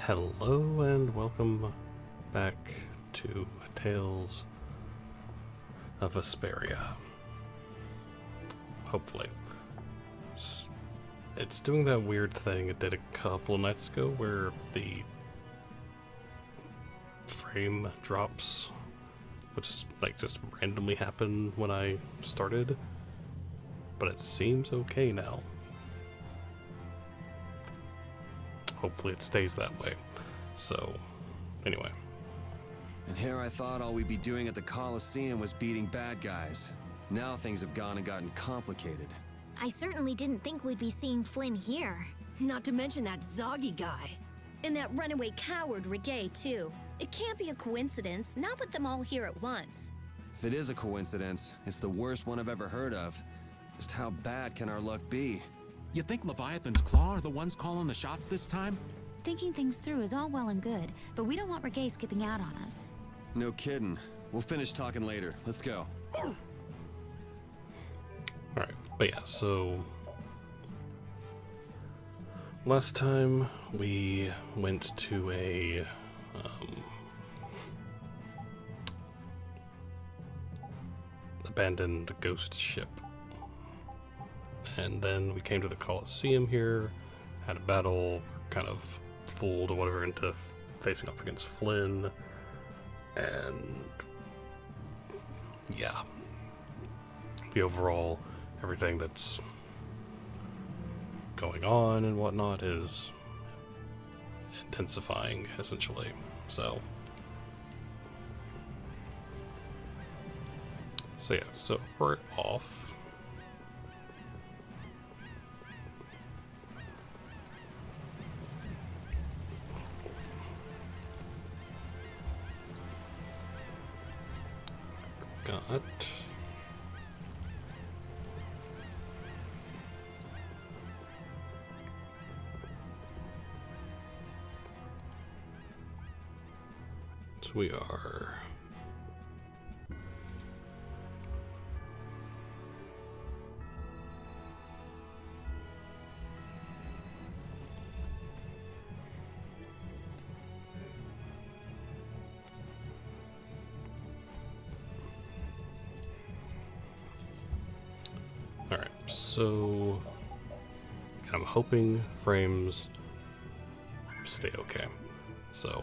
Hello and welcome back to Tales of Vesperia. Hopefully. It's doing that weird thing it did a couple of nights ago where the frame drops, which is just randomly happened when I started, but it seems okay now. Hopefully it stays that way. So, anyway. And here I thought all we'd be doing at the Coliseum was beating bad guys. Now things have gone and gotten complicated. I certainly didn't think we'd be seeing Flynn here. Not to mention that Zoggy guy. And that runaway coward Reggae, too. It can't be a coincidence, not with them all here at once. If it is a coincidence, it's the worst one I've ever heard of. Just how bad can our luck be? You think Leviathan's Claw are the ones calling the shots this time? Thinking things through is all well and good, but we don't want Reggae skipping out on us. No kidding. We'll finish talking later. Let's go. Alright, but yeah, so last time we went to a abandoned ghost ship. And then we came to the Coliseum here, had a battle, kind of fooled or whatever into facing off against Flynn, and yeah, the overall everything that's going on and whatnot is intensifying, essentially. So yeah, so we're off. Got so we are alright, so I'm hoping frames stay okay. So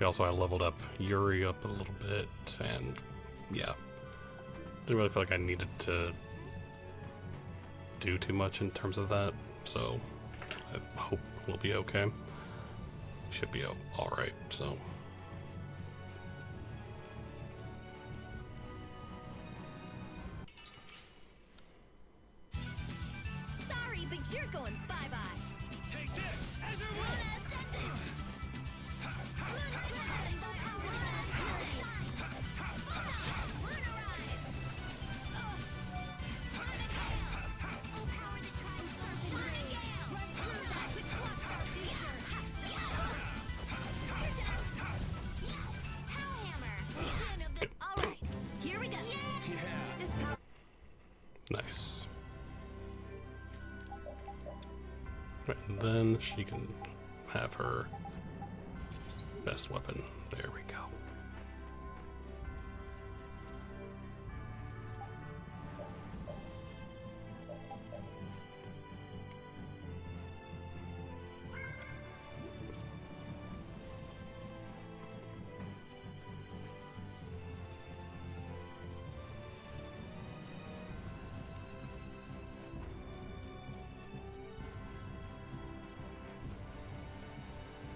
I leveled up Yuri up a little bit, and yeah, didn't really feel like I needed to do too much in terms of that, so I hope we'll be okay. Should be alright, so. Sorry, but you're going bye-bye. Take this as your Alright, here we go. This power. Nice. Right, and then she can have her best weapon. There we go.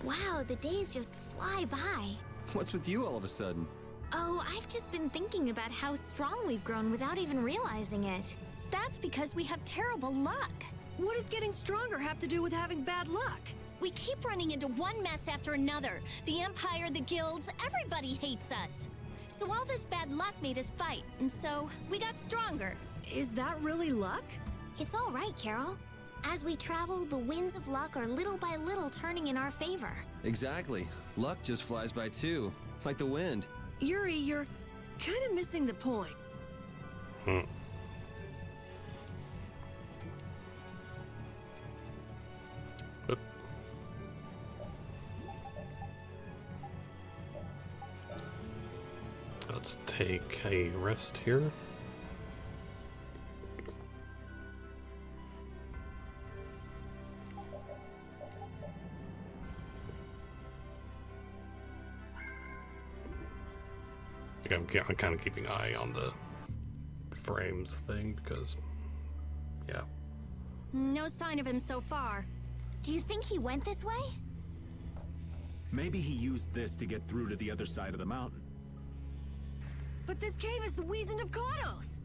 Wow, the days just fly by. What's with you all of a sudden? Oh, I've just been thinking about how strong we've grown without even realizing it. That's because we have terrible luck. What does getting stronger have to do with having bad luck? We keep running into one mess after another. The Empire, the guilds, everybody hates us. So all this bad luck made us fight, and so we got stronger. Is that really luck? It's all right, Carol. As we travel, the winds of luck are little by little turning in our favor. Exactly. Luck just flies by too, like the wind. Yuri, you're kind of missing the point. Oop. Let's take a rest here. I'm kind of keeping an eye on the frames thing because, yeah. No sign of him so far. Do you think he went this way? Maybe he used this to get through to the other side of the mountain. But this cave is the Wizened of Kodos!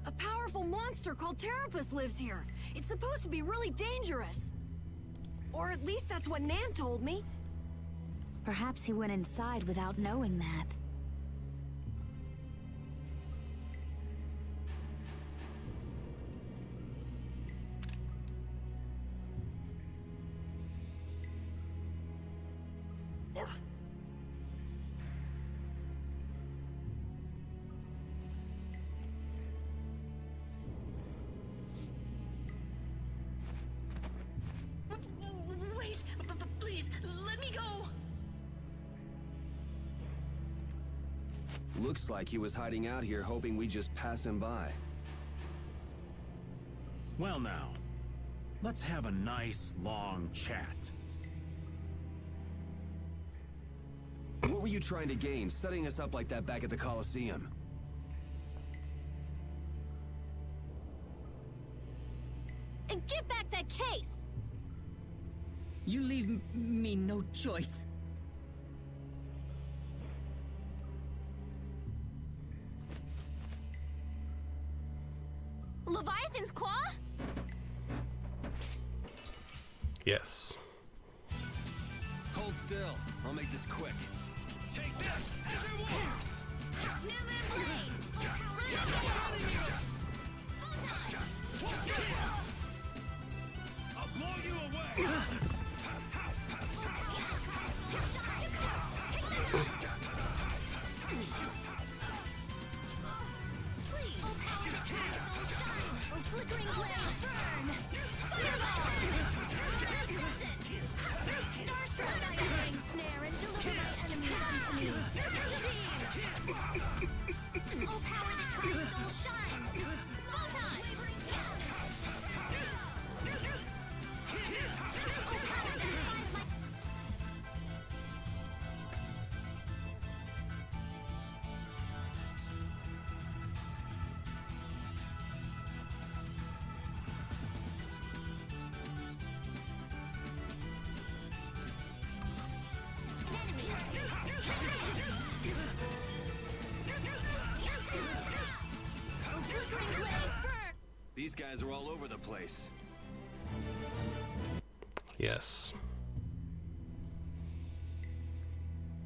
A powerful monster called Jrpg lives here. It's supposed to be really dangerous. Or at least that's what Nan told me. Perhaps he went inside without knowing that. Wait, please, let me go! Looks like he was hiding out here hoping we just pass him by. Well now, let's have a nice, long chat. What were you trying to gain, setting us up like that back at the Colosseum? And give back that case! You leave me no choice. Leviathan's Claw? Yes. Hold still. I'll make this quick. Take this as it works! New Moon Blade! I'll blow you away! Flickering blaze burn! Fireball! Starstruck by a fang snare and deliver my enemies unto me! Jrpg! Oh, power that tries soul shine! Photon! Oh, power that defies my... These guys are all over the place. Yes.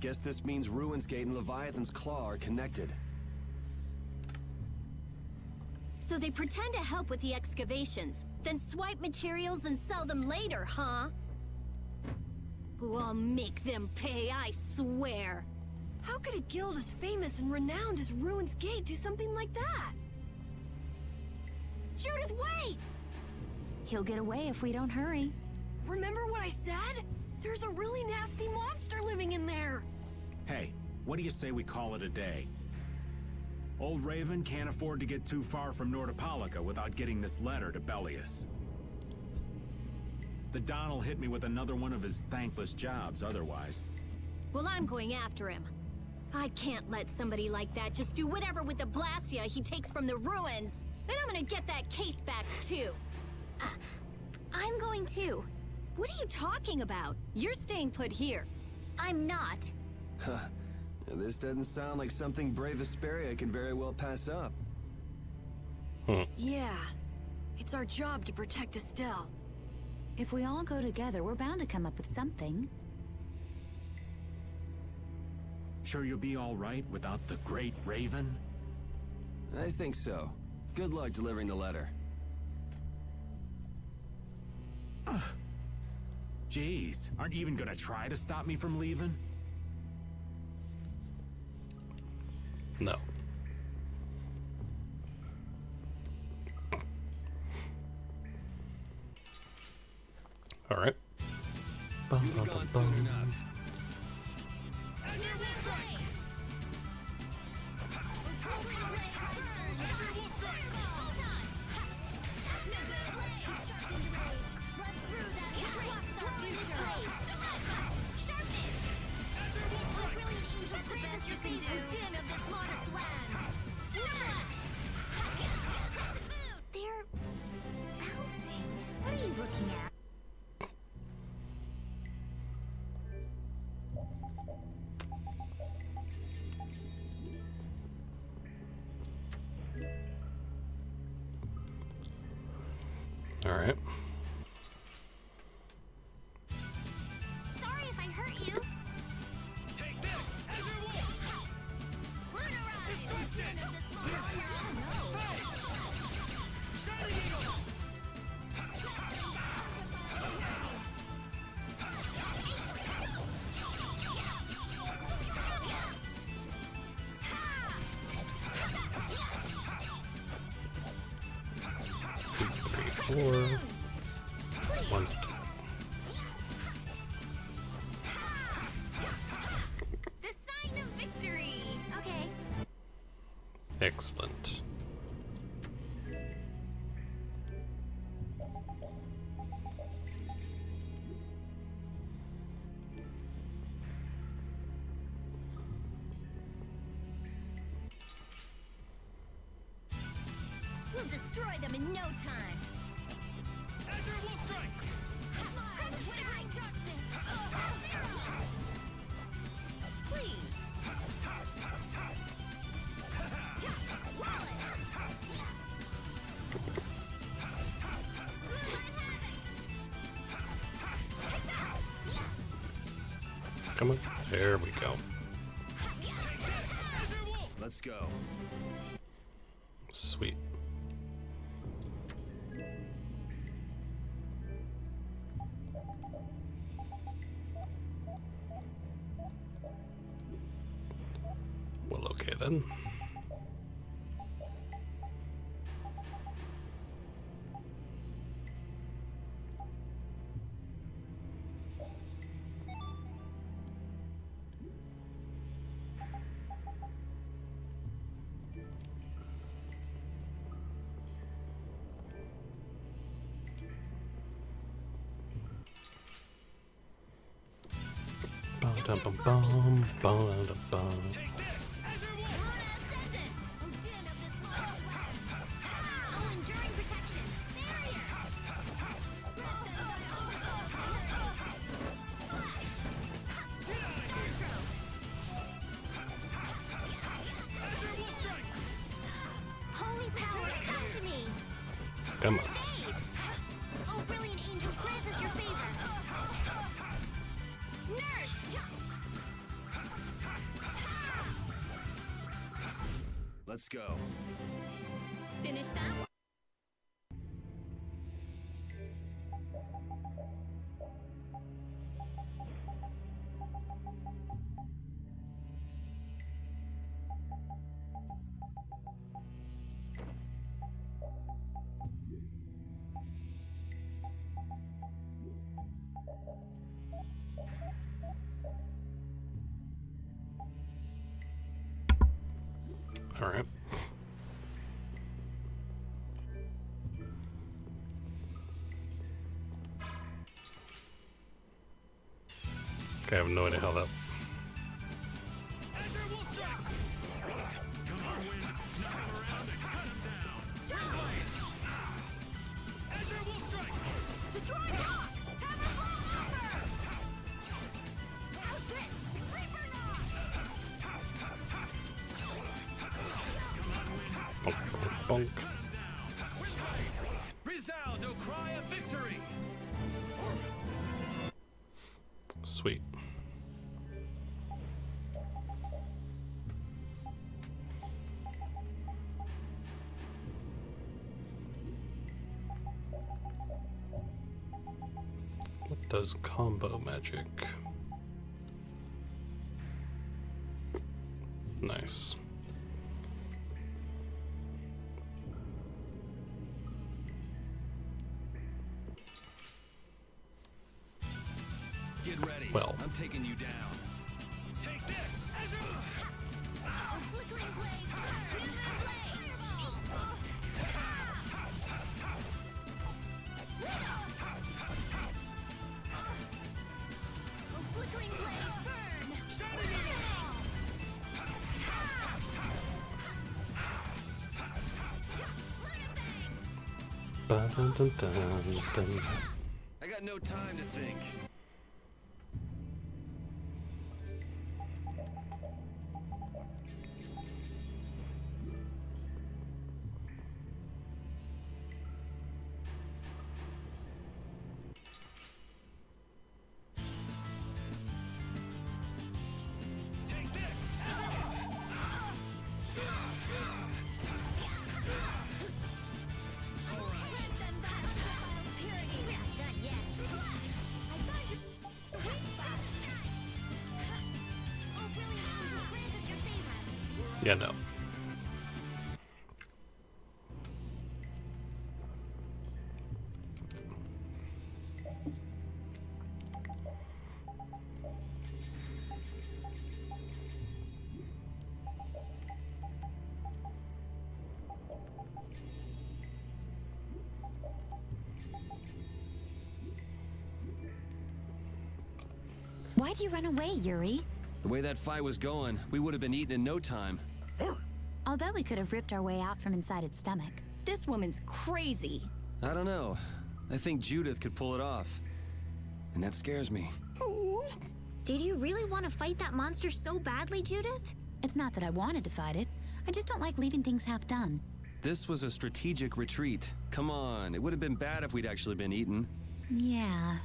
Guess this means Ruin's Gate and Leviathan's Claw are connected. So they pretend to help with the excavations, then swipe materials and sell them later, huh? Ooh, I'll make them pay, I swear. How could a guild as famous and renowned as Ruin's Gate do something like that? Judith, wait! He'll get away if we don't hurry. Remember what I said? There's a really nasty monster living in there! Hey, what do you say we call it a day? Old Raven can't afford to get too far from Nordopolica without getting this letter to Bellius. The Don'll hit me with another one of his thankless jobs otherwise. Well, I'm going after him. I can't let somebody like that just do whatever with the Blastia he takes from the ruins. And I'm gonna get that case back, too. I'm going too. What are you talking about? You're staying put here. I'm not. Huh. This doesn't sound like something brave Vesperia can very well pass up. Yeah. It's our job to protect Estelle. If we all go together, we're bound to come up with something. Sure you'll be all right without the Great Raven? I think so. Good luck delivering the letter. Jeez, aren't you even gonna try to stop me from leaving? No. All right. You'd have gone soon enough. They're bouncing. What are you looking at? All right. Sorry if I hurt you. Take this! Azure Wolf! Destruction! Shining Eagle! Two, three, four. One. The sign of victory! Okay. Excellent. We'll destroy them in no time. Azure Wolf Strike! Please. Come on. There we go. Let's go. Sweet. Well, okay then. Bum, bum, bum. Take this! Azure Wolf! Oh, enduring protection. Barrier. Splash. Starstroke. Azure Wolf Strike! Holy power, come to me. Come on. Save. Oh, brilliant angels, grant us your favor. Nurse. Let's go. Finish that one. All right. Okay, I have no idea how that. Azure Wolf Strike! Come on, Wind! Just come around and cut him down! Azure Wolf Strike! Destroy Doc! Have her fall over! How's this? Reaper knock! Bonk, bonk, bonk. Resound, O cry of victory! Sweet. What does combo magic? Nice. Get ready. Well. I'm taking you down. Take this! Azure! Flickering blaze, burn! Flickering blaze, burn! Dun, dun, dun, dun. I got no time to think. Take this! Let them pass defiled purity. We're not done yet. Splash! I found your weak spot. Oh, brilliant! Just grant us your favor. Yeah, no. Why do you run away, Yuri? The way that fight was going, we would have been eaten in no time. I'll bet we could have ripped our way out from inside its stomach. This woman's crazy. I don't know. I think Judith could pull it off. And that scares me. Did you really want to fight that monster so badly, Judith? It's not that I wanted to fight it. I just don't like leaving things half done. This was a strategic retreat. Come on, it would have been bad if we'd actually been eaten. Yeah.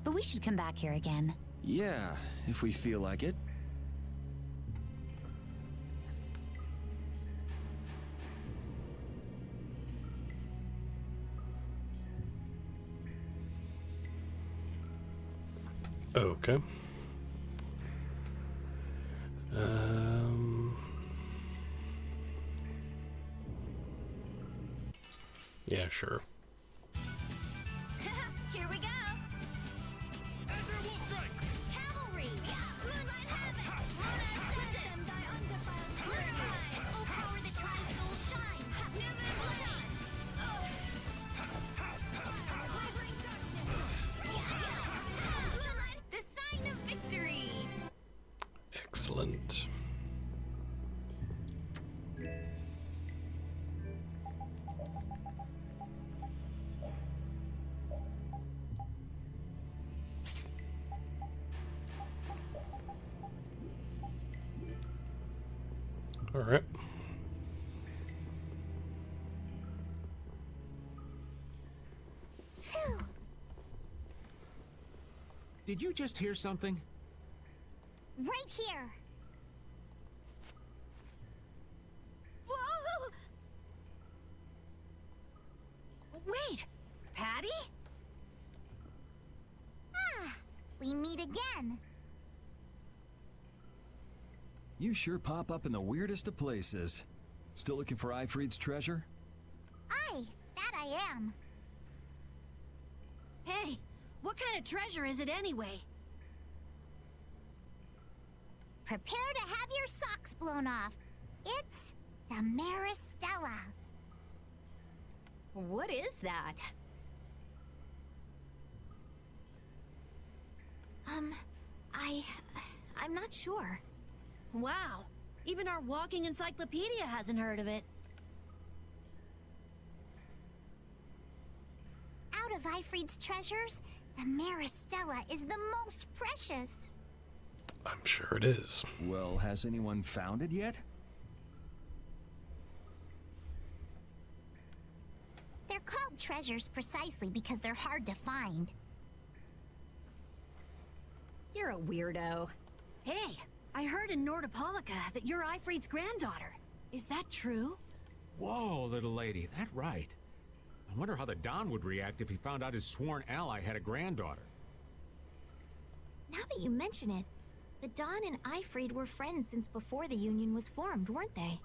But we should come back here again. Yeah, if we feel like it. Okay. Yeah, sure. Here we go. Azure Wolf Strike! Cavalry. Moonlight Havoc. Let them die undefiled purity. Oh, power that tries soul shine. New moon blade. Quivering darkness. The sign of victory. Excellent. All right. Did you just hear something? Right here. Whoa! Wait, Patty? We meet again. You sure pop up in the weirdest of places. Still looking for Ifrid's treasure? That I am. Hey, what kind of treasure is it anyway? Prepare to have your socks blown off. It's the Maristella. What is that? I'm not sure. Wow, even our walking encyclopedia hasn't heard of it. Out of Ifrid's treasures, the Maristella is the most precious. I'm sure it is. Well, has anyone found it yet? They're called treasures precisely because they're hard to find. You're a weirdo. Hey, I heard in Nordopolica that you're Ifrid's granddaughter. Is that true? Whoa, little lady, that right. I wonder how the Don would react if he found out his sworn ally had a granddaughter. Now that you mention it, the Dawn and Ifrid were friends since before the Union was formed, weren't they?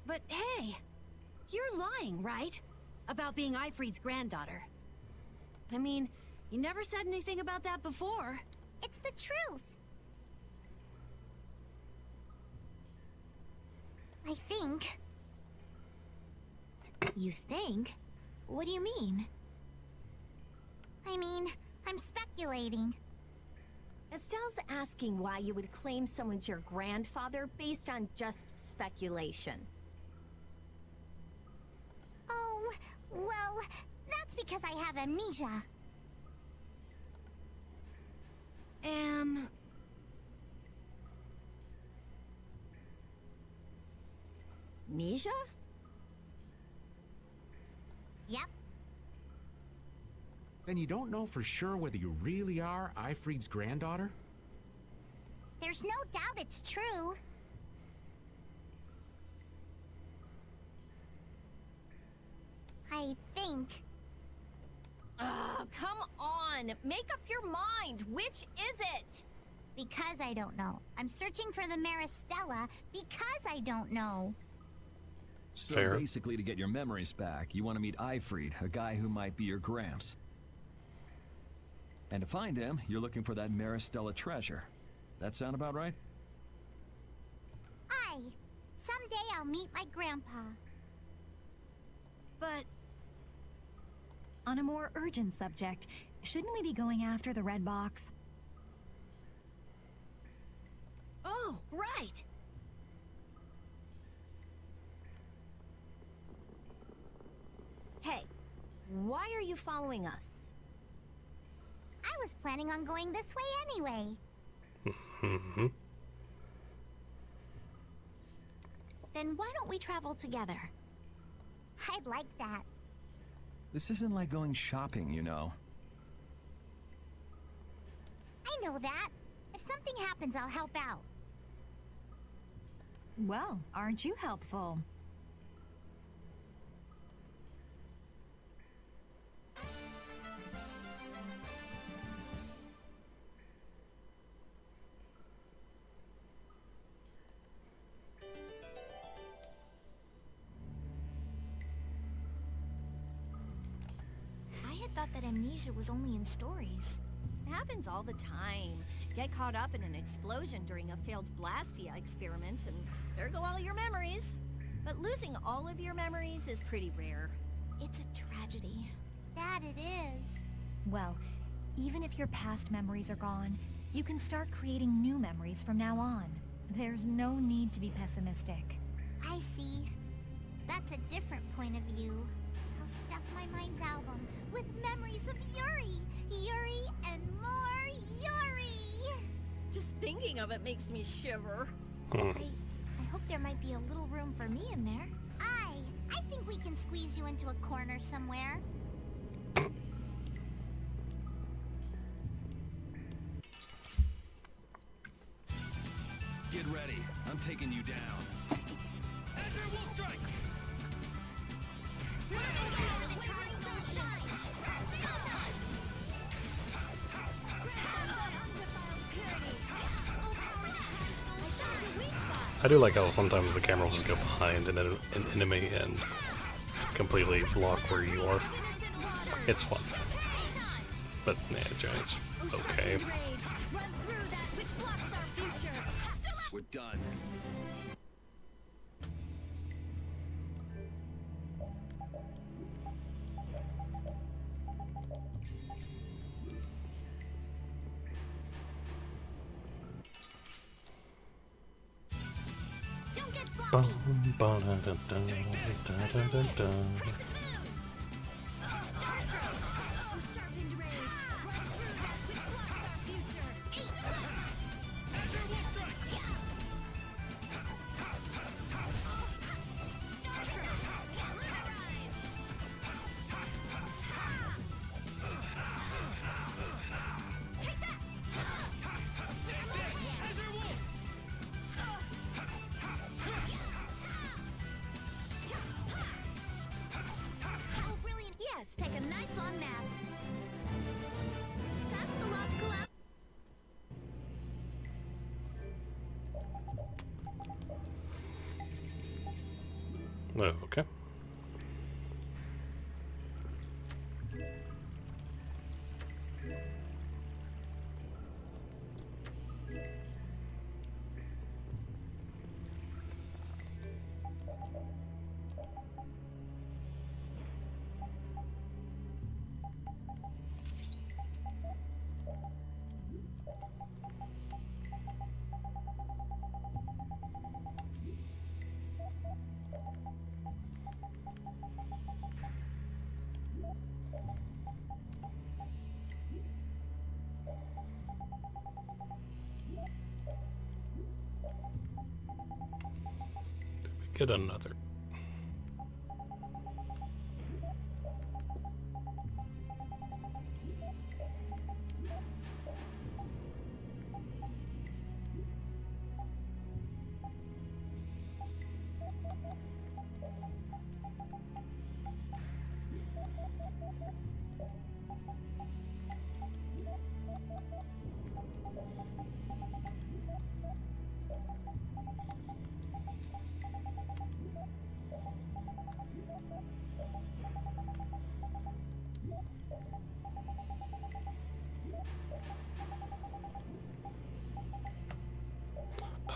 But hey, you're lying, right? About being Ifrid's granddaughter. I mean, You never said anything about that before. It's the truth. I think. You think? What do you mean? I mean, I'm speculating. Estelle's asking why you would claim someone's your grandfather based on just speculation. Oh, well, that's because I have amnesia. Amnesia? Yep. Then you don't know for sure whether you really are Ifried's granddaughter? There's no doubt it's true. I think. Oh, come on! Make up your mind! Which is it? Because I don't know. I'm searching for the Maristella because I don't know. So Fair. basically, to get your memories back, you want to meet Ifried, a guy who might be your gramps. And to find him, you're looking for that Maristella treasure. That sound about right? Aye. Someday I'll meet my grandpa. But On a more urgent subject, shouldn't we be going after the red box? oh, right. Hey, why are you following us? I was planning on going this way anyway. Mm-hmm. Then why don't we travel together? I'd like that. This isn't like going shopping, you know. I know that. If something happens, I'll help out. Well, aren't you helpful? I had thought that amnesia was only in stories. It happens all the time. Get caught up in an explosion during a failed Blastia experiment, and there go all your memories. But losing all of your memories is pretty rare. It's a tragedy. That it is. Well, even if your past memories are gone, you can start creating new memories from now on. There's no need to be pessimistic. I see. That's a different point of view. I'll stuff my mind's album with memories of Yuri! Yuri and more Yuri! Just thinking of it makes me shiver. I hope there might be a little room for me in there. I think we can squeeze you into a corner somewhere. Get ready. I'm taking you down. Azure Wolf Strike! I do like how sometimes the camera will just go behind an enemy and completely block where you are. It's fun. But, yeah, Giant's okay. We're done. Don't get sloppy! Bum, ba-da-da-da-da-da-da-da. Azure Wolf Strike! Take this! Azure Wolf! Oh, brilliant! Yes, take a nice long nap. That's the logical out. Oh, okay. get another.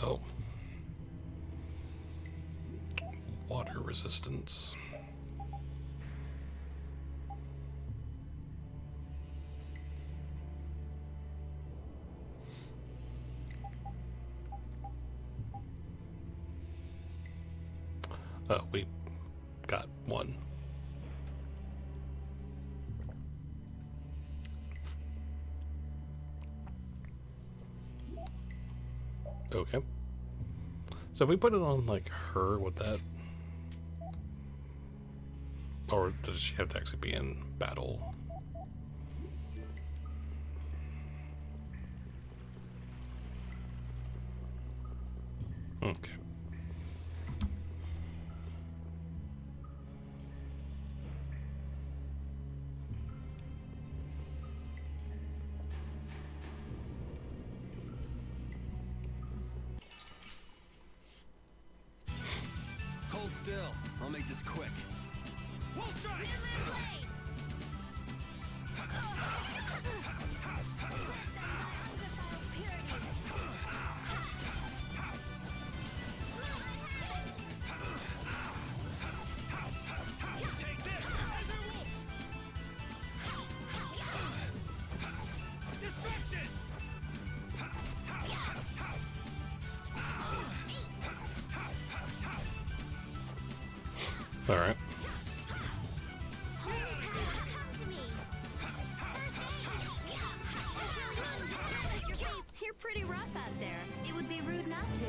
Oh. Water resistance. Oh, we got one. Okay. So if we put it on, like, her, would that... Or does she have to actually be in battle? Okay. Hold still. I'll make this quick. We'll strike! Take this! Azure Wolf! Distraction! All right. You're pretty rough out there. It would be rude not to.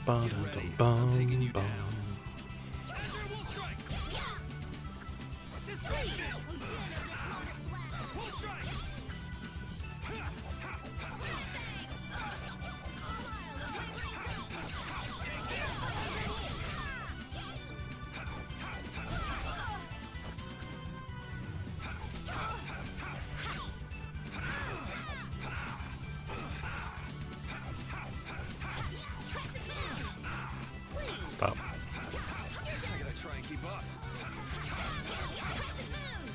Get ready. I'm taking you down. Azure Wolf strike! Distraction! Wolf strike! Stop. I gotta try and keep up.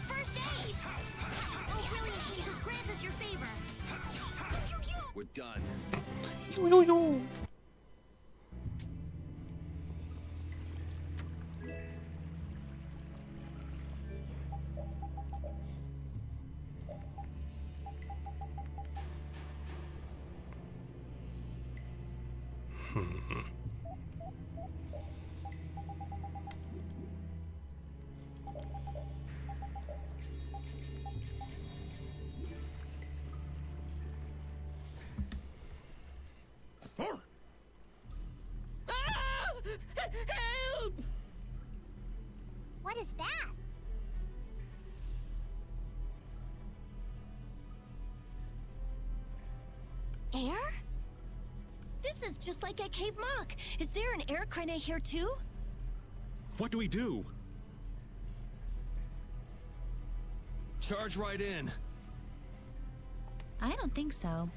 First aid! Oh, brilliant angels, grant us your favor. We're done. Help! What is that? Air? This is just like at Cave Mock. Is there an air crenate here too? What do we do? Charge right in. I don't think so.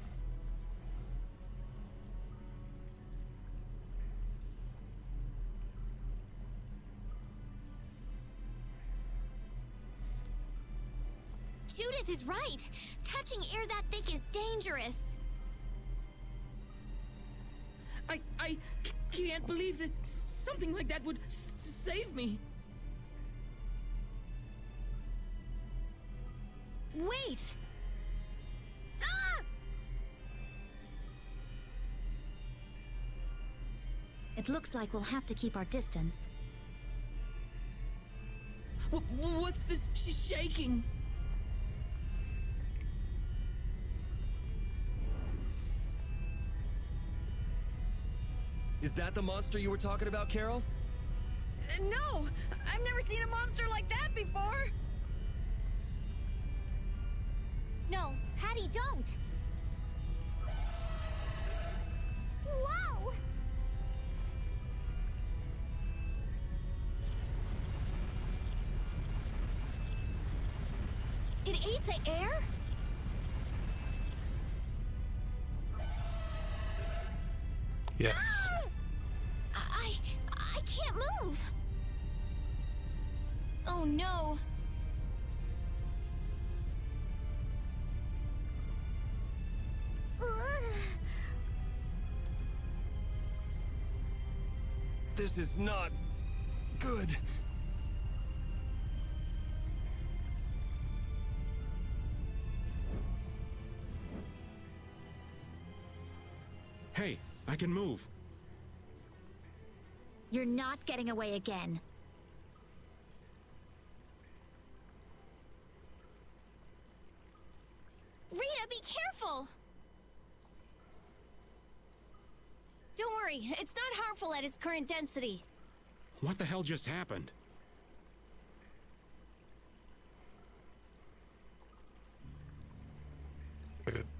Judith is right. Touching air that thick is dangerous. I can't believe that something like that would save me. Wait! Ah! It looks like we'll have to keep our distance. What's this shaking? Is that the monster you were talking about, Carol? No! I've never seen a monster like that before! No, Patty, don't! Whoa! It ate the air? Yes. I can't move. Oh no. This is not good. Hey, I can move. You're not getting away again. Rita, be careful! Don't worry, it's not harmful at its current density. What the hell just happened?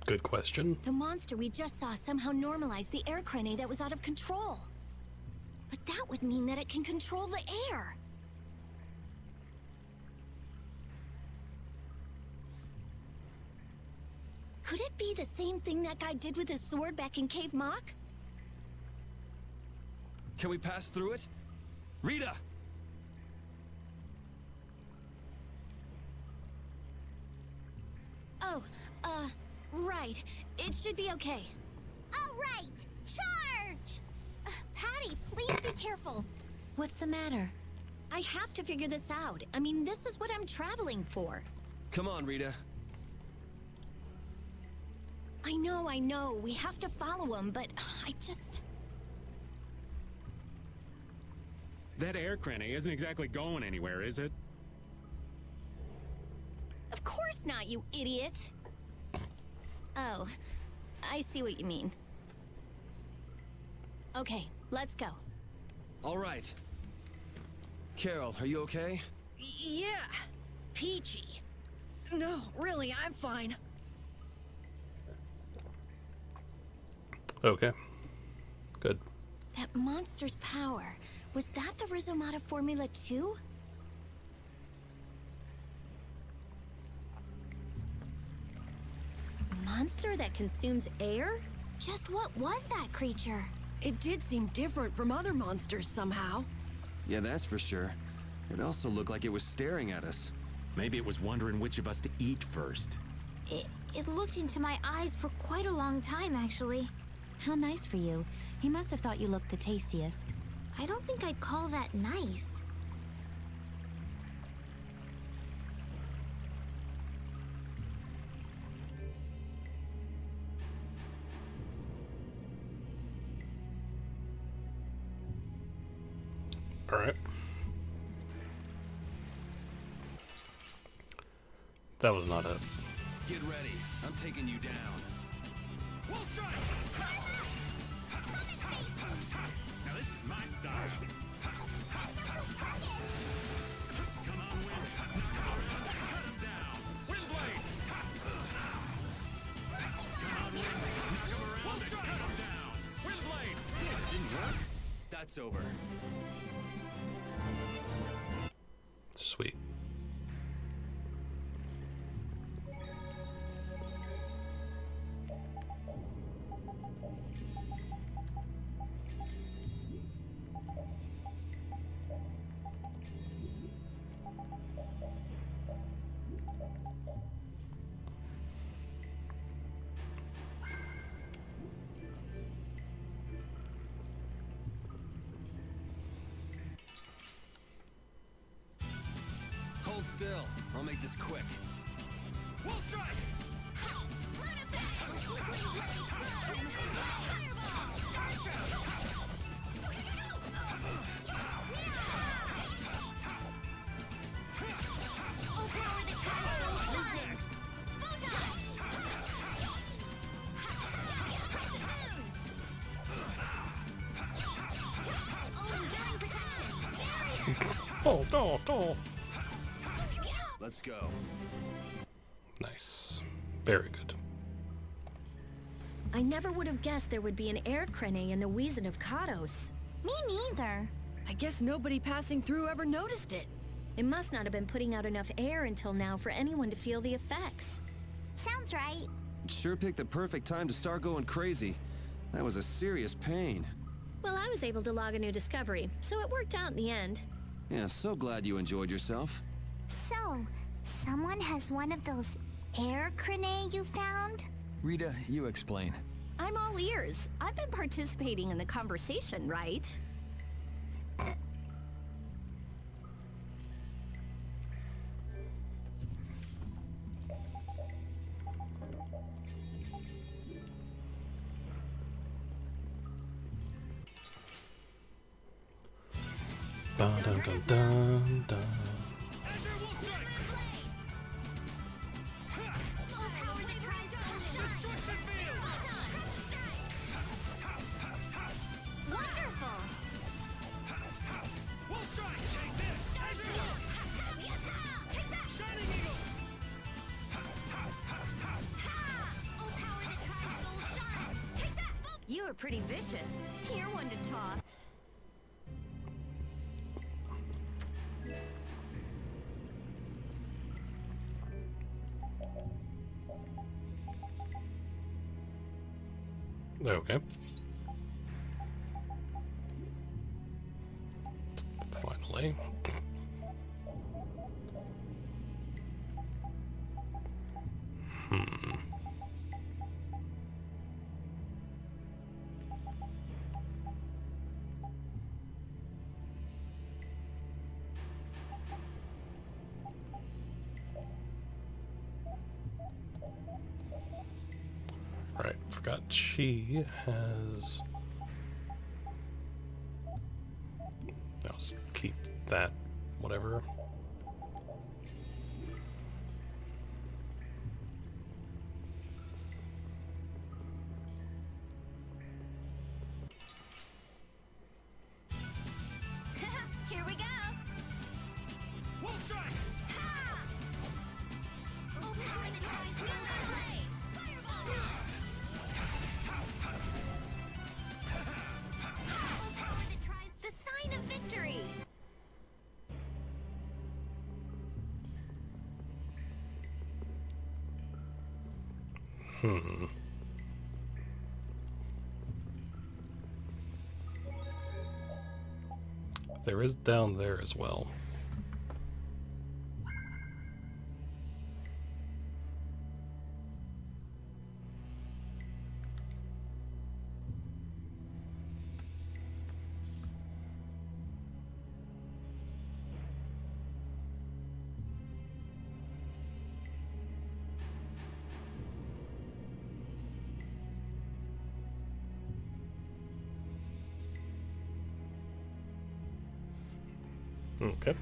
Good question. The monster we just saw somehow normalized the air crane that was out of control. But that would mean that it can control the air. Could it be the same thing that guy did with his sword back in Cave Mock? Can we pass through it? Rita! Oh, right. It should be okay. All right, charge! Patty, please be careful. What's the matter? I have to figure this out. I mean, this is what I'm traveling for. Come on, Rita. I know. We have to follow him, but I just... That air crane isn't exactly going anywhere, is it? Of course not, you idiot. Oh, I see what you mean. Okay, let's go. All right. Carol, are you okay? Yeah. Peachy. No, really, I'm fine. Okay. Good. That monster's power, was that the Rizomata Formula 2? Monster that consumes air? Just what was that creature? It did seem different from other monsters somehow. Yeah, that's for sure. It also looked like it was staring at us. Maybe it was wondering which of us to eat first. It looked into my eyes for quite a long time, actually. How nice for you. He must have thought you looked the tastiest. I don't think I'd call that nice. All right. That was not it. Get ready. I'm taking you down. We'll strike! Now this is my style. Come on, Wind. Cut him down. Windblade! Come on, Wind. Knock him around and cut him down. Windblade! Didn't work? That's over. Sweet. Hold still. I'll make this quick. We'll strike! Oh, no, no. Let's go. Nice. Very good. I never would have guessed there would be an air crane in the Wheezin of Kados. Me neither. I guess nobody passing through ever noticed it. It must not have been putting out enough air until now for anyone to feel the effects. Sounds right. Sure picked the perfect time to start going crazy. That was a serious pain. Well, I was able to log a new discovery, so it worked out in the end. Yeah, so glad you enjoyed yourself. So, someone has one of those air crane you found? Rita, you explain. I'm all ears. I've been participating in the conversation, right? Dun dun dun dun dun. You are pretty vicious. You're one to talk. Okay. Finally. Right, forgot she has... I'll just keep that, whatever. Here we go. Wolf strike! Overpower the Tri-Soul Blade. Fireball. Overpower the sign of victory. There is down there as well. Okay.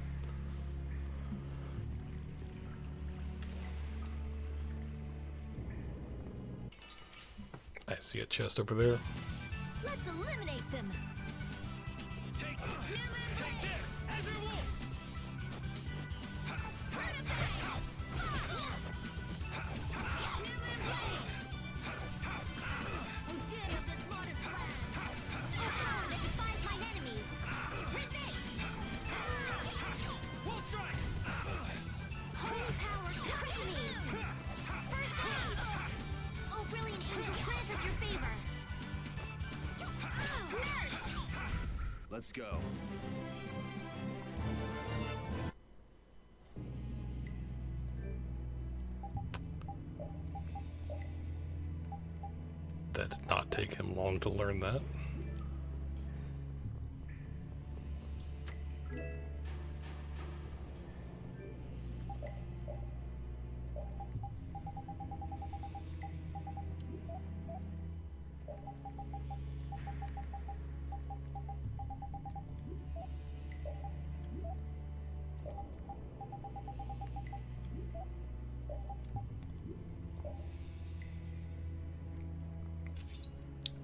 I see a chest over there. Let's eliminate them. Take this! Azure Wolf! Odin of this modest land. A power that defies my enemies. Resist! Wolf strike! Holy power, come to me! First aid! Oh, brilliant angels, grant us your favor! Nurse! Let's go. That did not take him long to learn that.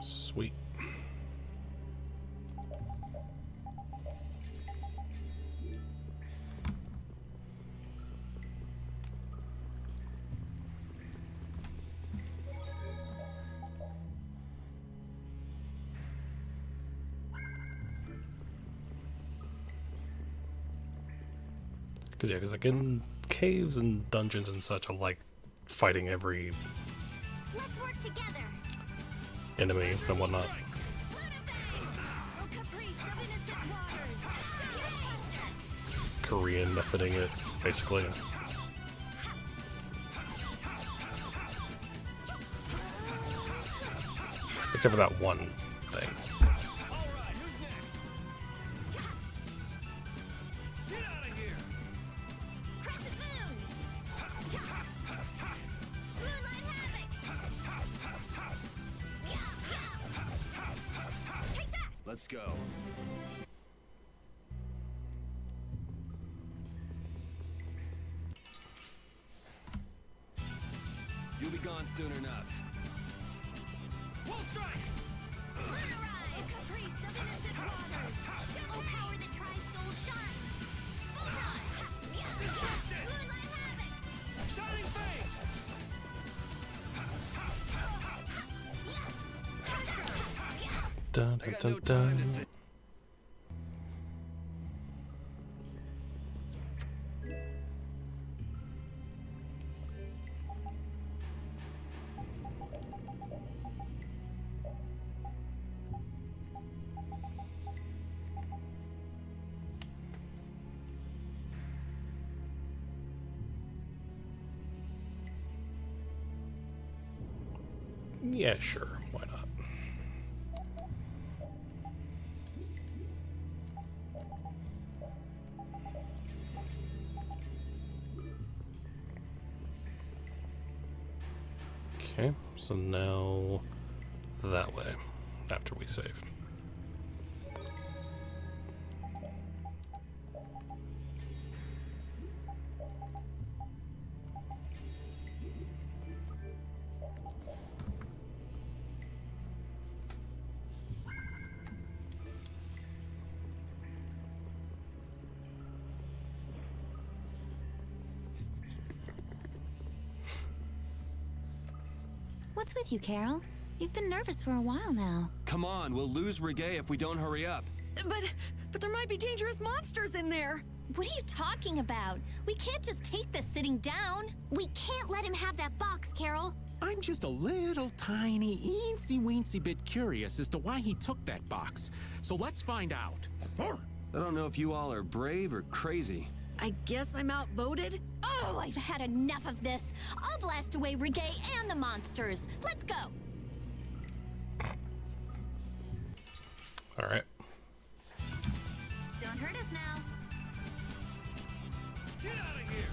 Sweet. Because like in caves and dungeons and such, I like fighting every Let's work together. enemy and whatnot. Korean methoding it, basically. Except for that one thing. Alright, who's next? Get out of here! Crescent Moon! Moonlight Havoc! Take that! Let's go. You'll be gone soon enough. Wolf strike! Moonrise! Caprice of innocent waters! Shovel power that tries soul shine! Photon! Distraction! Moonlight Havoc! Shining Fate! Dun, I dun, got dun, no time to dun. think. Yeah, sure. Why not? Okay, so now that way, after we save. What's with you, Carol? You've been nervous for a while now. Come on, we'll lose Reggae if we don't hurry up. But there might be dangerous monsters in there. What are you talking about? We can't just take this sitting down. We can't let him have that box, Carol. I'm just a little tiny, eensy-weensy bit curious as to why he took that box. So let's find out. I don't know if you all are brave or crazy. I guess I'm outvoted. Oh, I've had enough of this. I'll blast away Reggae and the monsters. Let's go. All right. Don't hurt us now. Get out of here!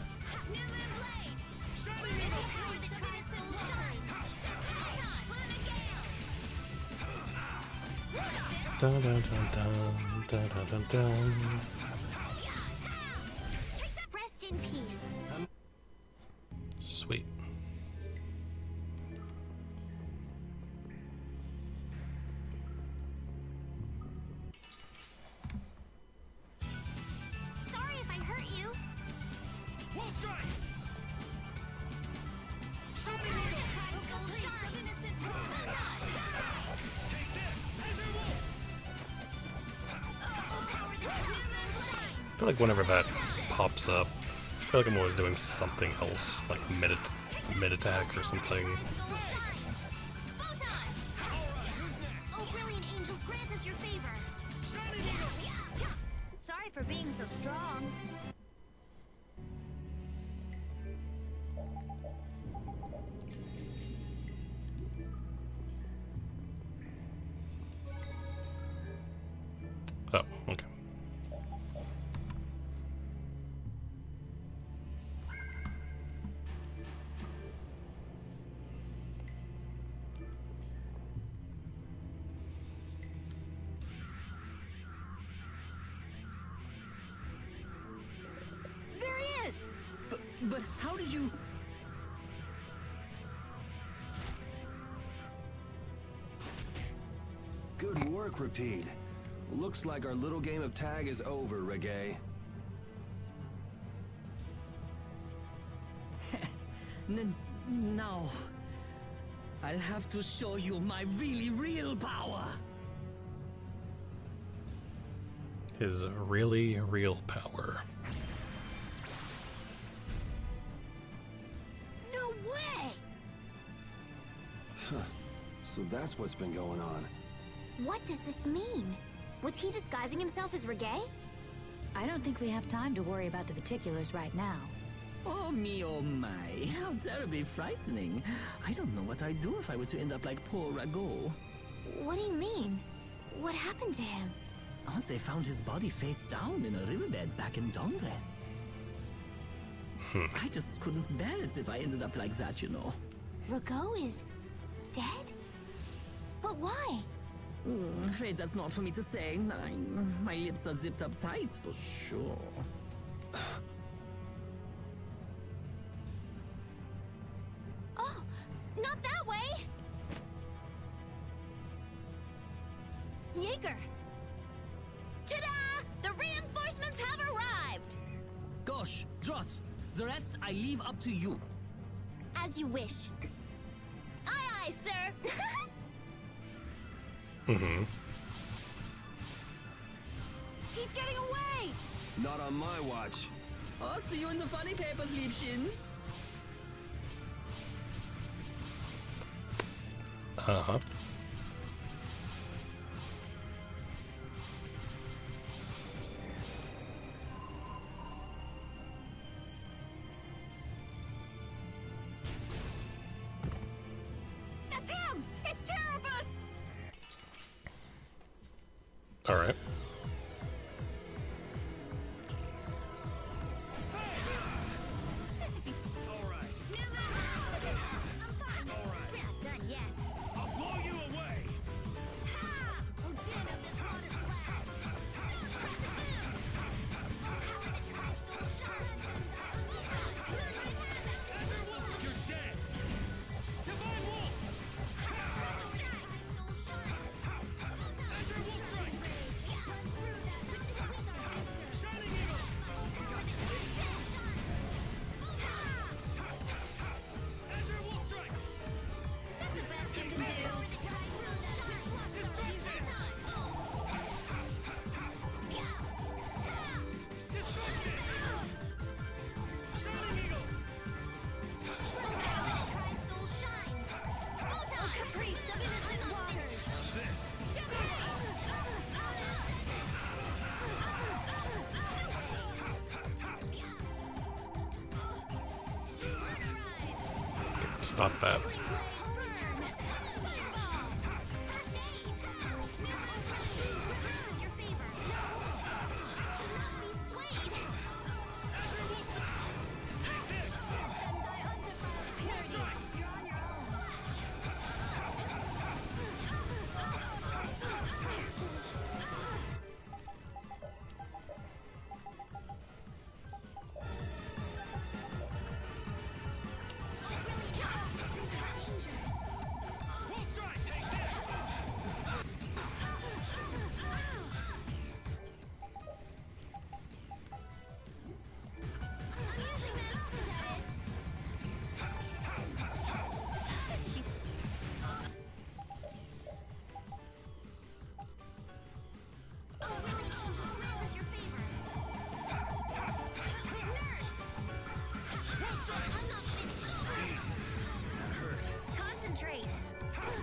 New Moon Blade! Shining Shovel Eagle! power that tries soul shine! Photon! Luna Gale! Dun, dun, dun, dun, dun, dun, dun. Rest in peace. Sweet. Sorry if I hurt you. Wolf strike! Shovel power that tries soul shine! Take this! Azure Wolf! Shovel power that tries soul shine! I feel like whenever that pops up, I feel like I'm always doing something else, like mid attack or something. Soul shine! Photon! Oh, brilliant angels, grant us your favor. Shining Eagle! Sorry for being so strong. Oh, okay. There he is! But how did you... Good work, Repeat. Looks like our little game of tag is over, Reggae. No. I'll have to show you my really real power. His really real power. So that's what's been going on. What does this mean? Was he disguising himself as Reggae? I don't think we have time to worry about the particulars right now. Oh me, oh my. How terribly frightening. I don't know what I'd do if I were to end up like poor Rago. What do you mean? What happened to him? Oh, they found his body face down in a riverbed back in Dawnrest. I just couldn't bear it if I ended up like that, you know. Rago is dead? But why? Afraid that's not for me to say. My lips are zipped up tight for sure. Oh, not that way! Jaeger! Ta-da! The reinforcements have arrived! Gosh, Drots, the rest I leave up to you. As you wish. Aye, aye, sir! Mm-hmm. He's getting away! Not on my watch. I'll see you in the funny papers, Liebchen. Uh-huh. That's him! It's Jrpg! All right. Stop that.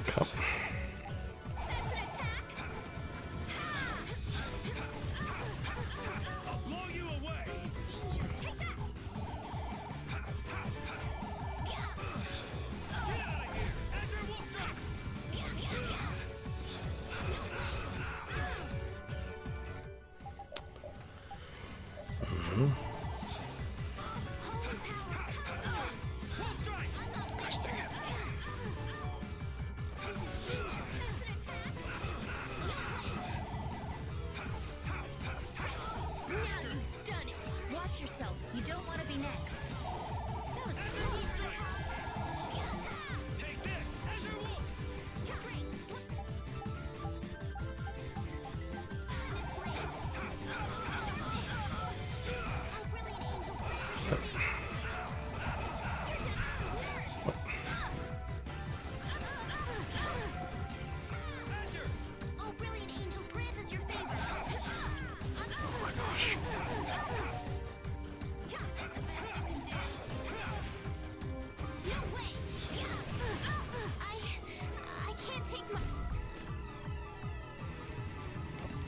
Come. I'll blow you away. Take that! Get out of here. Azure Wolf Strike. Wolf Strike. Gosh dang it. You've done it! Watch yourself. You don't want to be next. That was pretty Take this. Azure Wolf. Azure. Oh, brilliant angels, grant us your favor. Oh my gosh. That's the best you can do. No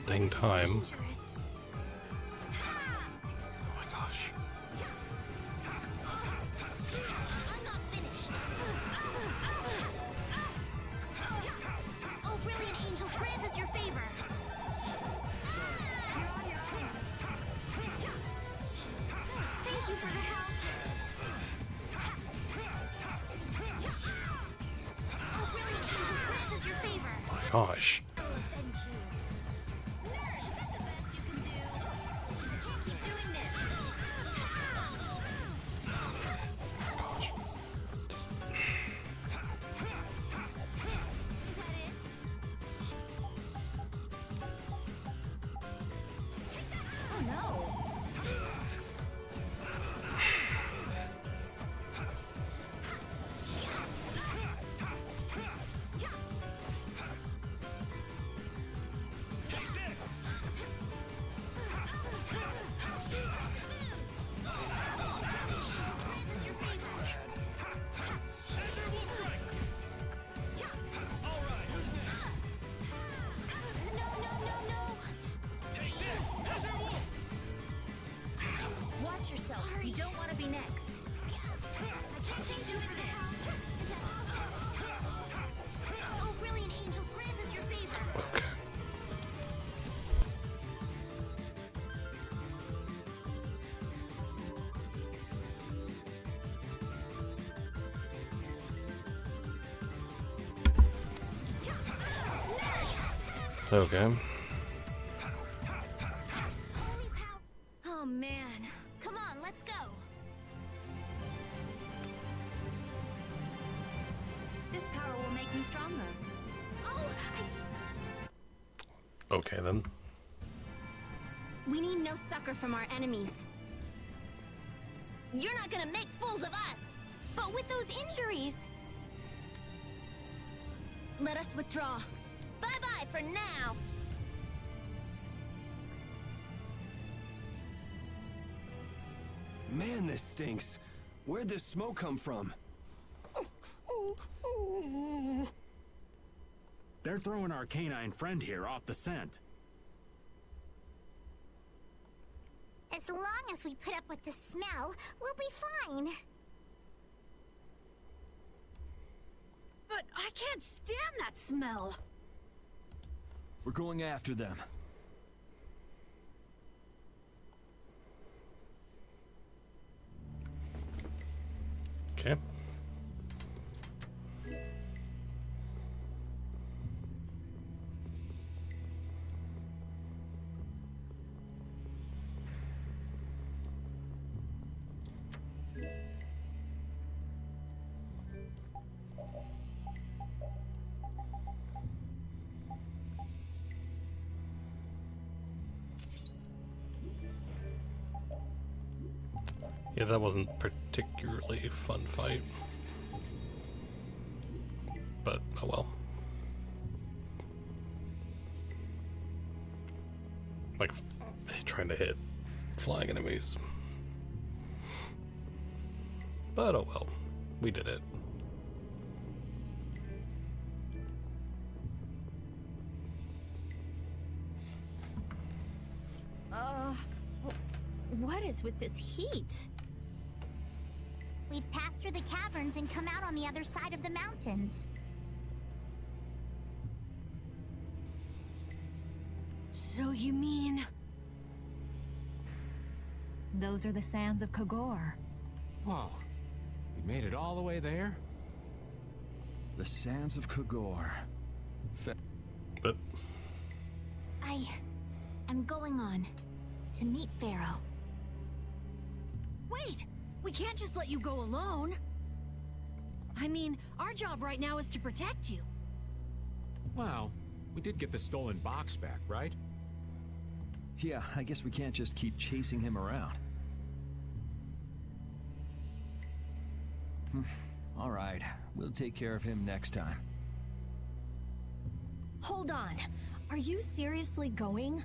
dang time. Oh my gosh. I'm not finished. Oh, brilliant angels, grant us your favor. Thank you for the help. Oh, brilliant angels, grant us your favor. Gosh. Thank you. Nurse, is that the best you can do? I can't keep doing this. Gosh. Just... Is that it? Oh no. Take this! Azure Wolf Strike! Alright, who's next? No. Take this! Azure Wolf! Watch yourself. You don't want to be next. I can't keep doing this. Oh, brilliant angels, grant us your favor. Okay. Okay. Holy pow. Oh man. Come on, let's go. This power will make me stronger. Oh, Okay then. we need no succor from our enemies. You're not gonna make fools of us. But with those injuries, let us withdraw. Bye-bye for now. Man, this stinks. Where'd this smoke come from? They're throwing our canine friend here off the scent. As long as we put up with the smell, we'll be fine. But I can't stand that smell. We're going after them. Okay. Yeah, that wasn't particularly a fun fight. But, oh well. Like, trying to hit flying enemies. But, oh well. We did it. What is with this heat? We've passed through the caverns and come out on the other side of the mountains. So you mean... Those are the sands of Kogor. Whoa. We made it all the way there? The sands of Kogor. But I'm going on to meet Pharaoh. Wait! We can't just let you go alone. I mean, our job right now is to protect you. Well, we did get the stolen box back, right? Yeah, I guess we can't just keep chasing him around. All right, we'll take care of him next time. Hold on. Are you seriously going?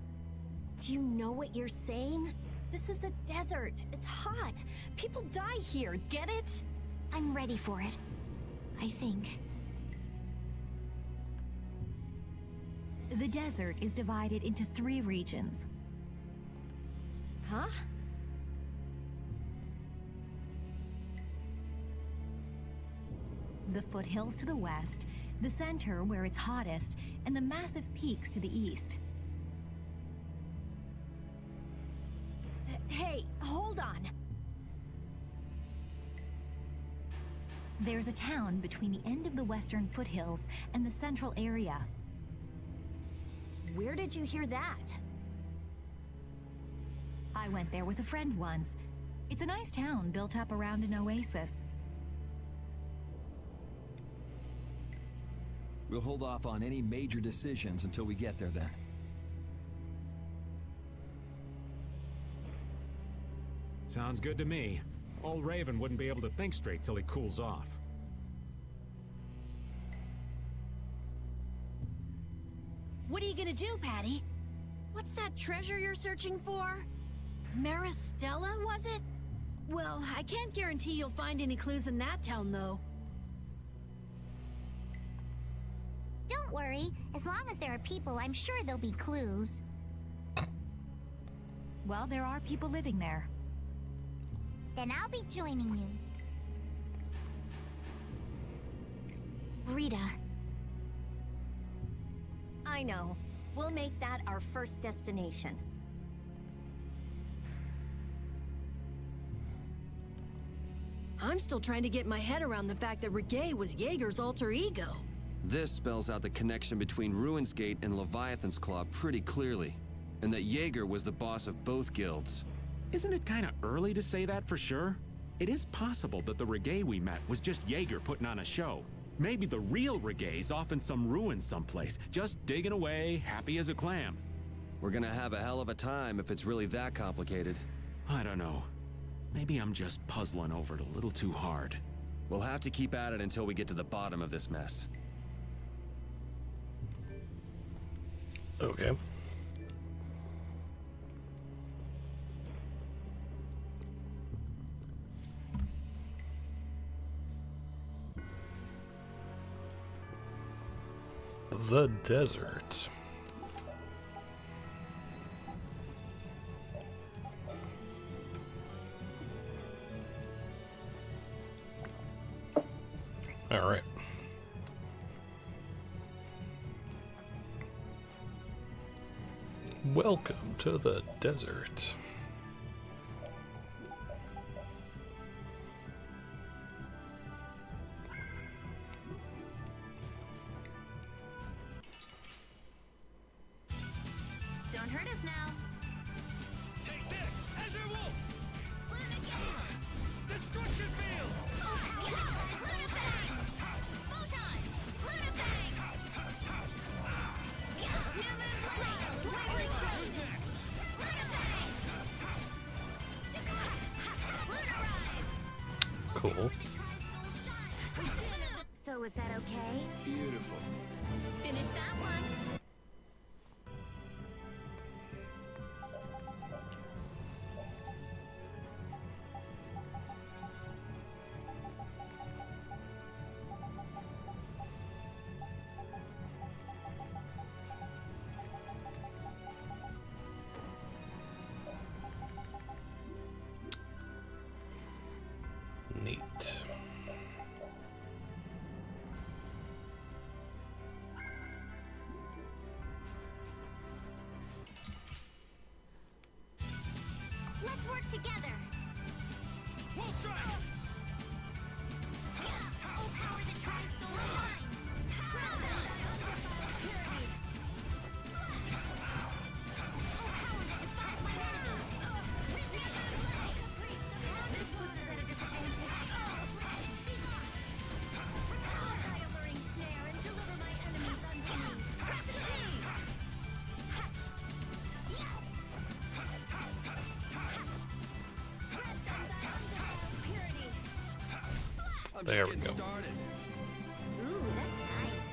Do you know what you're saying? This is a desert. It's hot. People die here. Get it? I'm ready for it. I think. The desert is divided into 3 regions. Huh? The foothills to the west, the center where it's hottest, and the massive peaks to the east. Hey, hold on. There's a town between the end of the western foothills and the central area. Where did you hear that? I went there with a friend once. It's a nice town built up around an oasis. We'll hold off on any major decisions until we get there then. Sounds good to me. Old Raven wouldn't be able to think straight till he cools off. What are you gonna do, Patty? What's that treasure you're searching for? Maristella, was it? Well, I can't guarantee you'll find any clues in that town, though. Don't worry. As long as there are people, I'm sure there'll be clues. Well, there are people living there. Then I'll be joining you. Rita. I know. We'll make that our first destination. I'm still trying to get my head around the fact that Reggae was Jaeger's alter ego. This spells out the connection between Ruins Gate and Leviathan's Claw pretty clearly, and that Jaeger was the boss of both guilds. Isn't it kind of early to say that for sure? It is possible that the Reggae we met was just Jaeger putting on a show. Maybe the real Reggae's off in some ruins someplace, just digging away, happy as a clam. We're gonna have a hell of a time if it's really that complicated. I don't know. Maybe I'm just puzzling over it a little too hard. We'll have to keep at it until we get to the bottom of this mess. Okay. The desert. All right. Welcome to the desert. Don't hurt us now. Take this, Azure Wolf! Destruction field! Cool. So is that okay? Beautiful. Finish that one. Neat. Let's work together. We'll strike! Oh, power that tries so shine. Well done. Purity. Splash. Oh, power that defies my enemies. Resist. This puts us at a disadvantage. Affliction, be gone. Restore my alluring snare and deliver my enemies unto me. Press it me. There we go. Ooh, that's nice.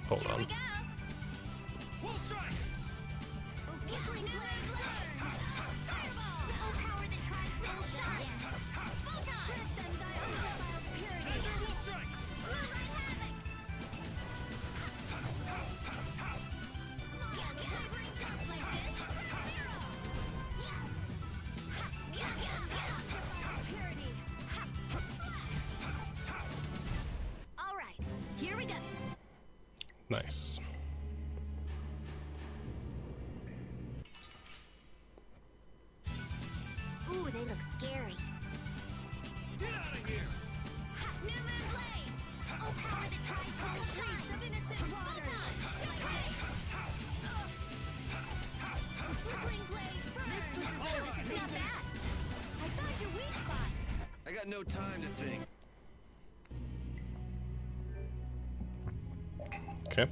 Hold on. We'll strike! Flickering blaze burn! Fireball! Oh, power that tries soul shine! Photon! Grant them thy undefiled purity! Azure will strike! Moonlight havoc! Small quivering dark like this! Zero! Purity! Splash! All right, here we go. Nice. Ooh, they look scary. Get out of here! New Moon Blade! Oh, power that tries soul shine! Of innocent waters! Flickering blaze burn! This puts us at a disadvantage. I found your weak spot. I got no time to think. Okay.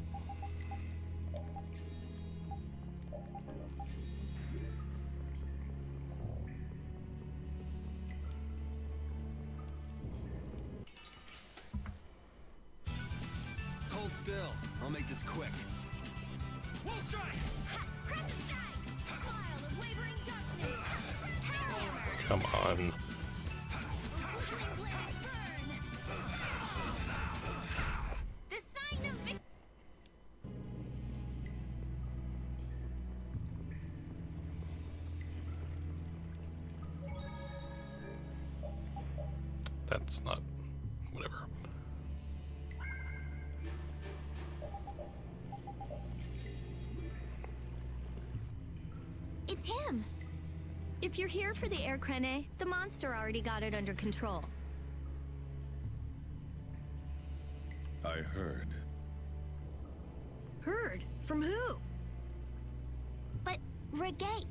Hold still. I'll make this quick. We'll strike! Crescent strike! Smile of wavering darkness! Power! Come on. Flickering blaze burn! The sign of victory. That's not. Whatever. It's him. If you're here for the air crane, the monster already got it under control. I heard. Heard? From who? But Regate,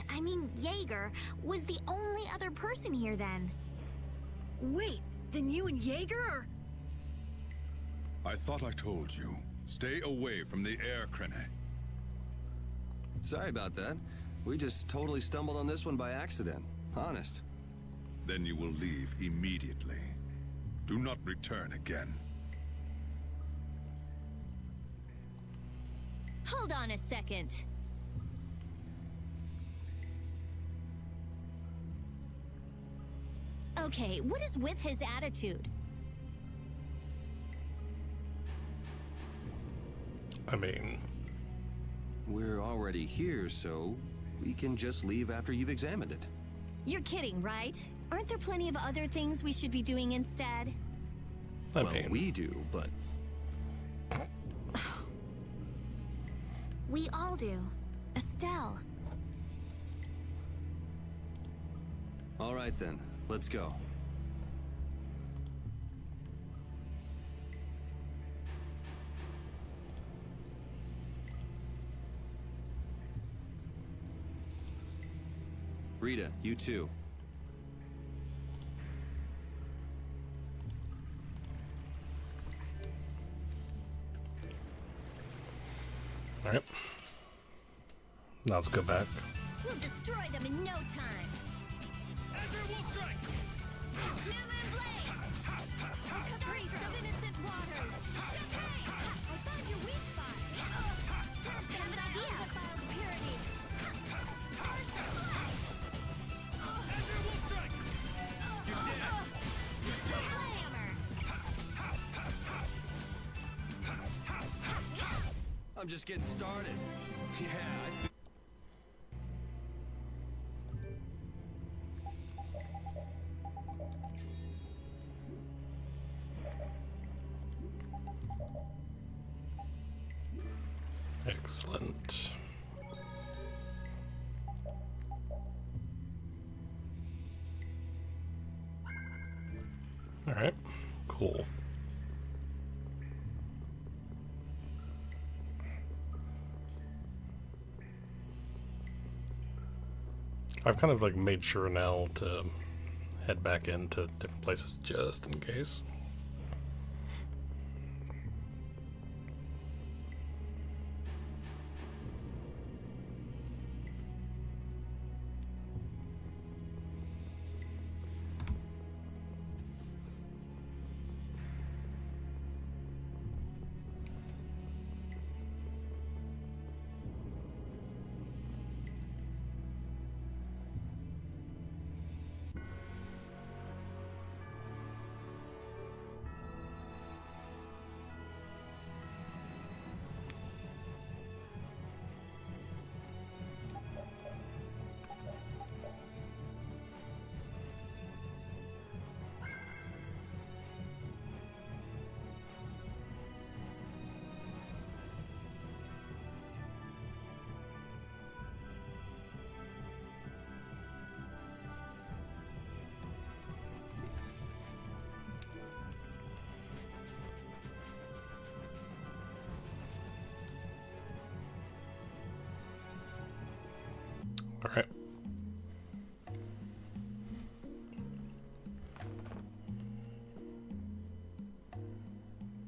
I mean Jaeger, was the only other person here then. Wait, then you and Jaeger are... I thought I told you. Stay away from the air crane. Sorry about that. We just totally stumbled on this one by accident. Honest. Then you will leave immediately. Do not return again. Hold on a second. Okay, what is with his attitude? I mean, We're already here, so we can just leave after you've examined it. You're kidding, right? Aren't there plenty of other things we should be doing instead? I Well, mean, we do, but We all do. Estelle. all right then. Let's go. Rita, you too. all right. Now let's go back. We'll destroy them in no time. Azure will strike! New Moon Blade! Caprice of innocent waters! Champagne! I found your weak spot! Have an idea! Undefiled purity! Stars splash! Azure will strike! You're dead! Hammer! I'm just getting started. Yeah, Excellent. All right. Cool. I've kind of like made sure now to head back into different places just in case. Alright.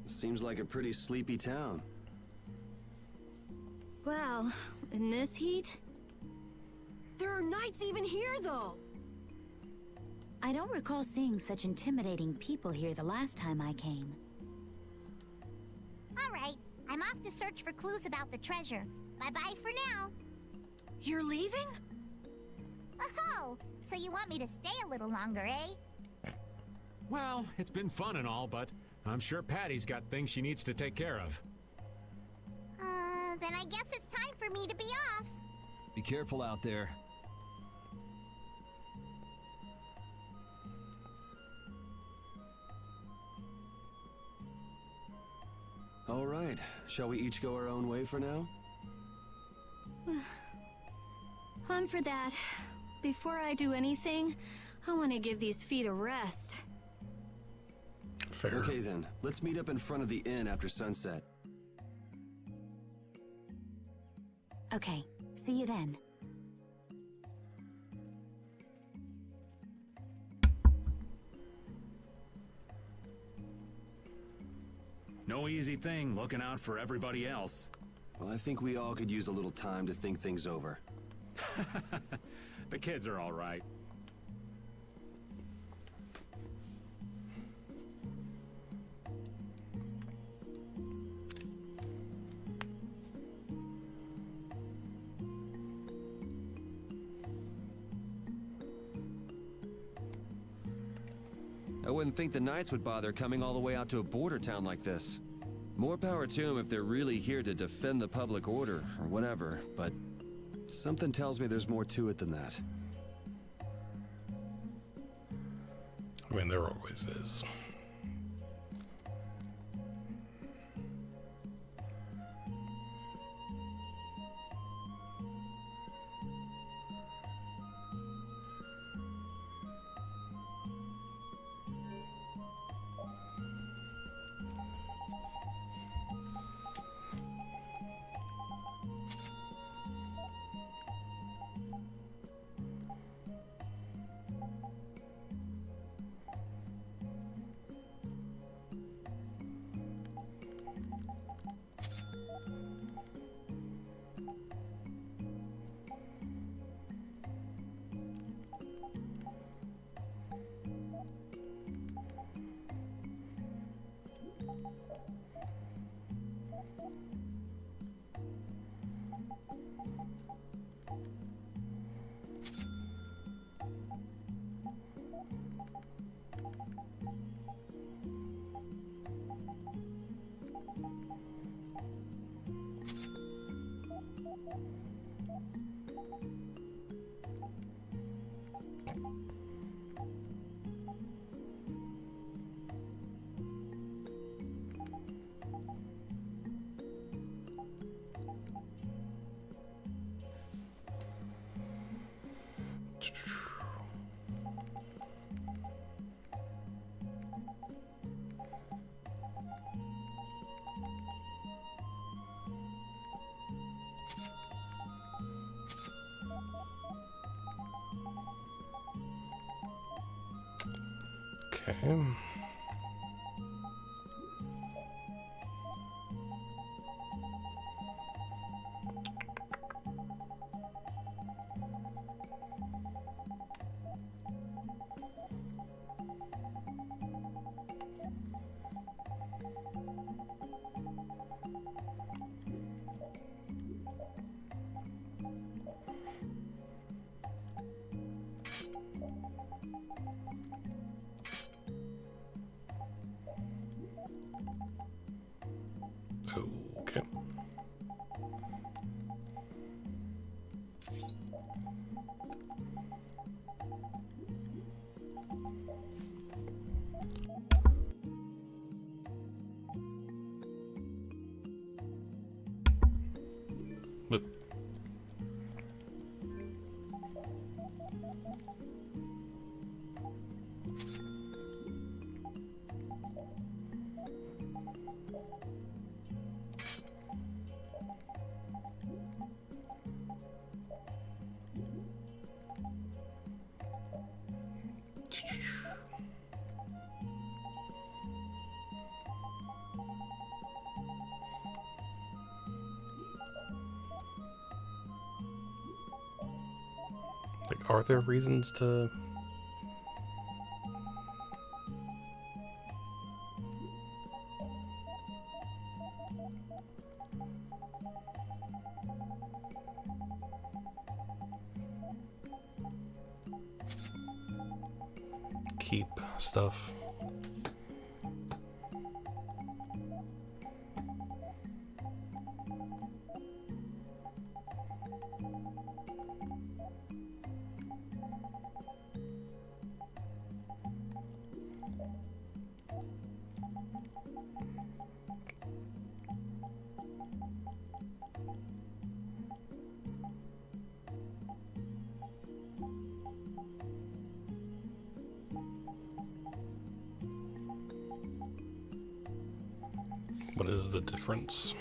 Seems like a pretty sleepy town. Well, in this heat? There are knights even here, though! I don't recall seeing such intimidating people here the last time I came. All right, I'm off to search for clues about the treasure. Bye-bye for now. You're leaving? Oh, so you want me to stay a little longer, eh? Well, it's been fun and all, but I'm sure Patty's got things she needs to take care of. Then I guess it's time for me to be off. Be careful out there. All right, shall we each go our own way for now? On for that. Before I do anything, I want to give these feet a rest. Fair. Okay then, let's meet up in front of the inn after sunset. Okay, see you then. No easy thing looking out for everybody else. Well, I think we all could use a little time to think things over. The kids are all right. I wouldn't think the Knights would bother coming all the way out to a border town like this. More power to them if they're really here to defend the public order, or whatever, but something tells me there's more to it than that. I mean, there always is. Okay. Okay. But Like, are there reasons to... keep stuff? What is the difference?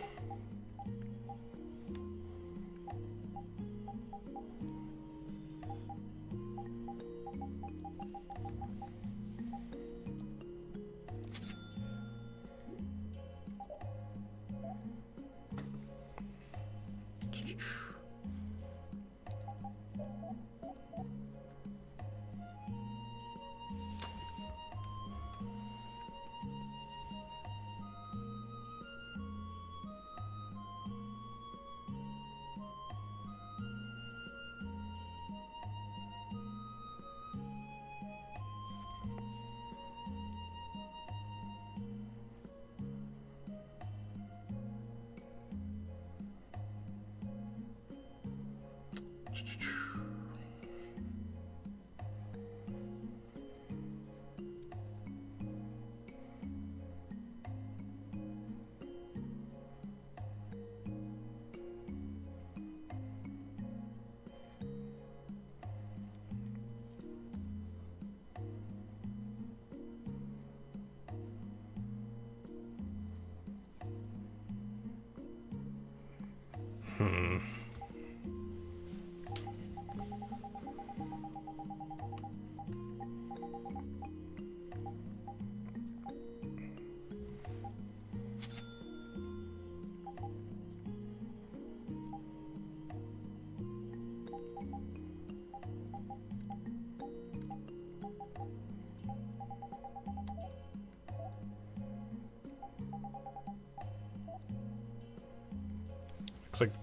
It's like,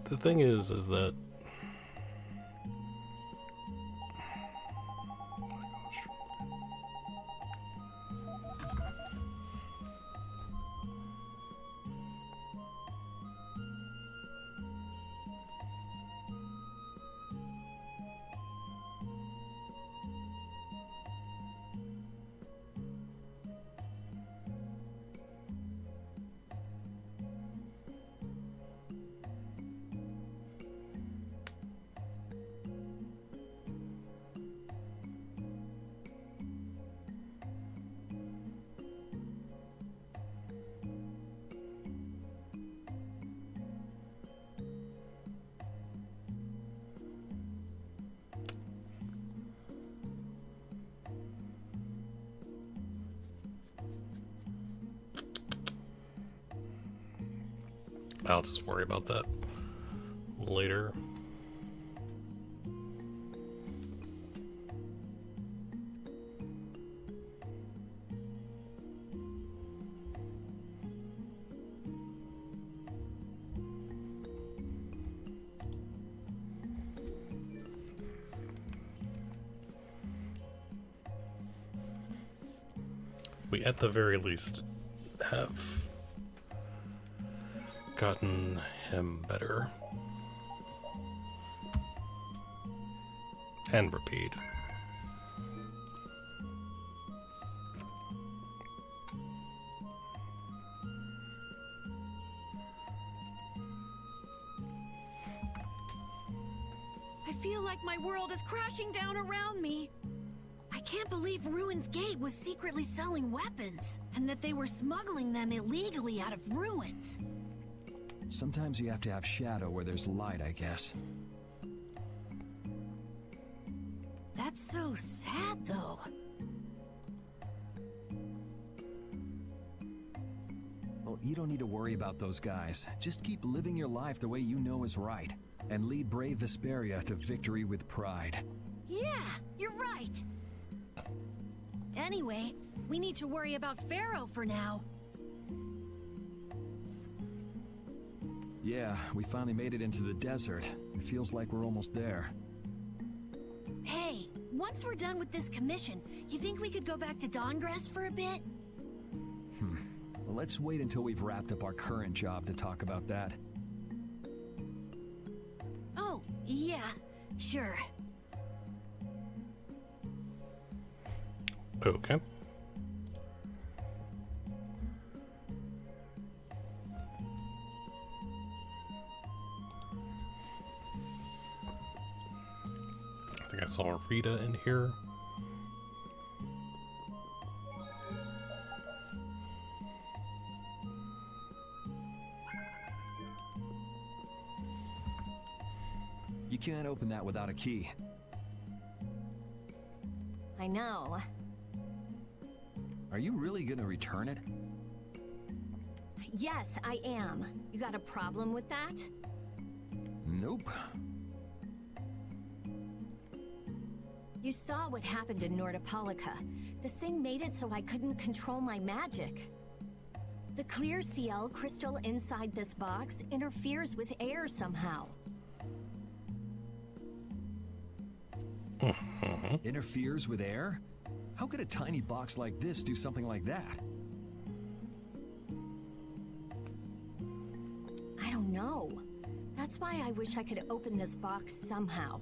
the thing is that I'll just worry about that later. We at the very least have gotten him better. And repeat. I feel like my world is crashing down around me. I can't believe Ruin's Gate was secretly selling weapons, and that they were smuggling them illegally out of Ruins. Sometimes you have to have shadow where there's light, I guess. That's so sad, though. Well, Well, you don't need to worry about those guys. Just keep living your life the way you know is right. And lead brave Vesperia to victory with pride. Yeah, you're right. Anyway, we need to worry about Pharaoh for now. Yeah, we finally made it into the desert. It feels like we're almost there. Hey, once we're done with this commission, you think we could go back to Dawngrest for a bit? Well, let's wait until we've wrapped up our current job to talk about that. Oh, yeah, sure. Okay. I think I saw Rita in here. You can't open that without a key. I know. Are you really gonna return it? Yes, I am. You got a problem with that? Nope. You saw what happened in Nordopolica. This thing made it so I couldn't control my magic. The clear CL crystal inside this box interferes with air somehow. Interferes with air? How could a tiny box like this do something like that? I don't know. That's why I wish I could open this box somehow.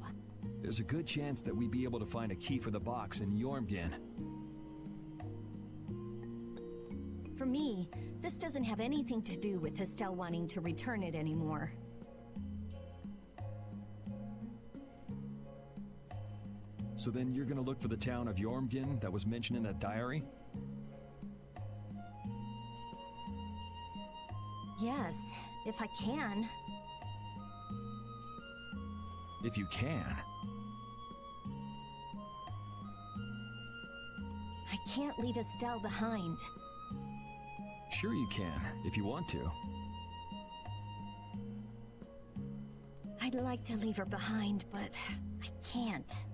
There's a good chance that we'd be able to find a key for the box in Jrpg. For me, this doesn't have anything to do with Estelle wanting to return it anymore. So then you're gonna look for the town of Jrpg that was mentioned in that diary? Yes, if I can. If you can. I can't leave Estelle behind. Sure you can, if you want to. I'd like to leave her behind, but I can't.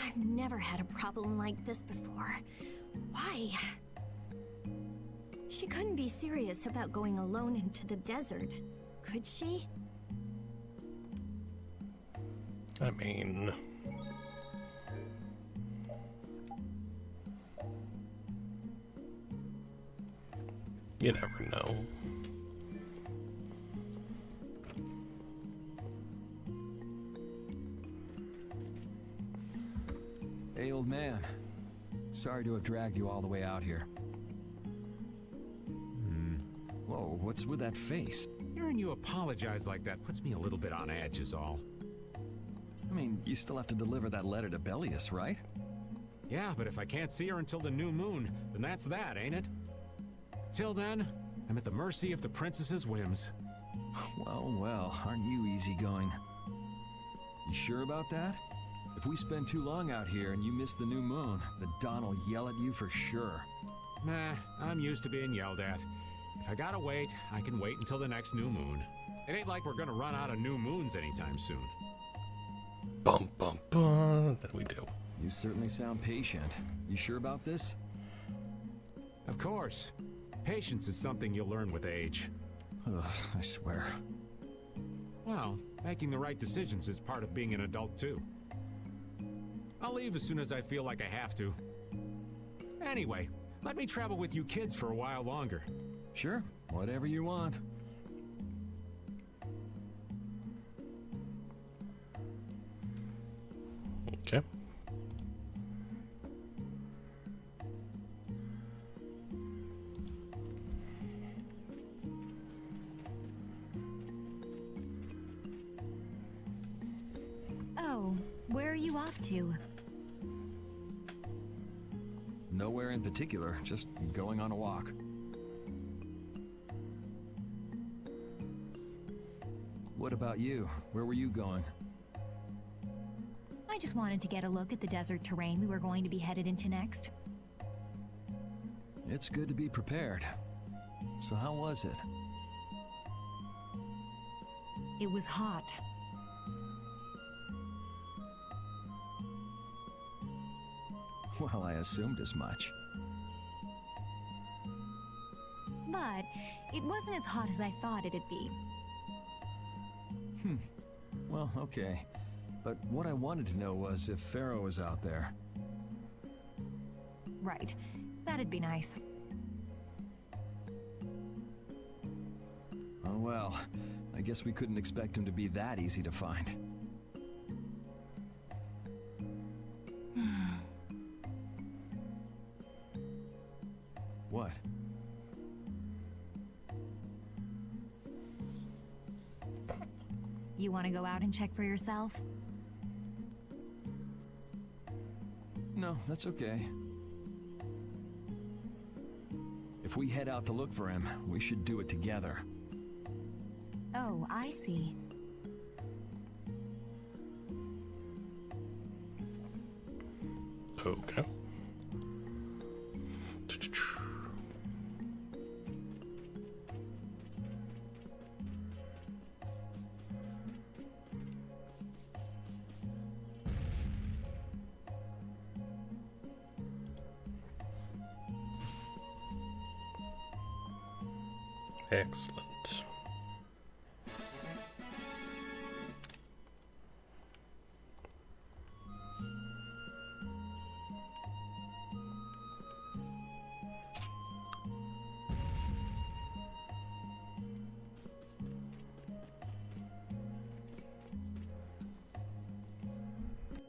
I've never had a problem like this before. Why? She couldn't be serious about going alone into the desert, could she? I mean... you never know. Hey, old man. Sorry to have dragged you all the way out here. Whoa, what's with that face? Hearing you apologize like that puts me a little bit on edge is all. I mean, you still have to deliver that letter to Bellius, right? Yeah, but if I can't see her until the new moon, then that's that, ain't it? Till then, I'm at the mercy of the princess's whims. Well, well, aren't you easygoing? You sure about that? If we spend too long out here and you miss the new moon, the Dawn will yell at you for sure. Nah, I'm used to being yelled at. If I gotta wait, I can wait until the next new moon. It ain't like we're gonna run out of new moons anytime soon. Bum bum bum. That we do. You certainly sound patient. You sure about this? Of course. Patience is something you'll learn with age. Ugh, I swear. Well, making the right decisions is part of being an adult too. I'll leave as soon as I feel like I have to. Anyway, let me travel with you kids for a while longer. Sure, whatever you want. Okay. Oh, where are you off to? Nowhere in particular, just going on a walk. What about you? Where were you going? I just wanted to get a look at the desert terrain we were going to be headed into next. It's good to be prepared. So how was it? It was hot. Well, I assumed as much. But it wasn't as hot as I thought it'd be. Well, okay. But what I wanted to know was if Pharaoh was out there. Right. That'd be nice. Oh well, I guess we couldn't expect him to be that easy to find. What? You want to go out and check for yourself? No, that's okay. If we head out to look for him, we should do it together. Oh, I see. Okay. Excellent.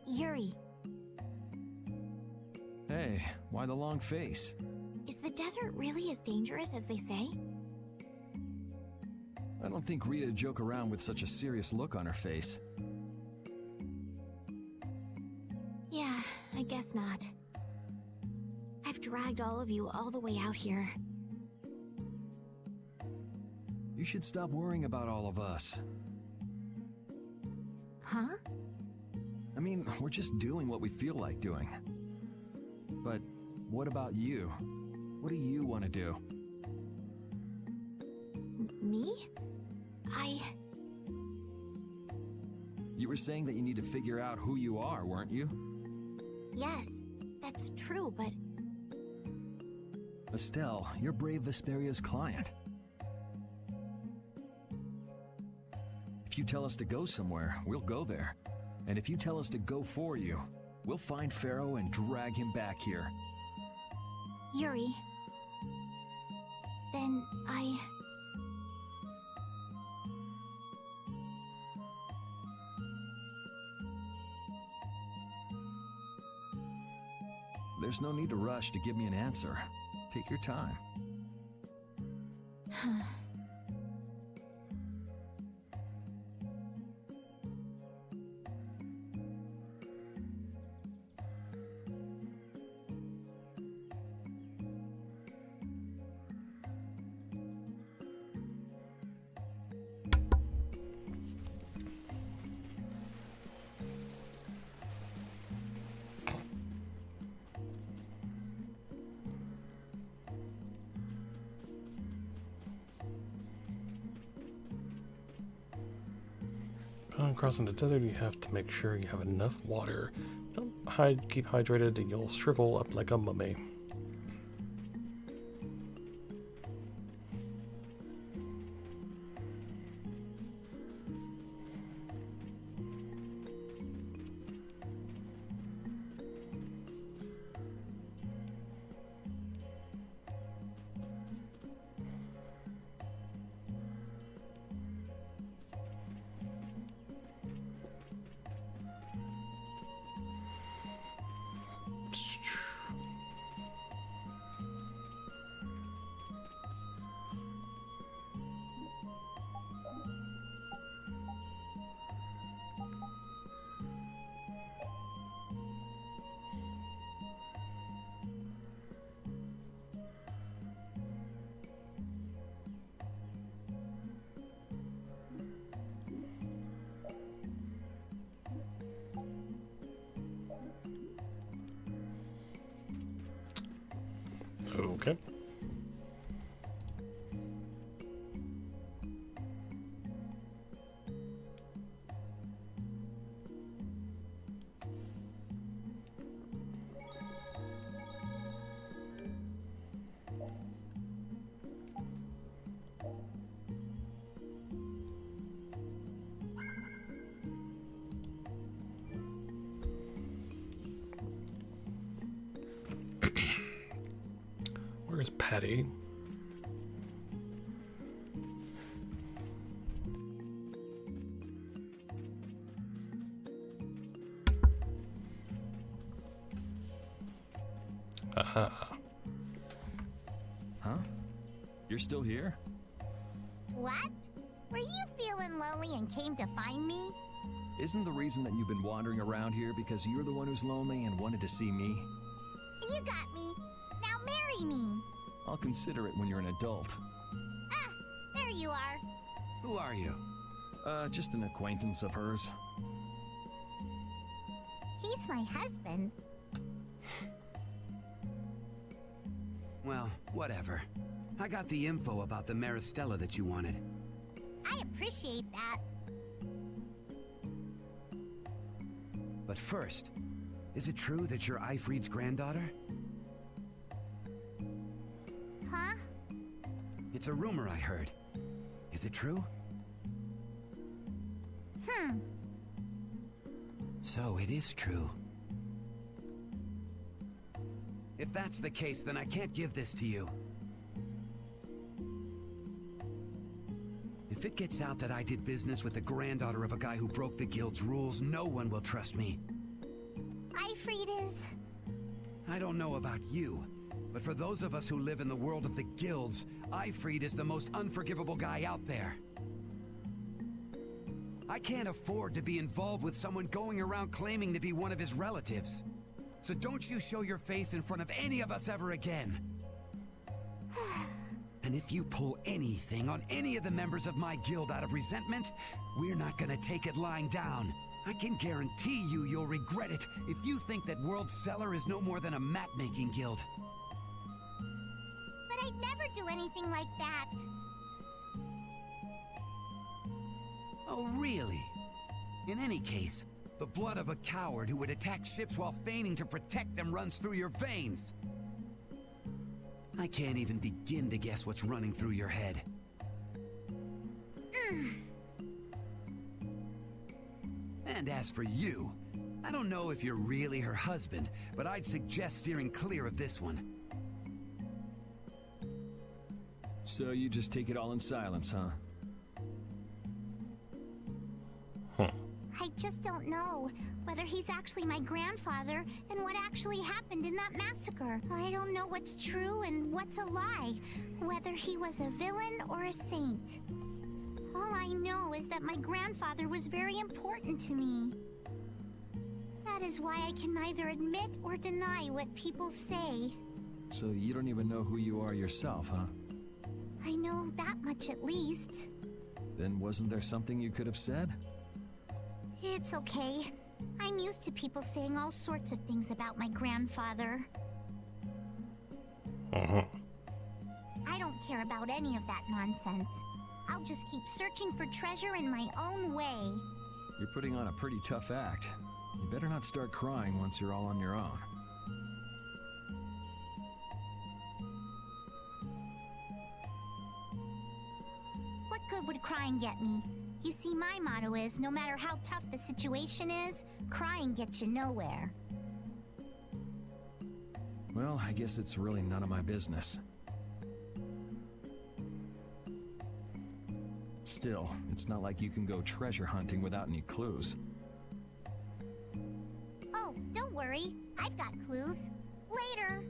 Yuri, Hey, why the long face? is the desert really as dangerous as they say? I don't think Rita joke around with such a serious look on her face. Yeah, I guess not. I've dragged all of you all the way out here. You should stop worrying about all of us. Huh? I mean, we're just doing what we feel like doing. But what about you? What do you want to do? Me? You were saying that you need to figure out who you are, weren't you? Yes, that's true, but Estelle, you're brave Vesperia's client. If you tell us to go somewhere, we'll go there. And if you tell us to go for you, we'll find Pharaoh and drag him back here. Yuri. Then There's no need to rush to give me an answer. Take your time. Upon crossing the desert, you have to make sure you have enough water. Don't keep hydrated, and you'll shrivel up like a mummy. Okay. Where's Patty? Aha. Huh? You're still here? What? Were you feeling lonely and came to find me? Isn't the reason that you've been wandering around here because you're the one who's lonely and wanted to see me? You got me. Now marry me. I'll consider it when you're an adult. Ah, there you are. Who are you? Just an acquaintance of hers. He's my husband. Well, whatever. I got the info about the Maristella that you wanted. I appreciate that. But first, is it true that you're Ifrid's granddaughter? Huh? It's a rumor I heard. Is it true? So it is true. If that's the case, then I can't give this to you. If it gets out that I did business with the granddaughter of a guy who broke the guild's rules, no one will trust me. Ifrid is... I don't know about you, but for those of us who live in the world of the guilds, Ifrid is the most unforgivable guy out there. I can't afford to be involved with someone going around claiming to be one of his relatives. So don't you show your face in front of any of us ever again. And if you pull anything on any of the members of my guild out of resentment, we're not gonna take it lying down. I can guarantee you'll regret it if you think that World Cellar is no more than a map-making guild. But I'd never do anything like that. Oh, really? In any case, the blood of a coward who would attack ships while feigning to protect them runs through your veins. I can't even begin to guess what's running through your head. And as for you, I don't know if you're really her husband, but I'd suggest steering clear of this one. So you just take it all in silence, huh? I just don't know whether he's actually my grandfather and what actually happened in that massacre. I don't know what's true and what's a lie, whether he was a villain or a saint. All I know is that my grandfather was very important to me. That is why I can neither admit or deny what people say. So you don't even know who you are yourself, huh? I know that much at least. Then wasn't there something you could have said? It's okay. I'm used to people saying all sorts of things about my grandfather. I don't care about any of that nonsense. I'll just keep searching for treasure in my own way. You're putting on a pretty tough act. You better not start crying once you're all on your own. What good would crying get me? You see, my motto is, no matter how tough the situation is, crying gets you nowhere. Well, I guess it's really none of my business. Still, it's not like you can go treasure hunting without any clues. Oh, don't worry. I've got clues. Later.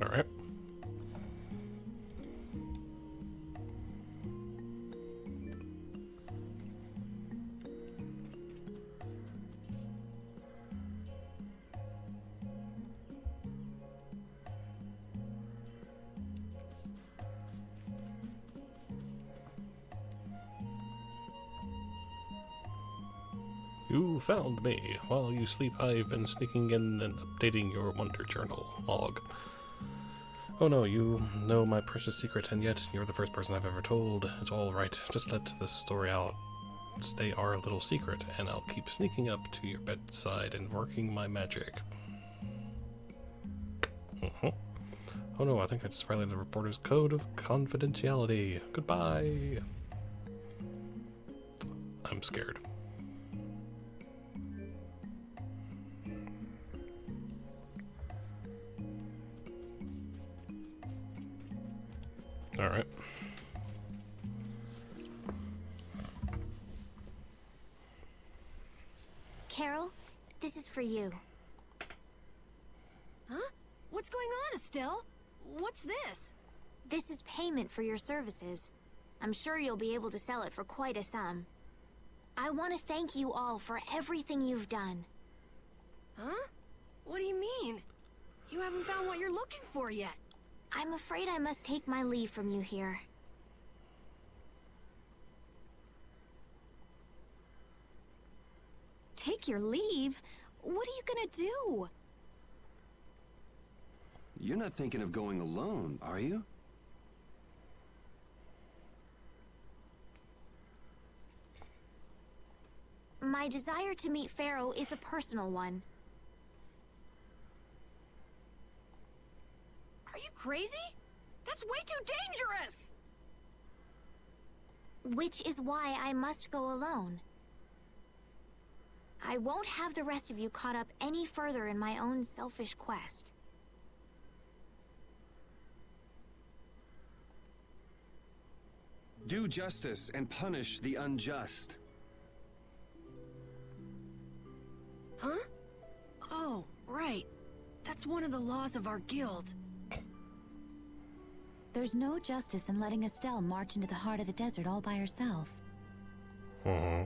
All right. You found me. While you sleep, I've been sneaking in and updating your Wonder Journal log. Oh no, you know my precious secret, and yet you're the first person I've ever told. It's all right. Just let this story out. Stay our little secret, and I'll keep sneaking up to your bedside and working my magic. Oh no, I think I just violated the reporter's code of confidentiality. Goodbye. I'm scared. All right. Carol, this is for you. Huh? What's going on, Estelle? What's this? This is payment for your services. I'm sure you'll be able to sell it for quite a sum. I want to thank you all for everything you've done. Huh? What do you mean? You haven't found what you're looking for yet. I'm afraid I must take my leave from you here. Take your leave? What are you gonna do? You're not thinking of going alone, are you? My desire to meet Pharaoh is a personal one. Are you crazy? That's way too dangerous! Which is why I must go alone. I won't have the rest of you caught up any further in my own selfish quest. Do justice and punish the unjust. Huh? Oh, right. That's one of the laws of our guild. There's no justice in letting Estelle march into the heart of the desert all by herself. I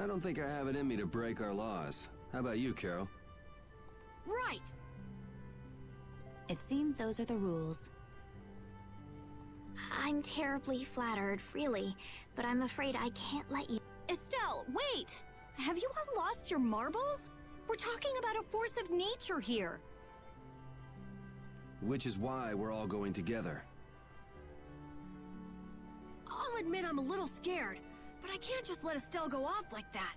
don't think I have it in me to break our laws. How about you, Carol? Right! It seems those are the rules. I'm terribly flattered, really, but I'm afraid I can't let you— Estelle, wait! Have you all lost your marbles? We're talking about a force of nature here. Which is why we're all going together. I'll admit I'm a little scared, but I can't just let Estelle go off like that.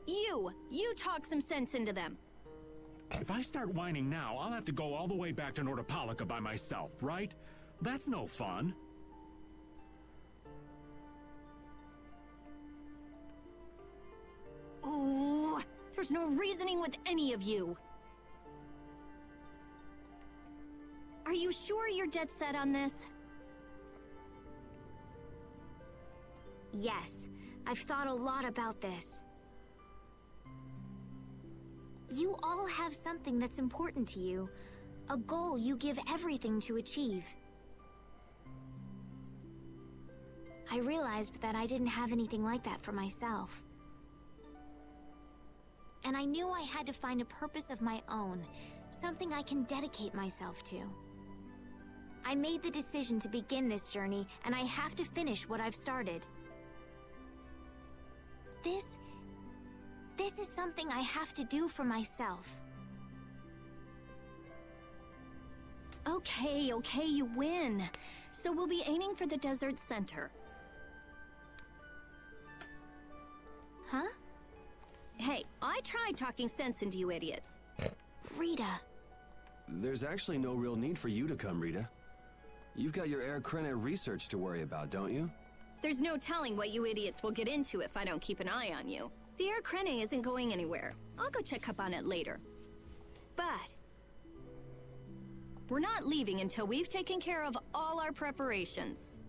You talk some sense into them. If I start whining now, I'll have to go all the way back to Nordopolica by myself, right? That's no fun. Ooh, there's no reasoning with any of you. Are you sure you're dead set on this? Yes, I've thought a lot about this. You all have something that's important to you, a goal you give everything to achieve. I realized that I didn't have anything like that for myself. And I knew I had to find a purpose of my own, something I can dedicate myself to. I made the decision to begin this journey, and I have to finish what I've started. This is something I have to do for myself. Okay, you win. So we'll be aiming for the desert center. Huh? Hey, I tried talking sense into you idiots. Rita. There's actually no real need for you to come, Rita. You've got your Air Krene research to worry about, don't you? There's no telling what you idiots will get into if I don't keep an eye on you. The Air Krene isn't going anywhere. I'll go check up on it later. But we're not leaving until we've taken care of all our preparations.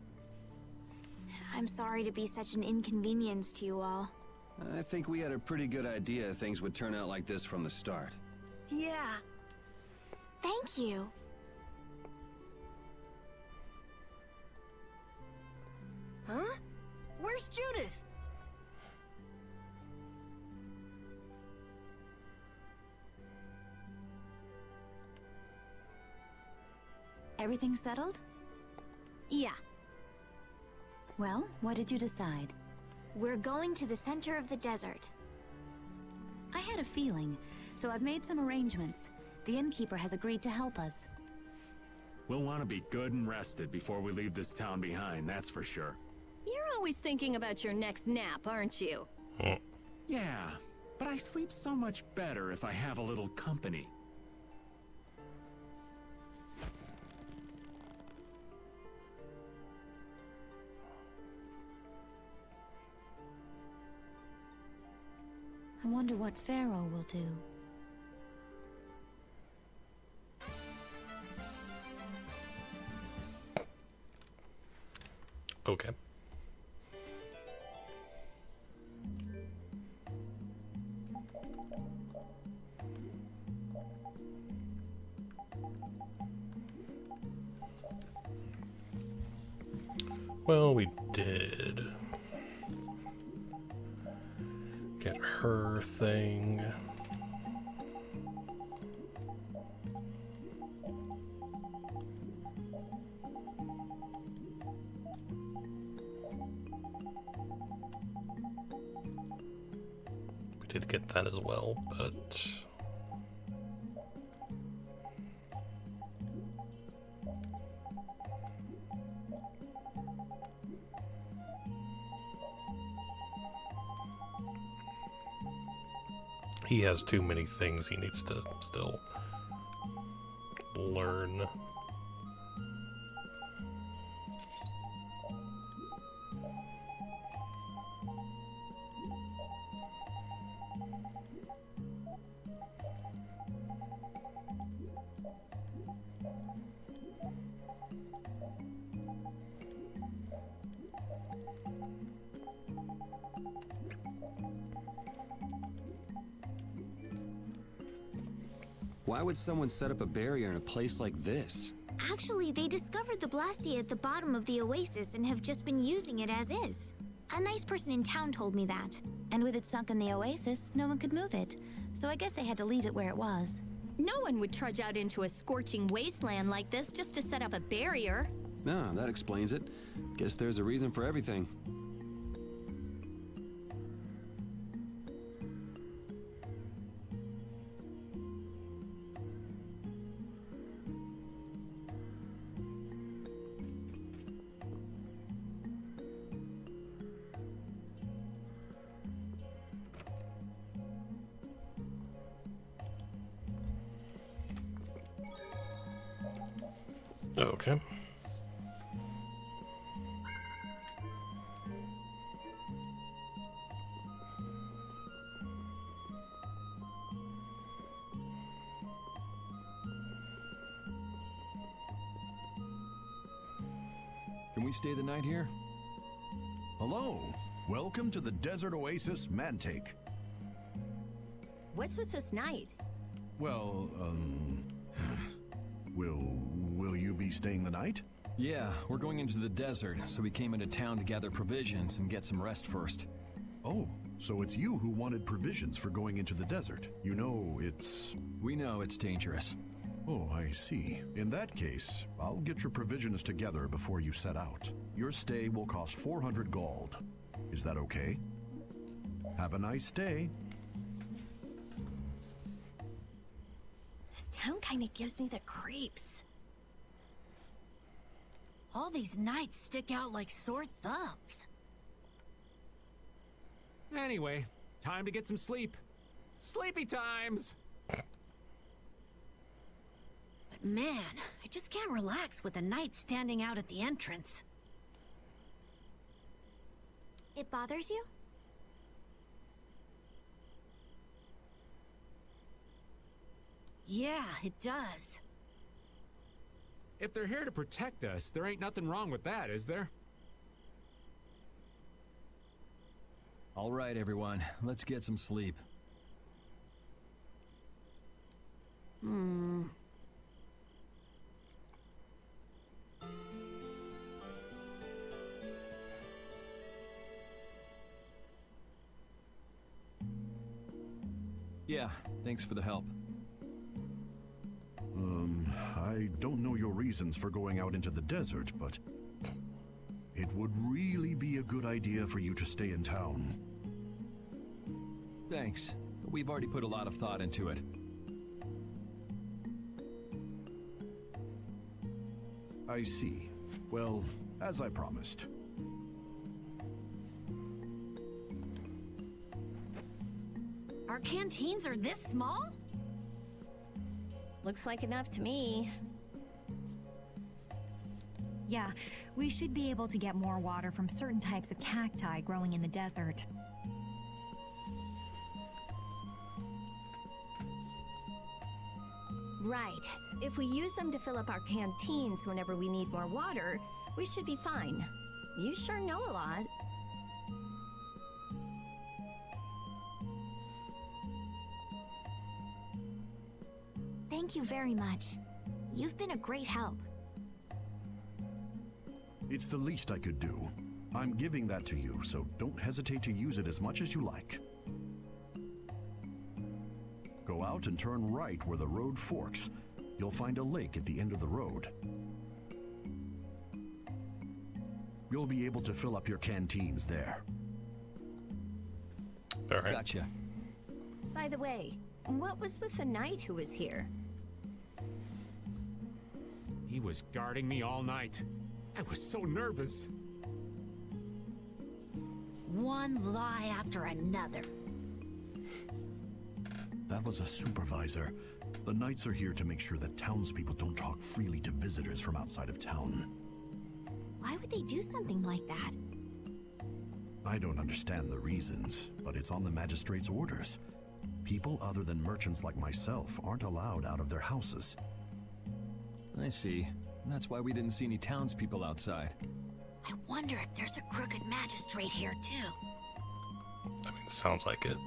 I'm sorry to be such an inconvenience to you all. I think we had a pretty good idea things would turn out like this from the start. Yeah. Thank you. Huh? Where's Judith? Everything settled? Yeah. Well, what did you decide? We're going to the center of the desert. I had a feeling, so I've made some arrangements. The innkeeper has agreed to help us. We'll want to be good and rested before we leave this town behind, that's for sure. You're always thinking about your next nap, aren't you? Yeah, but I sleep so much better if I have a little company. I wonder what Pharaoh will do. Okay. Well, we did get her thing. We did get that as well, but he has too many things he needs to still learn. Why would someone set up a barrier in a place like this? Actually, they discovered the Blastia at the bottom of the oasis and have just been using it as is. A nice person in town told me that. And with it sunk in the oasis, no one could move it. So I guess they had to leave it where it was. No one would trudge out into a scorching wasteland like this just to set up a barrier. Ah, that explains it. Guess there's a reason for everything. Okay. Can we stay the night here? Hello. Welcome to the Desert Oasis Mantake. What's with this night? Well, will you be staying the night? Yeah, we're going into the desert, so we came into town to gather provisions and get some rest first. Oh, so it's you who wanted provisions for going into the desert. You know, it's... We know it's dangerous. Oh, I see. In that case, I'll get your provisions together before you set out. Your stay will cost 400 gold. Is that okay? Have a nice day. This town kind of gives me the creeps. All these nights stick out like sore thumbs. Anyway, time to get some sleep. Sleepy times! But man, I just can't relax with the night standing out at the entrance. It bothers you? Yeah, it does. If they're here to protect us, there ain't nothing wrong with that, is there? All right, everyone, let's get some sleep. Yeah, thanks for the help. I don't know your reasons for going out into the desert, but... It would really be a good idea for you to stay in town. Thanks. We've already put a lot of thought into it. I see. Well, as I promised. Our canteens are this small? Looks like enough to me. Yeah, we should be able to get more water from certain types of cacti growing in the desert. Right. If we use them to fill up our canteens whenever we need more water, we should be fine. You sure know a lot. Thank you very much. You've been a great help. It's the least I could do. I'm giving that to you, so don't hesitate to use it as much as you like. Go out and turn right where the road forks. You'll find a lake at the end of the road. You'll be able to fill up your canteens there. All right. Gotcha. By the way, what was with the knight who was here? He was guarding me all night. I was so nervous. One lie after another. That was a supervisor. The knights are here to make sure that townspeople don't talk freely to visitors from outside of town. Why would they do something like that? I don't understand the reasons, but it's on the magistrate's orders. People other than merchants like myself aren't allowed out of their houses. I see. That's why we didn't see any townspeople outside. I wonder if there's a crooked magistrate here too. I mean, sounds like it.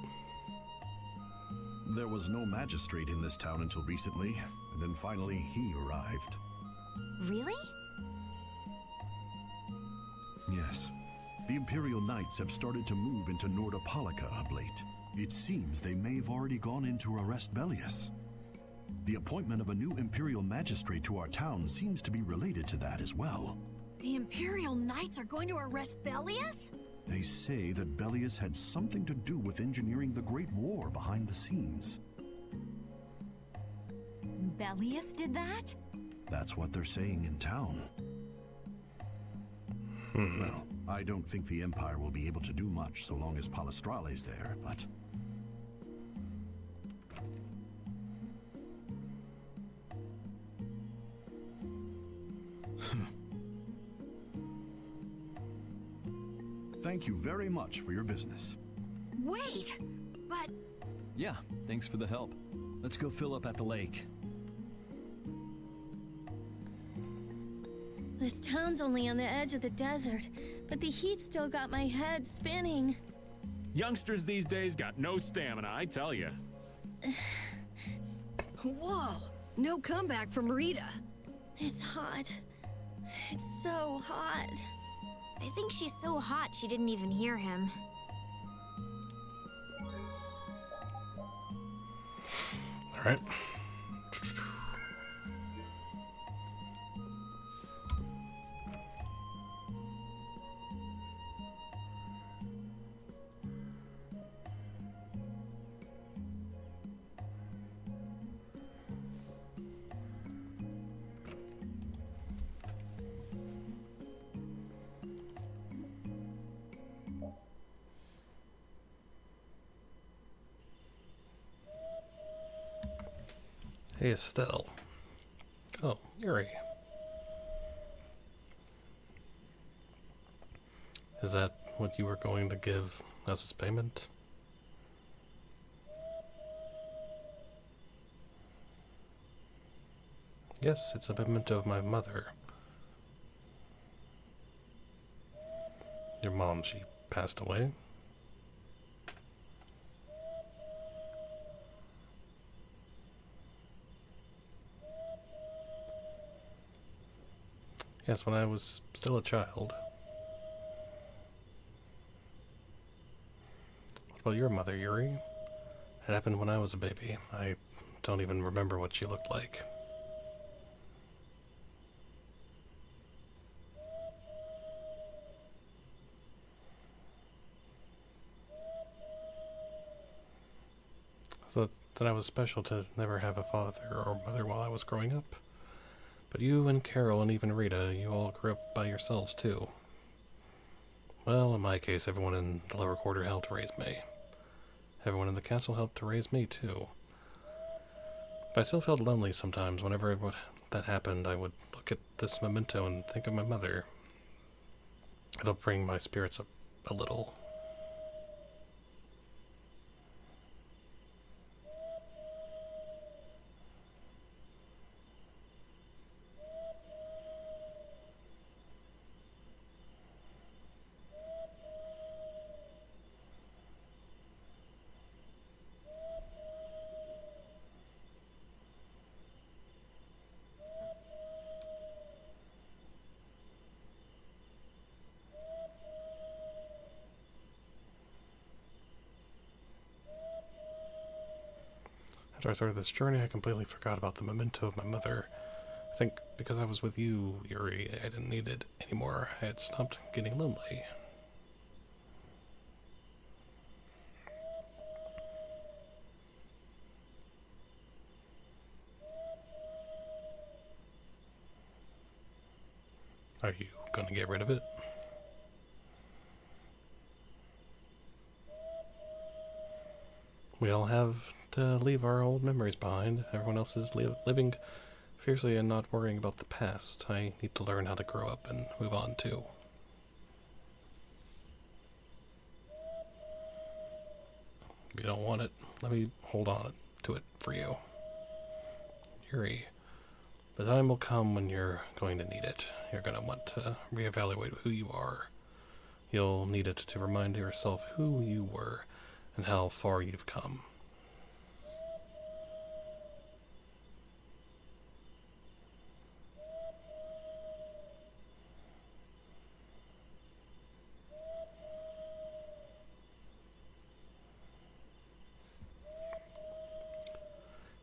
There was no magistrate in this town until recently, and then finally he arrived. Really? Yes. The Imperial Knights have started to move into Nordopolica of late. It seems they may have already gone in to arrest Bellius. The appointment of a new Imperial Magistrate to our town seems to be related to that as well. The Imperial Knights are going to arrest Bellius? They say that Bellius had something to do with engineering the Great War behind the scenes. Bellius did that? That's what they're saying in town. Well, I don't think the Empire will be able to do much so long as Palestrale's there, but... Thank you very much for your business. Wait, but... Yeah, thanks for the help. Let's go fill up at the lake. This town's only on the edge of the desert, but the heat still got my head spinning. Youngsters these days got no stamina, I tell you. Whoa, no comeback from Rita. It's hot. It's so hot. I think she's so hot she didn't even hear him. All right. Hey, Estelle. Oh, Yuri. Is that what you were going to give as its payment? Yes, it's a memento of my mother. Your mom, she passed away? Yes, when I was still a child. What about your mother, Yuri? It happened when I was a baby. I don't even remember what she looked like. that I was special to never have a father or mother while I was growing up. But you and Carol and even Rita, you all grew up by yourselves too. Well, in my case, everyone in the lower quarter helped raise me. Everyone in the castle helped to raise me too. But I still felt lonely sometimes. Whenever that happened, I would look at this memento and think of my mother. It'll bring my spirits up a little. After I started this journey, I completely forgot about the memento of my mother. I think because I was with you, Yuri, I didn't need it anymore. I had stopped getting lonely. Are you gonna get rid of it? We all have to leave our old memories behind. Everyone else is living fiercely and not worrying about the past. I need to learn how to grow up and move on too. If you don't want it, let me hold on to it for you. Yuri, the time will come when you're going to need it. You're going to want to reevaluate who you are. You'll need it to remind yourself who you were and how far you've come.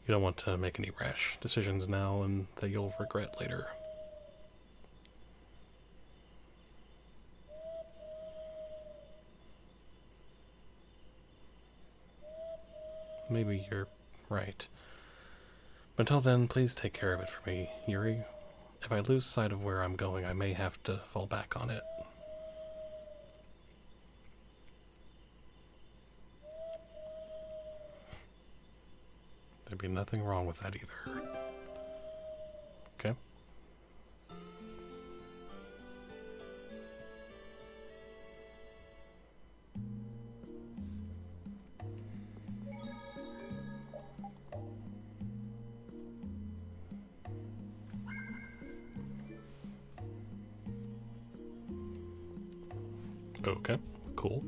You don't want to make any rash decisions now and that you'll regret later. Maybe you're right. But until then, please take care of it for me, Yuri. If I lose sight of where I'm going, I may have to fall back on it. There'd be nothing wrong with that either. Okay? Okay, cool.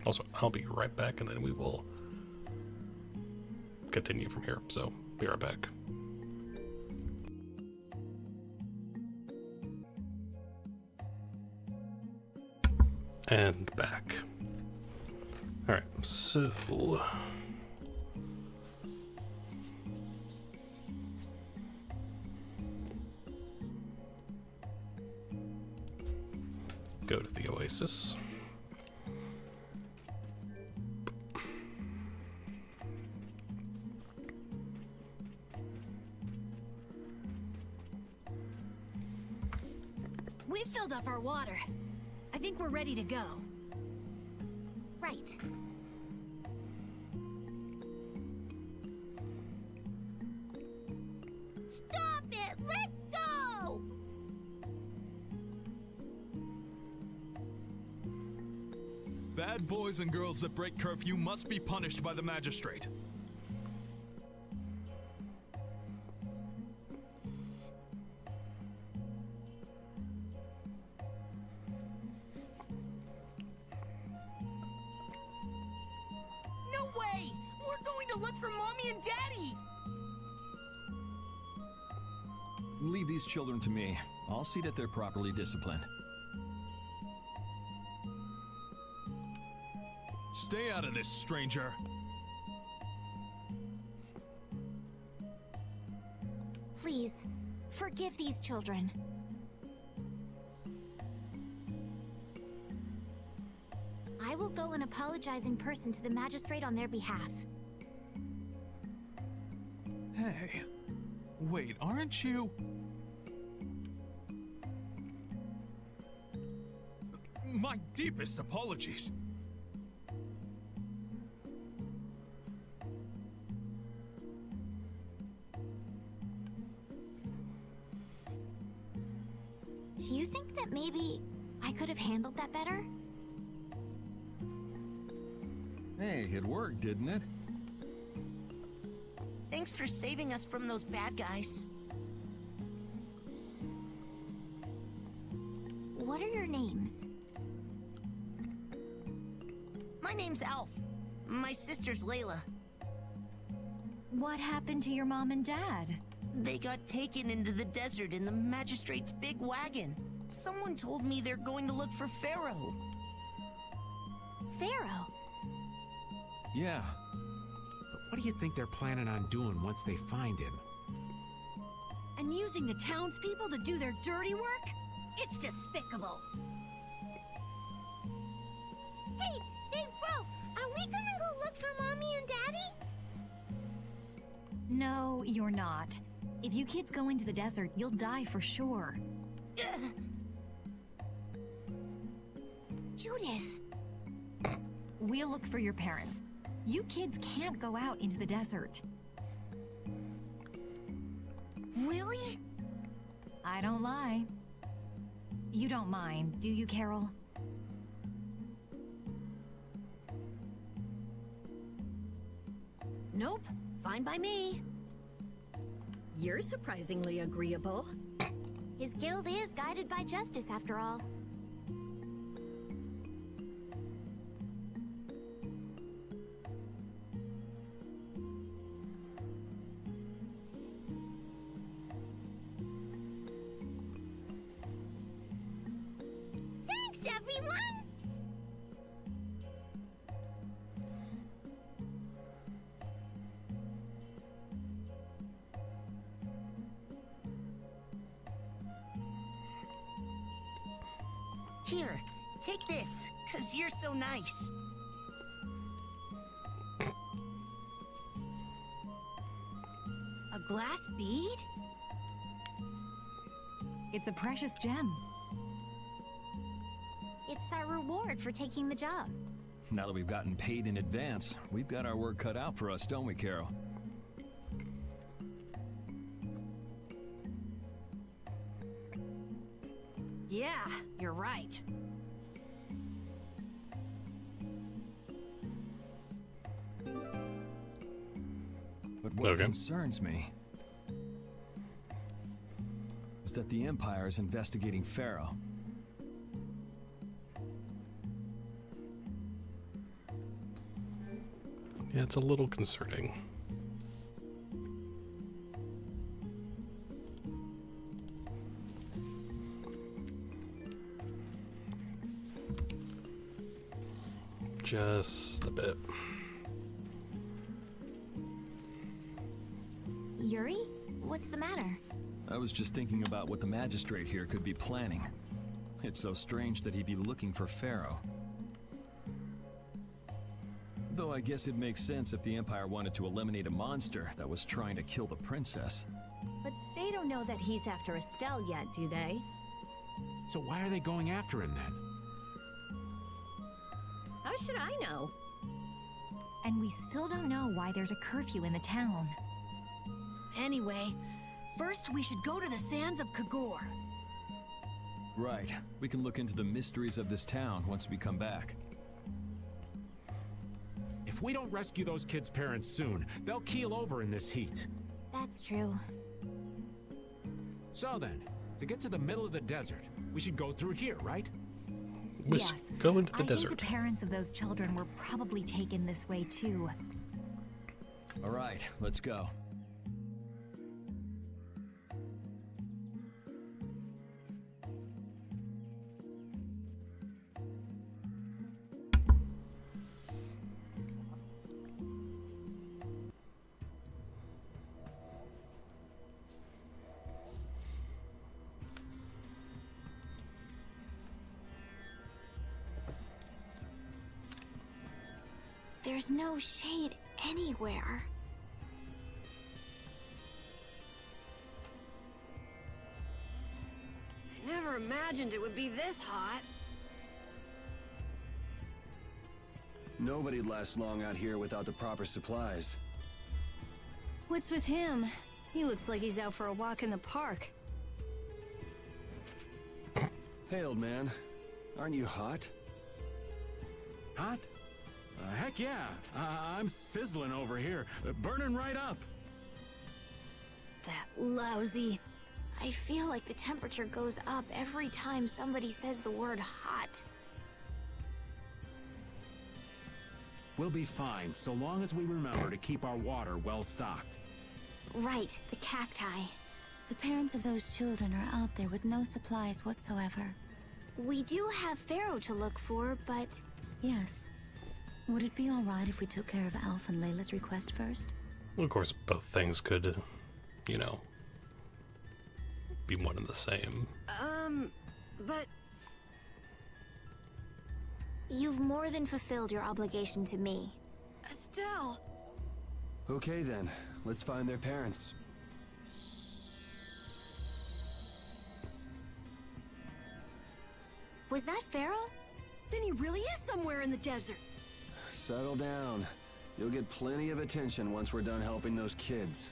Also, I'll be right back and then we will continue from here, so be right back. And back. Alright, so go to the Oasis. We've filled up our water. I think we're ready to go. Right. Stop it! Let go! Bad boys and girls that break curfew must be punished by the magistrate. No way! We're going to look for Mommy and Daddy! Leave these children to me. I'll see that they're properly disciplined. Stay out of this, stranger. Please, forgive these children. will go and apologize in person to the magistrate on their behalf. Hey, wait, aren't you? My deepest apologies. Do you think that maybe I could have handled that better? Hey, it worked, didn't it? Thanks for saving us from those bad guys. What are your names? My name's Alf. My sister's Layla. What happened to your mom and dad? They got taken into the desert in the magistrate's big wagon. Someone told me they're going to look for Pharaoh. Pharaoh? Yeah. But what do you think they're planning on doing once they find him? And using the townspeople to do their dirty work? It's despicable. Hey, bro! Are we gonna go look for Mommy and Daddy? No, you're not. If you kids go into the desert, you'll die for sure. Judith! We'll look for your parents. You kids can't go out into the desert. Really? I don't lie. You don't mind, do you, Carol? Nope, fine by me. You're surprisingly agreeable. His guild is guided by justice, after all. Thanks, everyone! Here, take this, 'cause you're so nice. A glass bead? It's a precious gem. It's our reward for taking the job. Now that we've gotten paid in advance, we've got our work cut out for us, don't we, Carol? Yeah, you're right. But what Okay. concerns me is that the Empire is investigating Pharaoh. Yeah, it's a little concerning. Just a bit. Yuri? What's the matter? I was just thinking about what the magistrate here could be planning. It's so strange that he'd be looking for Pharaoh. Though I guess it makes sense if the Empire wanted to eliminate a monster that was trying to kill the princess. But they don't know that he's after Estelle yet, do they? So why are they going after him then? How should I know? And we still don't know why there's a curfew in the town. Anyway, first we should go to the sands of Kagor. Right. We can look into the mysteries of this town once we come back. If we don't rescue those kids' parents soon, they'll keel over in this heat. That's true. So then, to get to the middle of the desert, we should go through here, right? Let's Yes. go into the I desert. think the parents of those children were probably taken this way too. All right, let's go. There's no shade anywhere. I never imagined it would be this hot. Nobody'd last long out here without the proper supplies. What's with him? He looks like he's out for a walk in the park. Hey, old man. Aren't you hot? Hot? Heck yeah. I'm sizzling over here. Burning right up. That lousy. I feel like the temperature goes up every time somebody says the word hot. We'll be fine, so long as we remember to keep our water well stocked. Right, the cacti. The parents of those children are out there with no supplies whatsoever. We do have Pharaoh to look for, but... Yes. Would it be alright if we took care of Alf and Layla's request first? Well, of course, both things could, you know, be one and the same. But... You've more than fulfilled your obligation to me. Estelle! Okay then, let's find their parents. Was that Pharaoh? Then he really is somewhere in the desert. Settle down. You'll get plenty of attention once we're done helping those kids.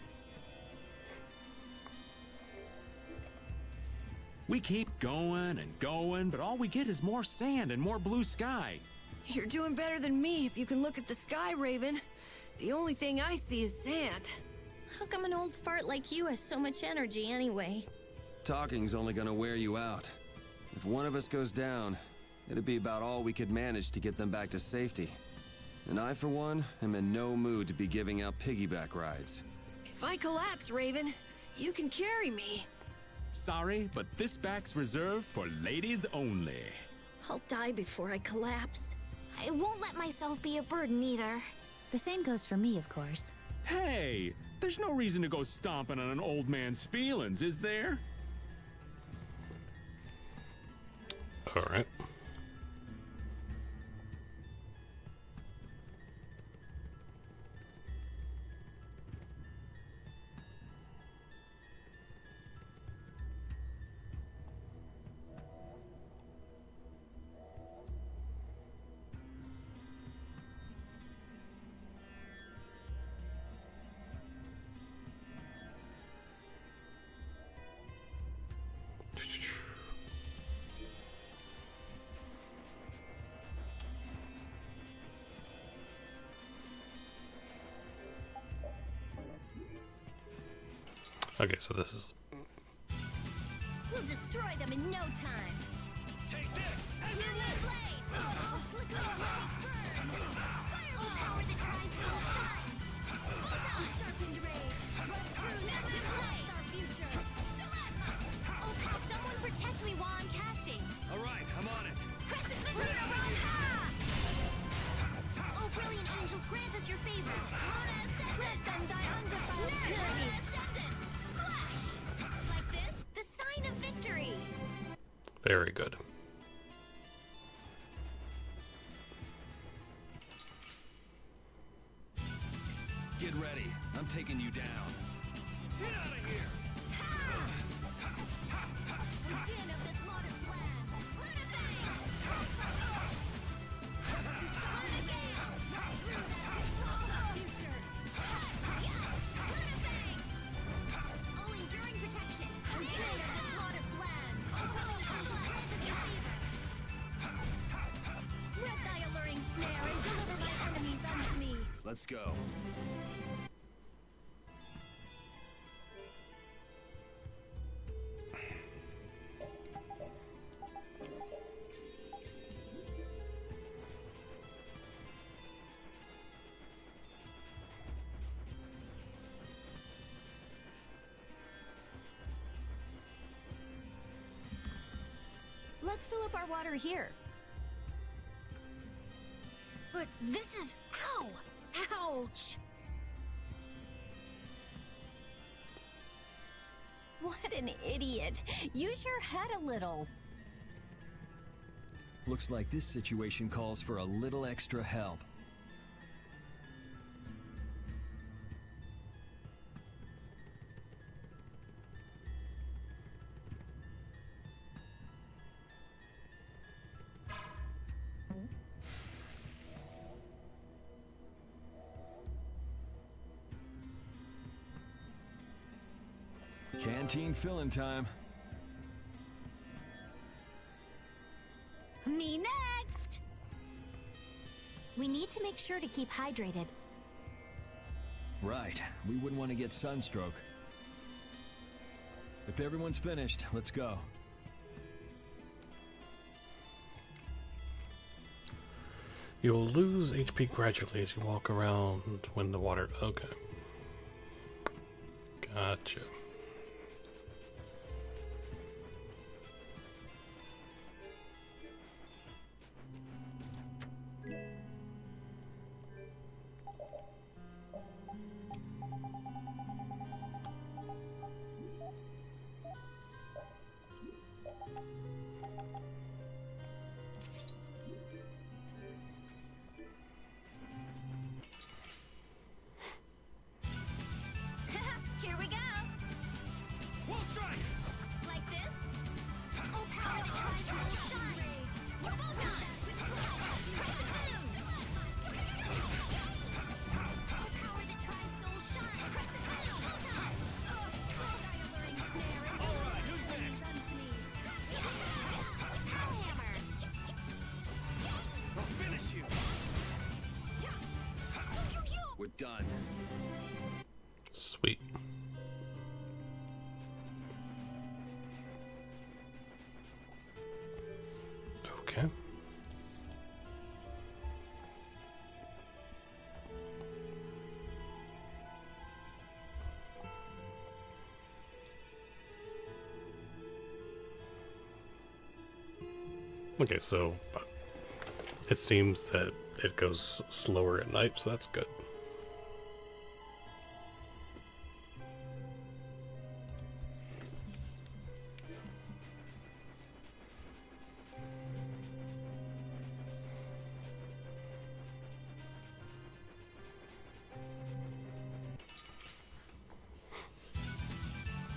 We keep going and going, but all we get is more sand and more blue sky. You're doing better than me if you can look at the sky, Raven. The only thing I see is sand. How come an old fart like you has so much energy anyway? Talking's only gonna wear you out. If one of us goes down, it'd be about all we could manage to get them back to safety. And I, for one, am in no mood to be giving out piggyback rides. If I collapse, Raven, you can carry me. Sorry, but this back's reserved for ladies only. I'll die before I collapse. I won't let myself be a burden either. The same goes for me, of course. Hey, there's no reason to go stomping on an old man's feelings, is there? All right. Okay, so this is... We'll destroy them in no time. Take this! Blade! Flicker of rays burn! Fire will power the tri-soul shine! Photon sharpened rage! Run through never blade! Our future! Stilagma! Oh, someone protect me while I'm casting! Alright, I'm on it. Crescent Luna on high! Oh, brilliant angels, grant us your favor! Luna Ascendant! Let them thy undefiled purity! Splash! Like this, the sign of victory! Very good. Get ready. I'm taking you down. Get out of here! The din of this modest land! Luna Bang! Luna Gage! Through the future! Luna Bang! Oh, enduring protection! The din of this modest land! Brilliant angels, grant us your favor! Spread thy alluring snare and deliver my enemies unto me! Let's go. Let's fill up our water here. But this is... Ow! Ouch! What an idiot. Use your head a little. Looks like this situation calls for a little extra help. Canteen filling time. Me next! We need to make sure to keep hydrated. Right. We wouldn't want to get sunstroke. If everyone's finished, let's go. You'll lose HP gradually as you walk around when the water... Okay. Gotcha. Here we go. Wolf strike! Like this. Oh, power that tries to shine. Double time. Crescent moon. Oh, power that tries soul shine. Crescent moon. Time. Oh, slow thy alluring snare. All right, who's next? Unto me. Power hammer. I'll finish you. We're done. Sweet. Okay. Okay, so it seems that it goes slower at night, so that's good.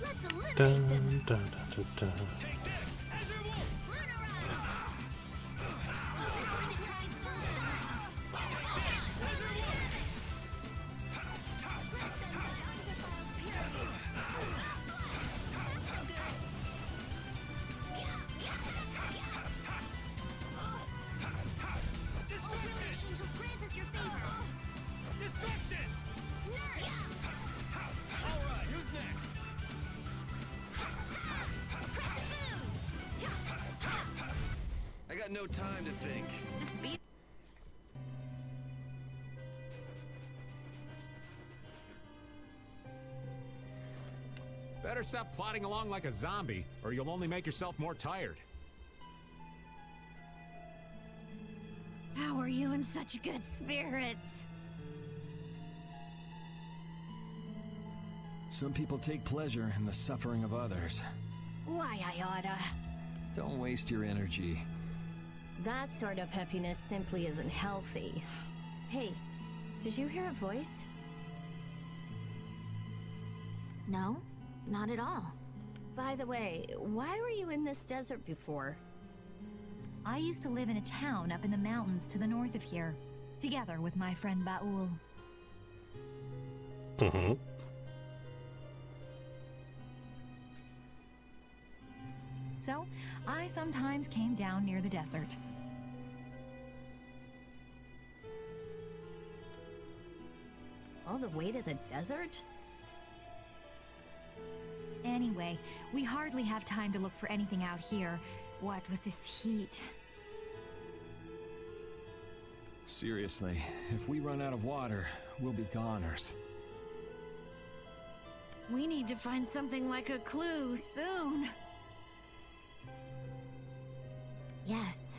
Let's eliminate Dun, them. dun, dun, dun, dun. Take this, Azure Wolf! Oh, power that tries soul shine. Azure Wolf! Distraction! Angels grant us your favor. Distraction! Nurse! All right, who's next? I got no time to think. Just beat. Better stop plodding along like a zombie, or you'll only make yourself more tired. How are you in such good spirits? Some people take pleasure in the suffering of others. Why, I oughta. Don't waste your energy. That sort of peppiness simply isn't healthy. Hey, did you hear a voice? No, not at all. By the way, why were you in this desert before? I used to live in a town up in the mountains to the north of here, together with my friend Baul. Mm-hmm. So, I sometimes came down near the desert. All the way to the desert? Anyway, we hardly have time to look for anything out here. What with this heat? Seriously, if we run out of water, we'll be goners. We need to find something like a clue soon. Yes.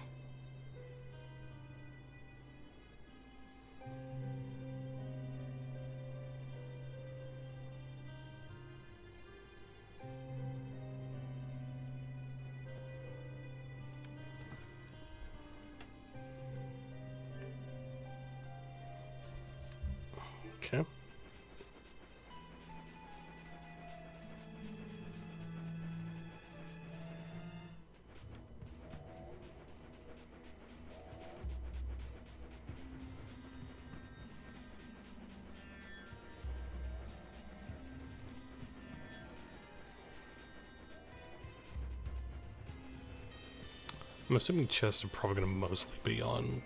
Okay. I'm assuming chests are probably going to mostly be on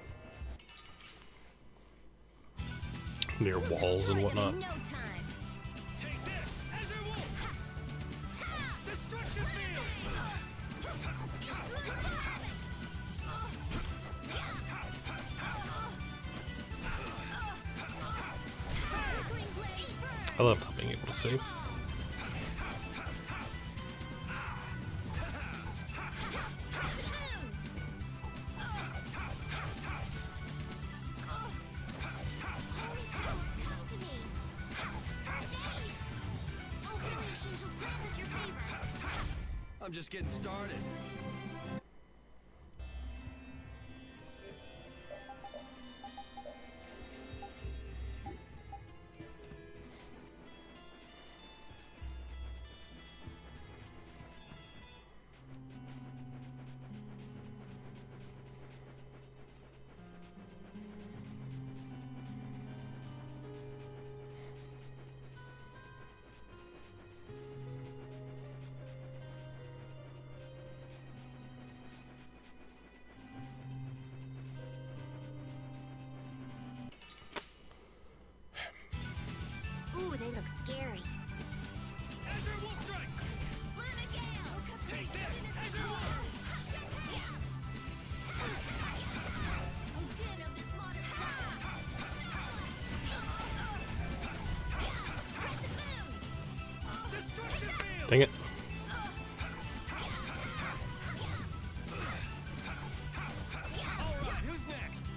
near walls and whatnot. No time. Take this, Azure Wolf! Destruction field! I love not being able to see. I'm just getting started. Ooh, they look scary. Azure Wolf Strike! Take this, Azure Wolf! Destruction field! Dang it. Alright, who's next?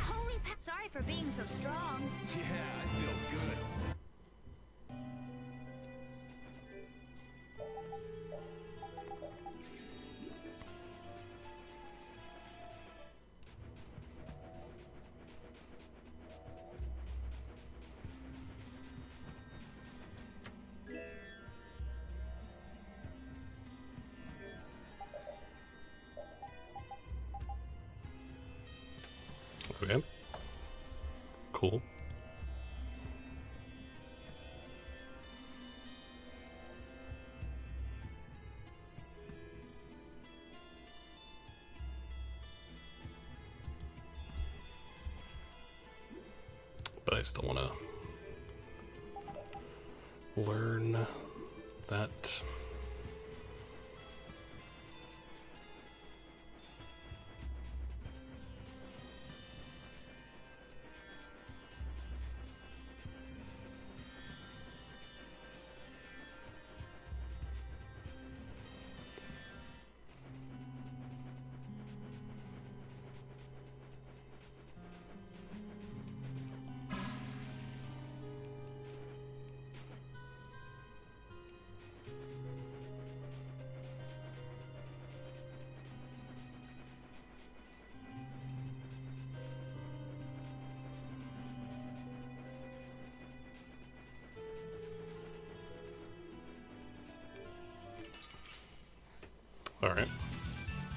Holy sorry for being so strong. Yeah, I feel good. Okay. Cool. But I still want to learn that. All right.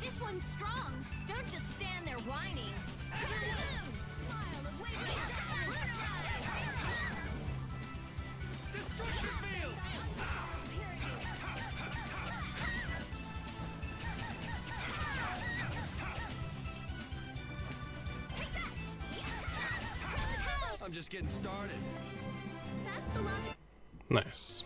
This one's strong. Don't just stand there whining. Smile and wave Destruction field! I'm just getting started. That's the logic. Nice.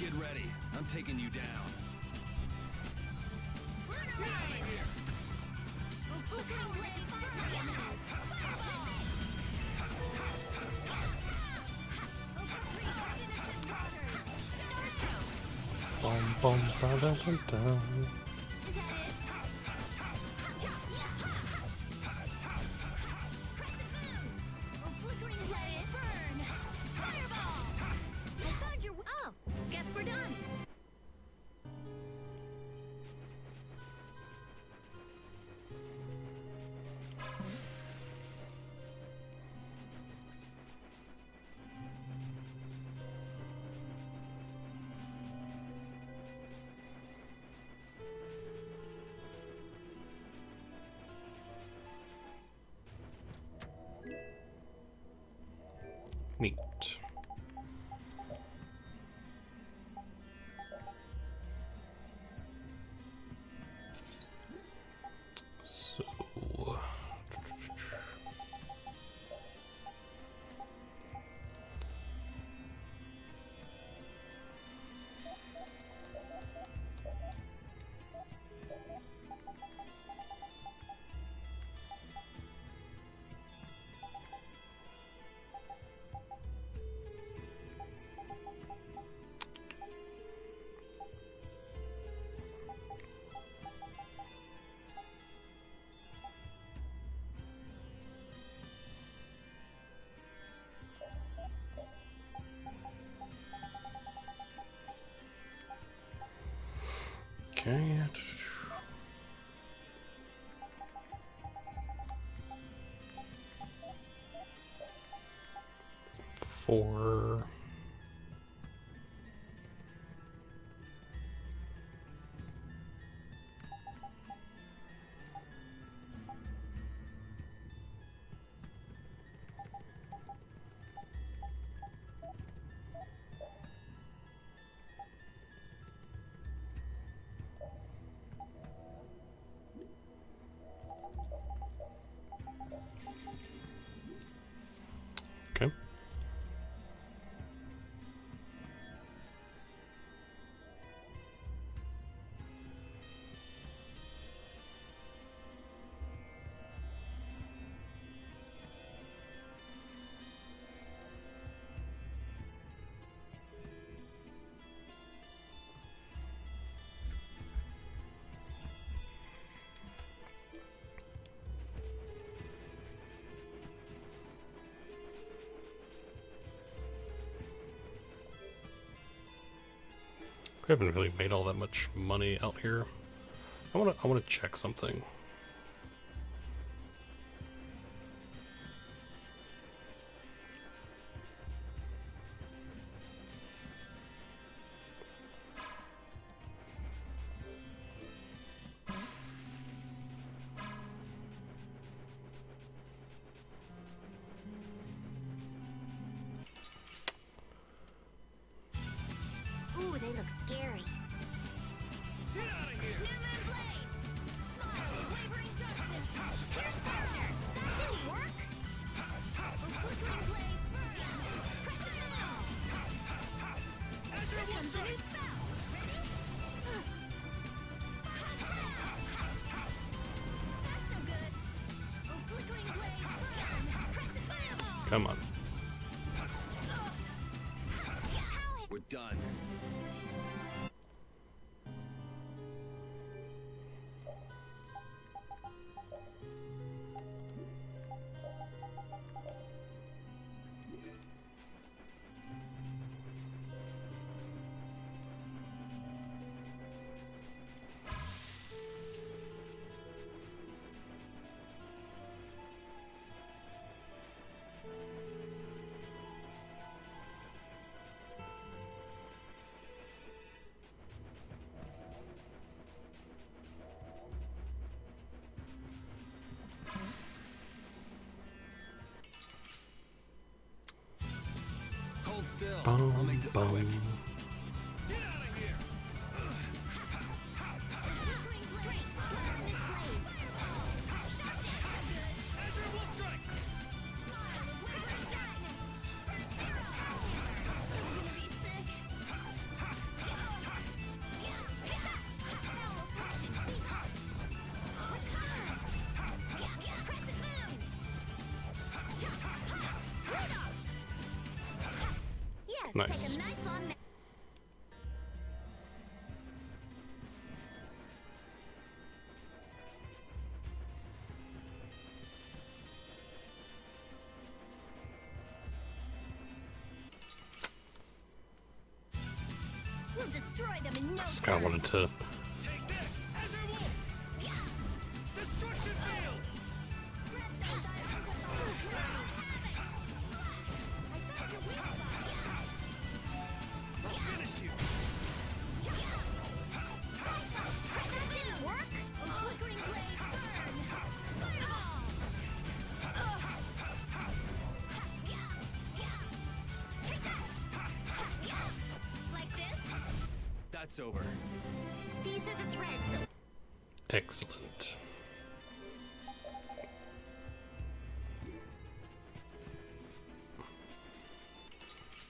Get ready. I'm taking you down. Bum, bum, ba, da, da, da. Oh, guess we're done. Neat. So, okay. Four. Okay. We haven't really made all that much money out here. I wanna check something. Ooh, they look scary. Get out of here! New Moon Blade! Smile, wavering darkness! Pierce Tester! That didn't work! Flickering blaze, press it below! Here comes a new spell! Ready? That's no good! Flickering blaze, press it fireball! Come on. We're done. Hold still. I'll make this quick. Get out of here! Flickering straight, burn this blade! Sharpness! Azure Wolf Strike! Smile, wavering darkness! I'm gonna be sick! Nice. We'll destroy them in no Just kind of time. wanted to. Take this, Azure Wolf! Destruction field! I'll finish you! That didn't work. A flickering blaze burn. Fireball. Take that. Like this. That's over. These are the threads that. Excellent.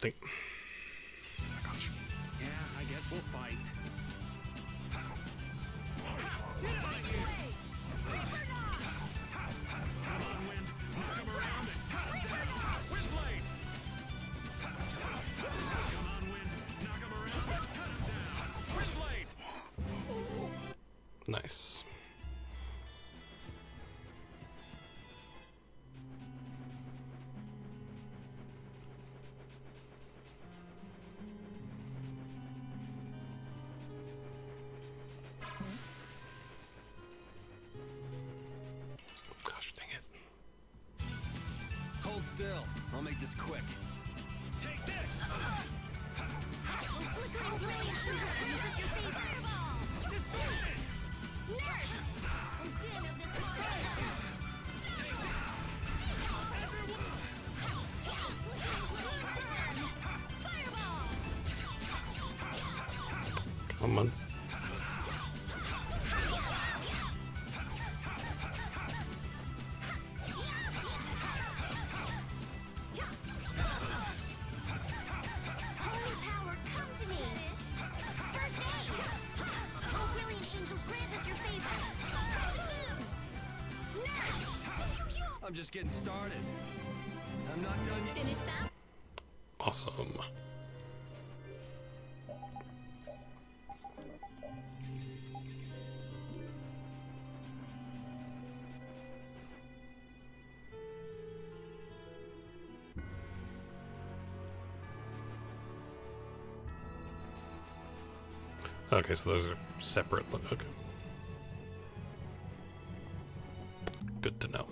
Think. Yeah, I guess we'll fight. Get out of here. Come on, Wind. Knock him around and cut him down. Windblade! Come on, Wind. Knock him around and cut him down. Windblade! Nice. Gosh dang it. Hold still. I'll make this quick. Take this! Flickering blaze just reaches your favor. Fireball. Distortion! Nurse. A din of this monster. Azure Wolf! Come on. Holy power, come to me! First aid! Oh, brilliant angels, grant us your favor! Nurse! I'm just getting started. I'm not done. Finish that? Awesome. Okay, so those are separate. Okay. Good to know.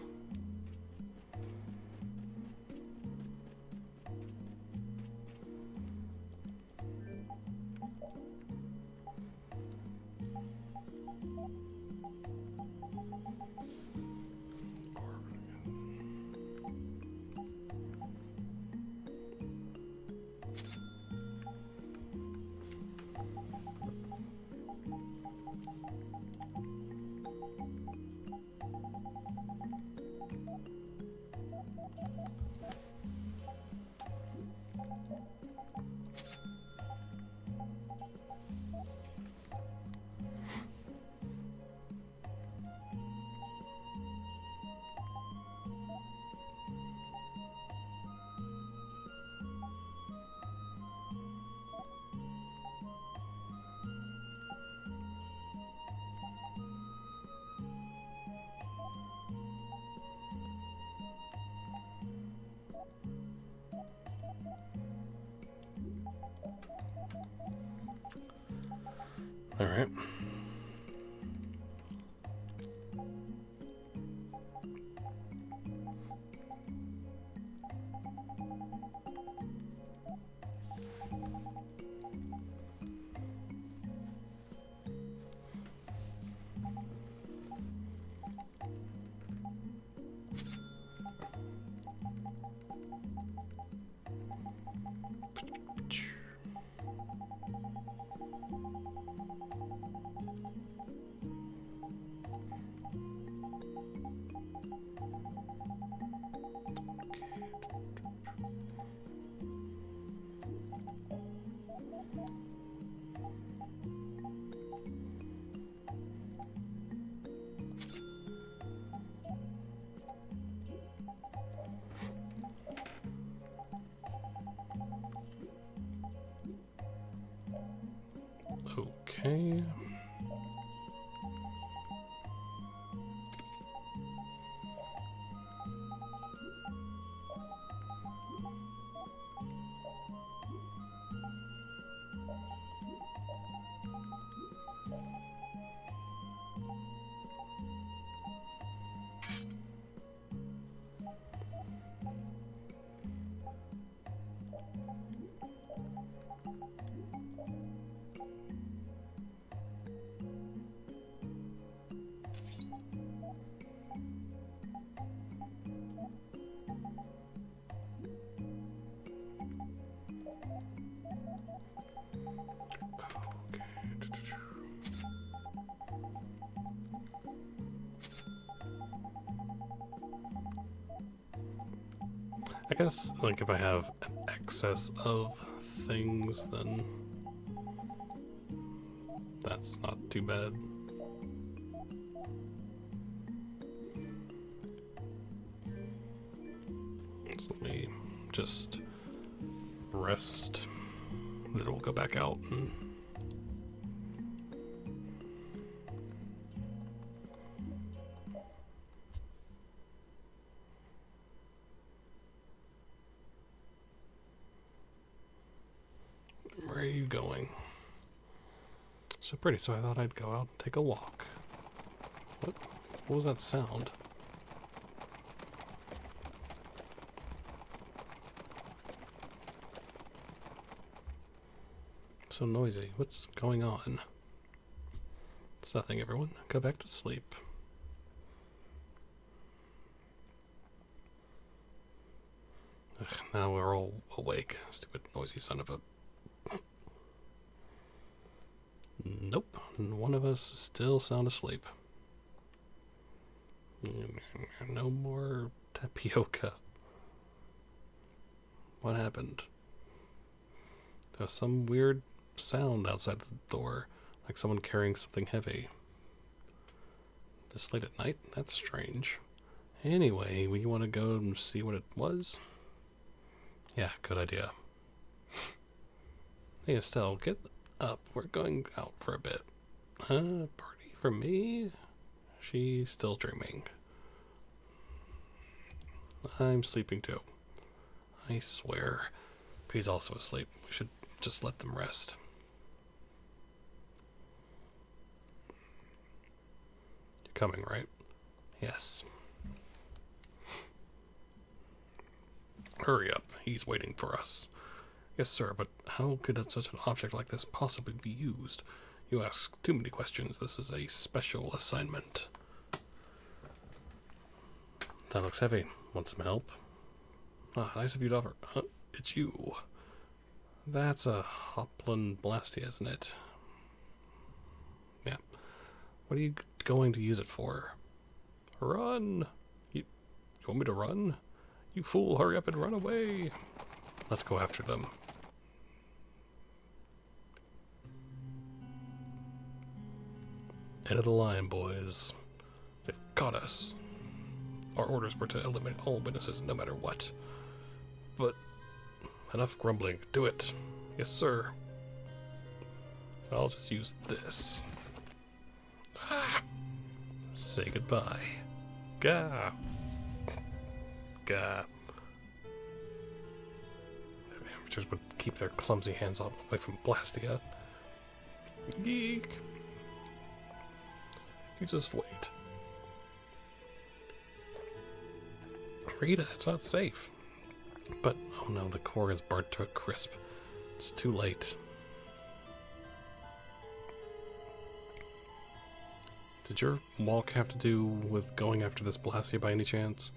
All right. Okay. I guess, like, if I have an excess of things, then that's not too bad. So let me just rest, then we'll go back out and where are you going? So pretty, so I thought I'd go out and take a walk. What was that sound? So noisy. What's going on? It's nothing, everyone. Go back to sleep. Ugh, now we're all awake. Stupid noisy son of a... Nope. One of us is still sound asleep. No more tapioca. What happened? There's some weird sound outside the door, like someone carrying something heavy. This late at night? That's strange. Anyway, we want to go and see what it was? Yeah, good idea. Hey Estelle, get up. We're going out for a bit. Party for me? She's still dreaming. I'm sleeping too. I swear. He's also asleep. We should just let them rest. You're coming, right? Yes. Hurry up. He's waiting for us. Yes, sir, but how could such an object like this possibly be used? You ask too many questions. This is a special assignment. That looks heavy. Want some help? Ah, nice of you to offer. It's you. That's a Hoplin Blastia, isn't it? Yeah. What are you going to use it for? Run! You want me to run? You fool, hurry up and run away! Let's go after them. End of the line, boys. They've caught us. Our orders were to eliminate all witnesses no matter what. But enough grumbling. Do it. Yes, sir. I'll just use this. Ah! Say goodbye. Gah. Gah. Amateurs would keep their clumsy hands away from Blastia. Geek. You just wait. Rita, it's not safe. But, oh no, the core is burnt to a crisp. It's too late. Did your walk have to do with going after this Blastia by any chance?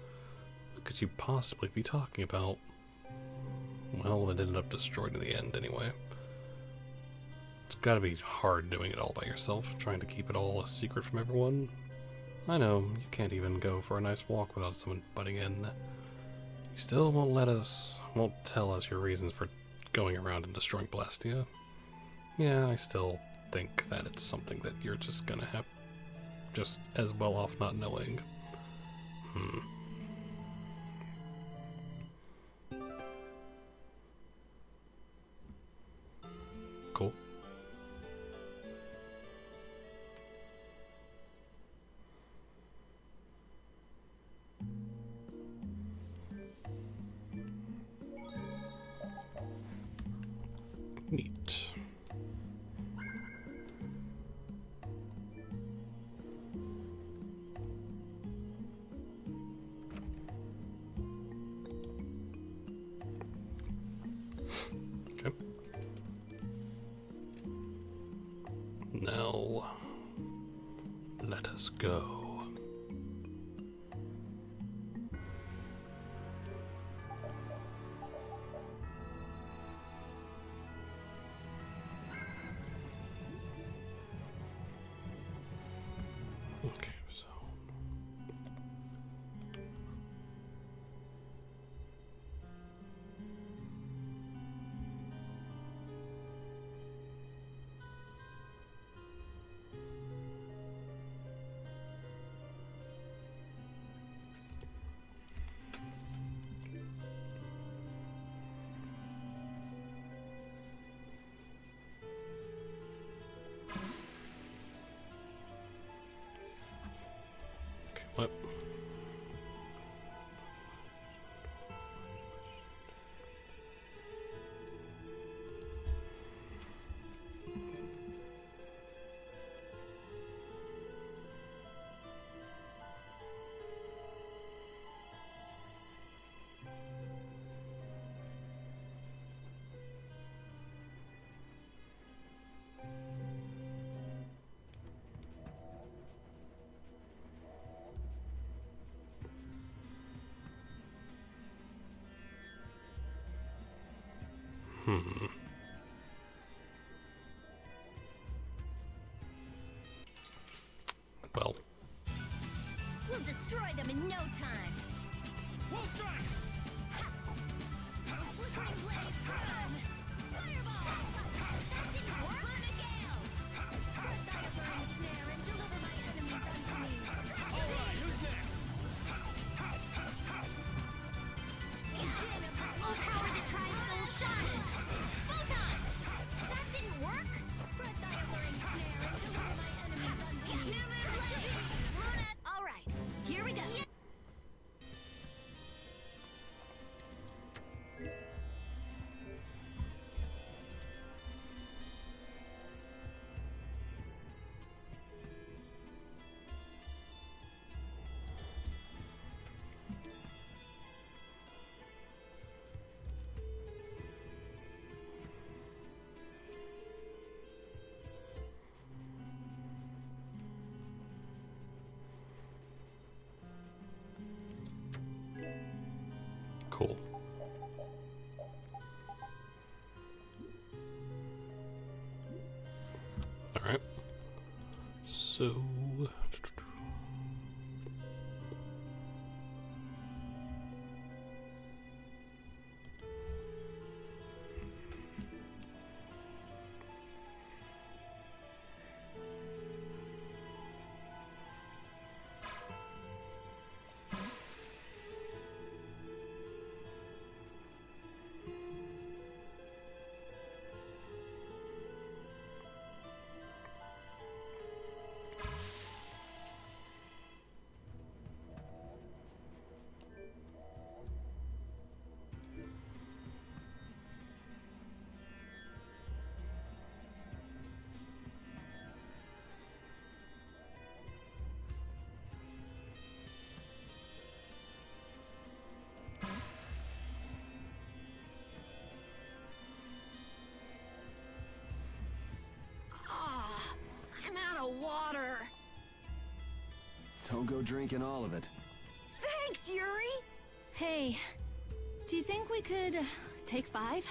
What could you possibly be talking about? Well, it ended up destroyed in the end anyway. It's gotta be hard doing it all by yourself, trying to keep it all a secret from everyone. I know, you can't even go for a nice walk without someone butting in. You still won't tell us your reasons for going around and destroying Blastia. Yeah, I still think that it's something that you're just gonna have just as well off not knowing. Cool. Now, let us go. Okay, so what? Well, We'll destroy them in no time. We'll strike! Flickering blaze, turn! Fireball! That didn't work! Learn a gale! Spread thy alluring snare and deliver my enemies unto me. Alright, who's next? A din of this full power that tries soul shine! Photon! That didn't work! Spread thy alluring snare and deliver my enemies unto me. Alright, here we go. cool. All right. So. I'm out of water. Don't go drinking all of it. Thanks, Yuri. Hey, do you think we could take 5?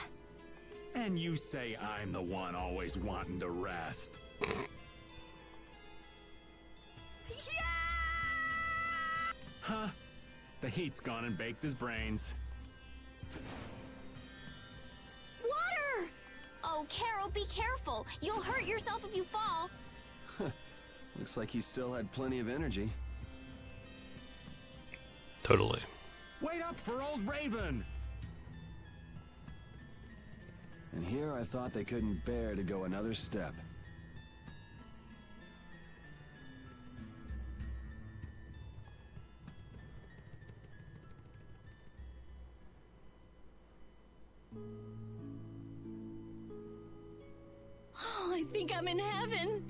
And you say I'm the one always wanting to rest. Huh? The heat's gone and baked his brains. Water! Oh, Carol, be careful. You'll hurt yourself if you fall. Looks like he still had plenty of energy. Totally. Wait up for old Raven! And here I thought they couldn't bear to go another step. Oh, I think I'm in heaven.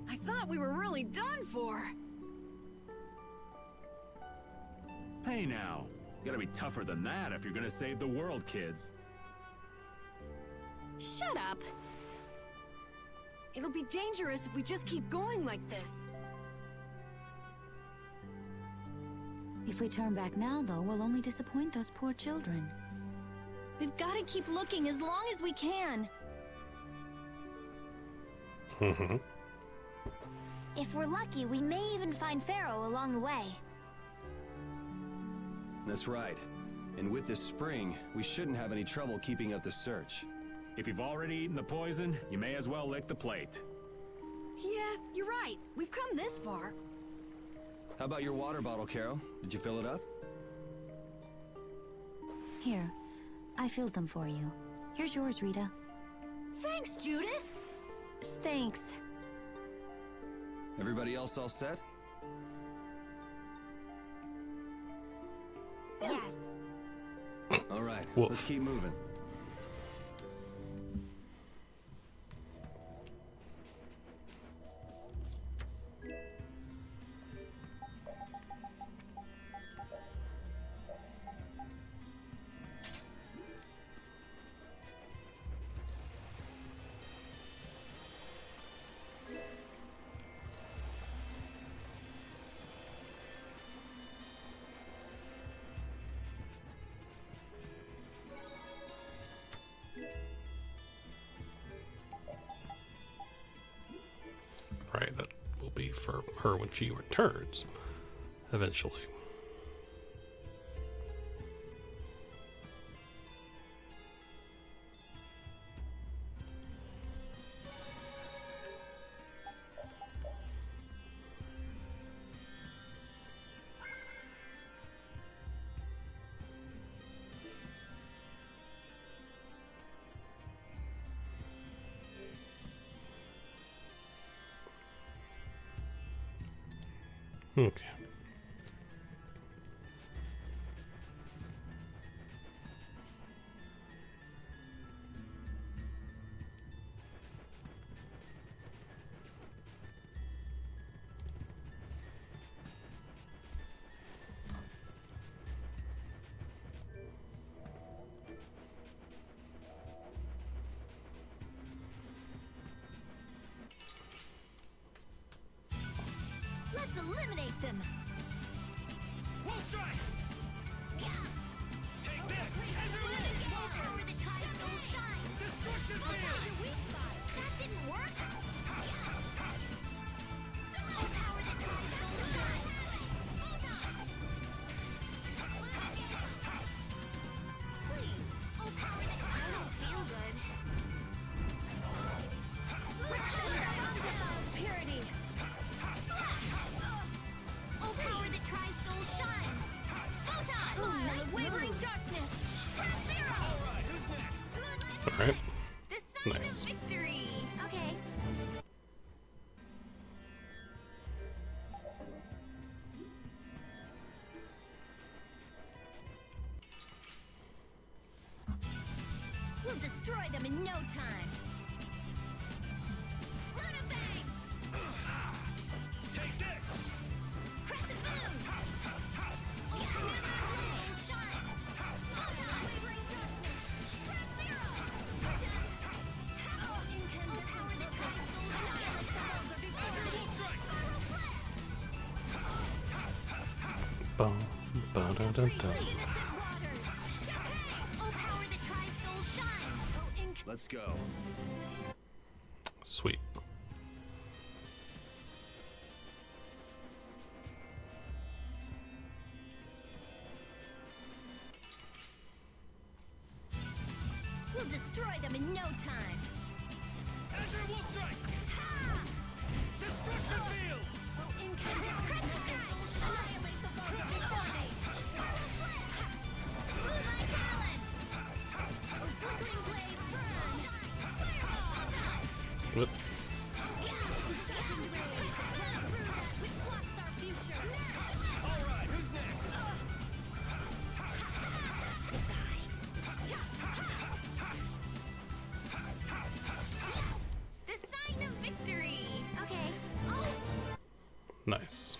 I thought we were really done for. Hey now, you gotta be tougher than that if you're gonna save the world, kids. Shut up. It'll be dangerous if we just keep going like this. If we turn back now, though, we'll only disappoint those poor children. We've got to keep looking as long as we can. If we're lucky, we may even find Pharaoh along the way. That's right. And with this spring, we shouldn't have any trouble keeping up the search. If you've already eaten the poison, you may as well lick the plate. Yeah, you're right. We've come this far. How about your water bottle, Carol? Did you fill it up? Here, I filled them for you. Here's yours, Rita. Thanks, Judith. Thanks. Everybody else all set? Yes. All right, Woof. let's keep moving. Right, that will be for her when she returns, eventually. Okay. Let's eliminate them. Wolf strike! Take this! Power that tries to shine. Destruction I'll field! take your weak spot. That didn't work. Still no power that tries to shine. Please. Oh, power that tries. I don't feel good. Undefiled purity. Splash! Oh, power that tries soul shine. Photon! Unwavering darkness. Spread zero! Alright, who's next? Alright. The sign Nice. of victory. Okay. We'll destroy them in no time. Luna Bang! Take this! Crescent Moon! Oh, power that tries soul shine. Photon! Unwavering darkness. Spread zero! Oh, incandescent power that tries soul shine. Wolf strike! Spiral flare! Bum, ba-da-da-da. Innocent waters! Oh, power that tries soul shine. Oh, Let's go. Sweet. We'll destroy them in no time. Azure Wolf strike! Destruction field! Oh, incandescent annihilate the vulnerability. Spiral flare! Moonlight Talon! Oh, twinkling blaze burn. Whoop. Shocking rays. Which blocks our future. Alright, who's next? The sign of victory. Okay. Oh, Nice.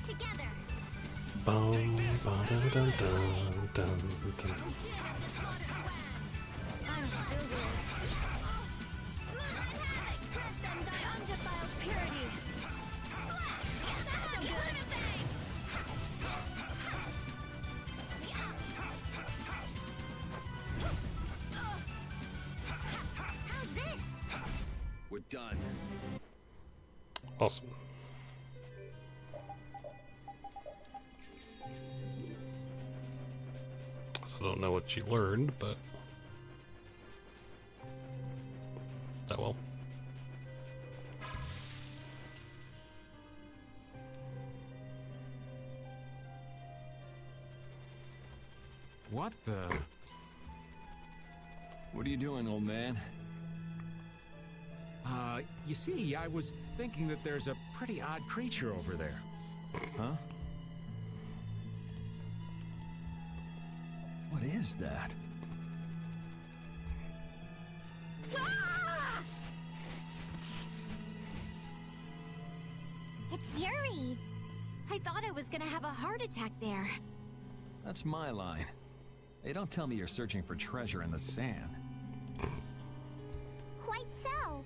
together. Boom, ba dun dun dun dun dun. I don't feel good. Crept on thy undefiled purity. Splash! That's no good. How's this? We're done. Awesome. So I don't know what she learned, but oh well. What the? What are you doing, old man? You see, I was thinking that there's a pretty odd creature over there. Huh? What is that? It's Yuri. I thought I was gonna have a heart attack there. That's my line. Hey, don't tell me you're searching for treasure in the sand. Quite so.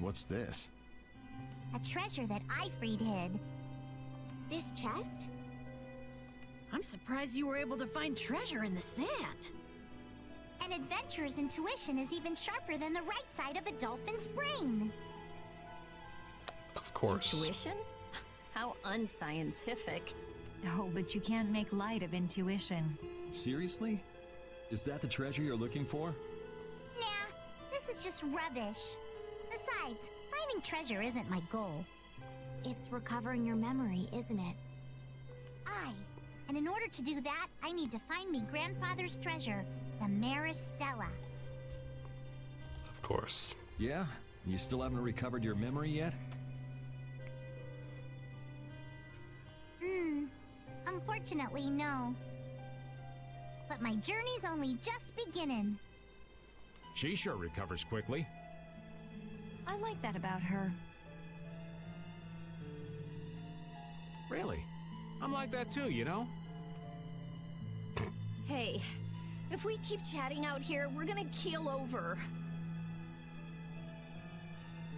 What's this? A treasure that Ifried hid. This chest? I'm surprised you were able to find treasure in the sand. An adventurer's intuition is even sharper than the right side of a dolphin's brain. Of course. Intuition? How unscientific. Oh, but you can't make light of intuition. Seriously? Is that the treasure you're looking for? Nah, this is just rubbish. Besides, finding treasure isn't my goal. It's recovering your memory, isn't it? And in order to do that, I need to find me grandfather's treasure, the Maristella. Of course. Yeah? You still haven't recovered your memory yet? Unfortunately, no. But my journey's only just beginning. She sure recovers quickly. I like that about her. Really? I'm like that too, you know? Hey, if we keep chatting out here, we're gonna keel over.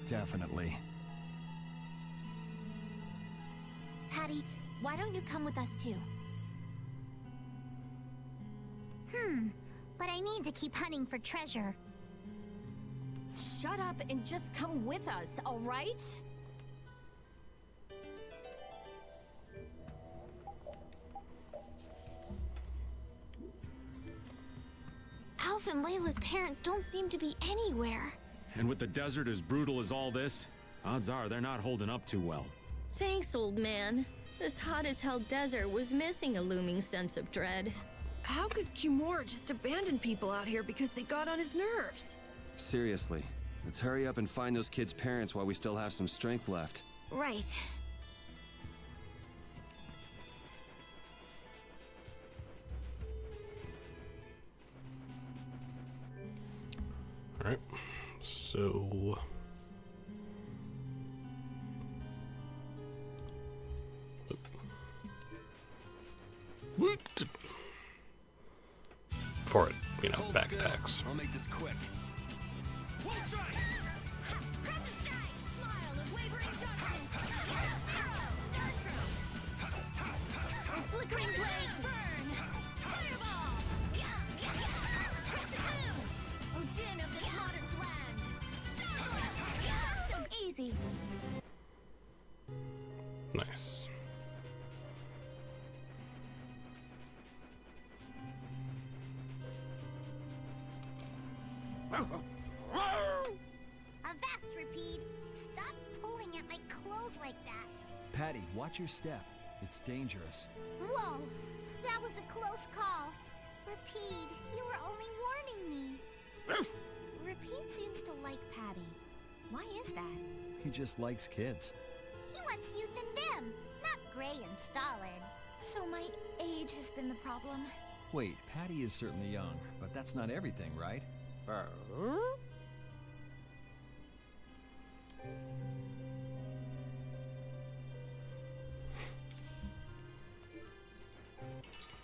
Definitely. Patty, why don't you come with us too? But I need to keep hunting for treasure. Shut up and just come with us, all right? Alf and Layla's parents don't seem to be anywhere. And with the desert as brutal as all this, odds are they're not holding up too well. Thanks, old man. This hot-as-hell desert was missing a looming sense of dread. How could Kimura just abandon people out here because they got on his nerves? Seriously, let's hurry up and find those kids' parents while we still have some strength left. Right. Alright. So for it, you know, backpacks. I'll make this quick. Present strike! Smile of wavering darkness. Starstroke. Flickering blaze burn. Fireball. Crescent moon. Odin of this modest land. Starblast. So easy. Nice. Avast, Jrpg! Stop pulling at my clothes like that! Patty, watch your step. It's dangerous. Whoa! That was a close call. Jrpg, you were only warning me. Jrpg seems to like Patty. Why is that? He just likes kids. He wants youth and vim, not gray and stolid. So my age has been the problem. Wait, Patty is certainly young, but that's not everything, right?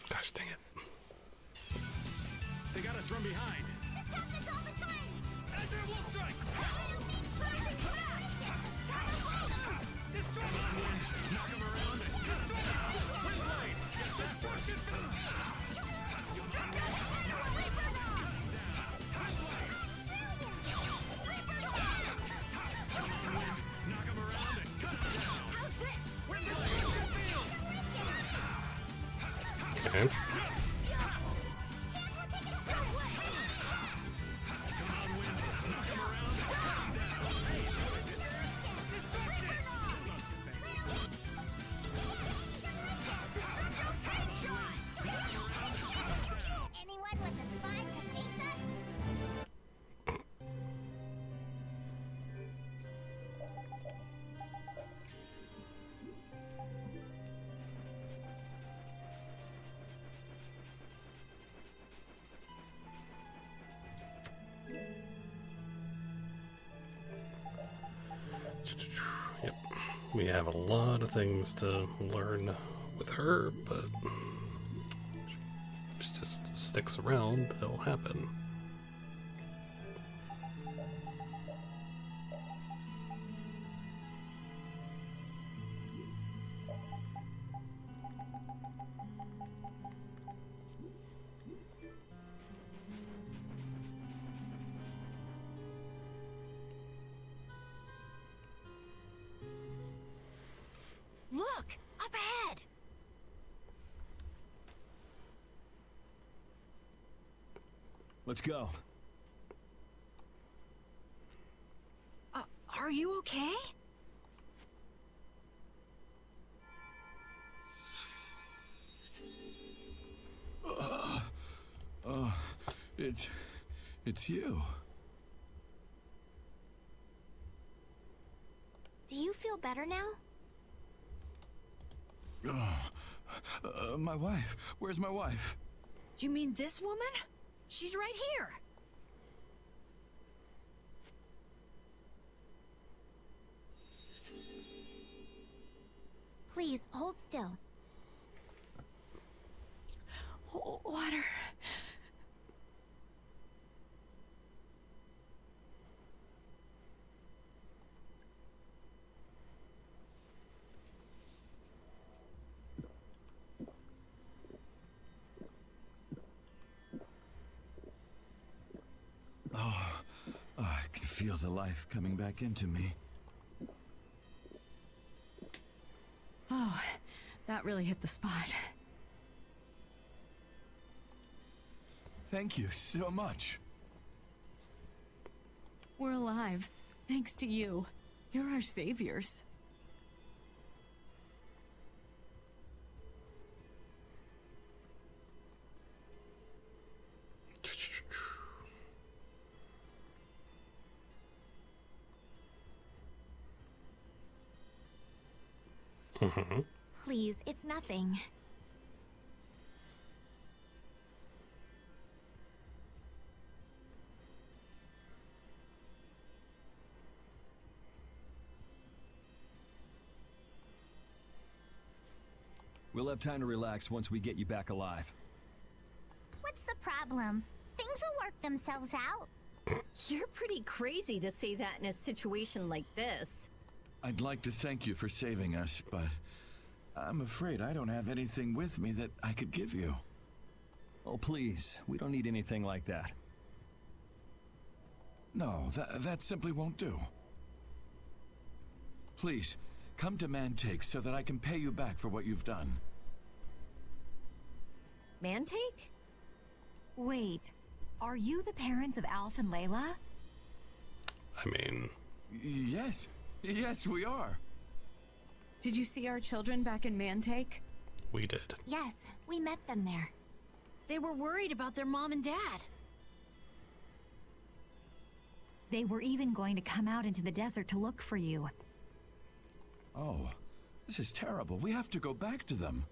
Gosh dang it. They got us from behind. This happens all the time! Azure Wolf Strike! Flashing flash! Destroy them! Knock them around and destroy them! Windblade! Destruction! Knock them around and cut them down! How's this? Wind Destruction Field! Okay. Chance will take its good way! Come on, Wind! Knock them around and cut them down! Destruction! Anyone with a spine to face us? Yep. We have a lot of things to learn with her, but if she just sticks around, they'll happen. Look! Up ahead! Let's go. Are you okay? It's you. Do you feel better now? My wife. Where's my wife? You mean this woman? She's right here. Please, hold still. Water. I can feel the life coming back into me. Oh, that really hit the spot. Thank you so much. We're alive, thanks to you. You're our saviors. Please, it's nothing. We'll have time to relax once we get you back alive. What's the problem? Things will work themselves out. You're pretty crazy to say that in a situation like this. I'd like to thank you for saving us, but I'm afraid I don't have anything with me that I could give you. Oh, please. We don't need anything like that. No, that simply won't do. Please, come to Mantake so that I can pay you back for what you've done. Mantake? Wait, are you the parents of Alf and Layla? I mean... Yes. Yes, we are. Did you see our children back in Mantake? We did. Yes, we met them there. They were worried about their mom and dad. They were even going to come out into the desert to look for you. Oh, this is terrible. We have to go back to them.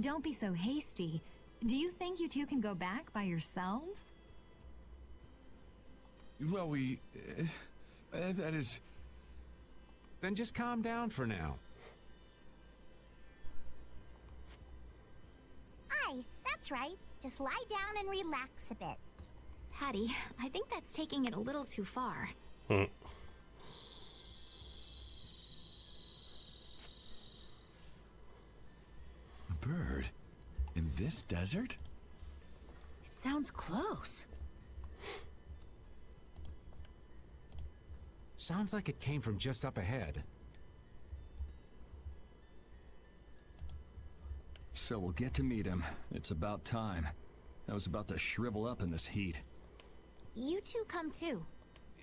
Don't be so hasty. Do you think you two can go back by yourselves? Well, that is... Then just calm down for now. Aye, that's right. Just lie down and relax a bit. Patty, I think that's taking it a little too far. Hmm. A bird? In this desert? It sounds close. Sounds like it came from just up ahead. So we'll get to meet him. It's about time. I was about to shrivel up in this heat. You two come too.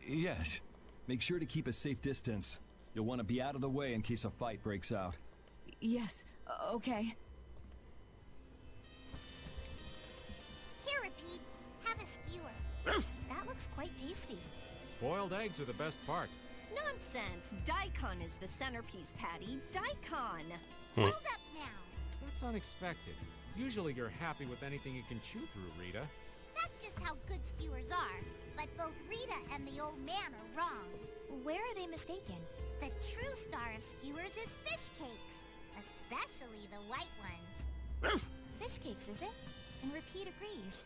Yes. Make sure to keep a safe distance. You'll want to be out of the way in case a fight breaks out. Yes, okay. Here, Repeat. Have a skewer. That looks quite tasty. Boiled eggs are the best part. Nonsense! Daikon is the centerpiece, Patty. Daikon! Hold up now. That's unexpected. Usually you're happy with anything you can chew through, Rita. That's just how good skewers are. But both Rita and the old man are wrong. Where are they mistaken? The true star of skewers is fish cakes. Especially the white ones. Fish cakes, is it? And Repeat agrees.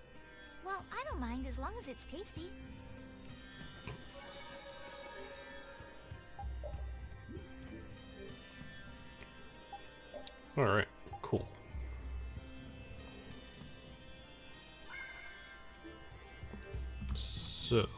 Well, I don't mind as long as it's tasty. Alright, cool. So...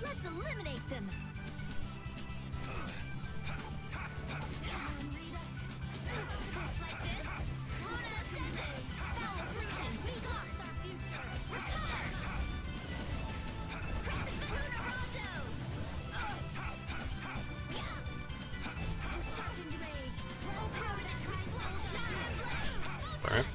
Let's eliminate them! Alright.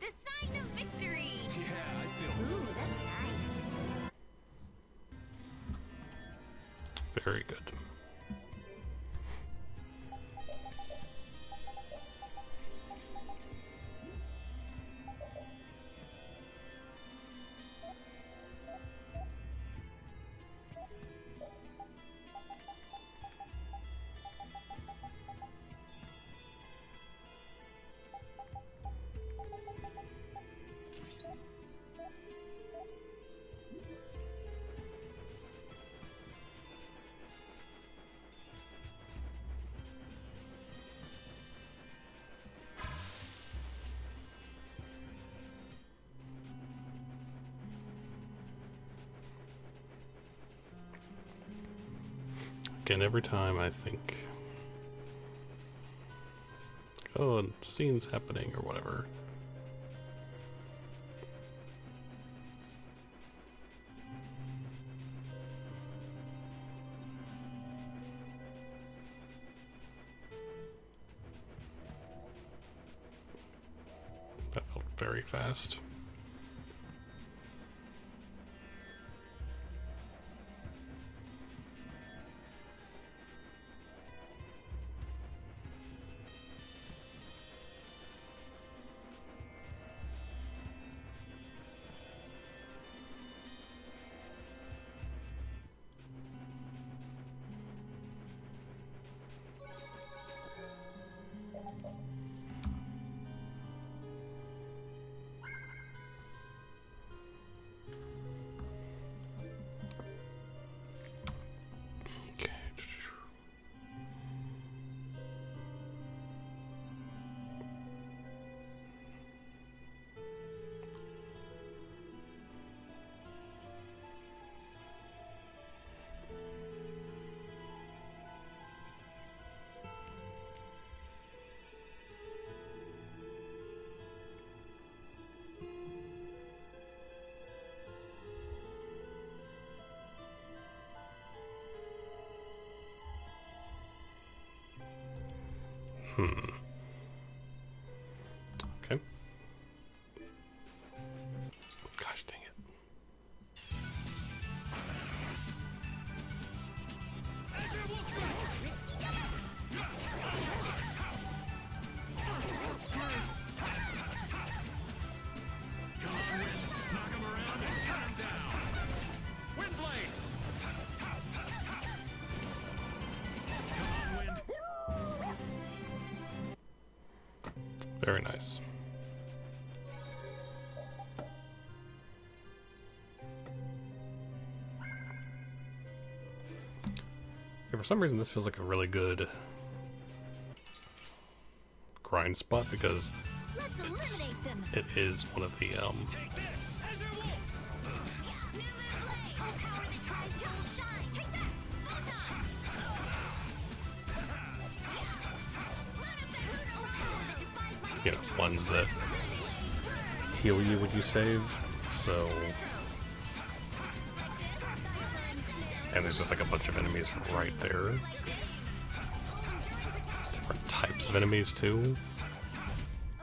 The sign of victory! Yeah, I feel... Ooh, that's nice. Very good. Again, every time I think, oh, a scene's happening or whatever. That felt very fast. Okay. Gosh dang it. Very nice. Yeah, for some reason this feels like a really good grind spot because it is one of the you know, ones that heal you when you save, so... And there's just like a bunch of enemies right there. Different types of enemies too.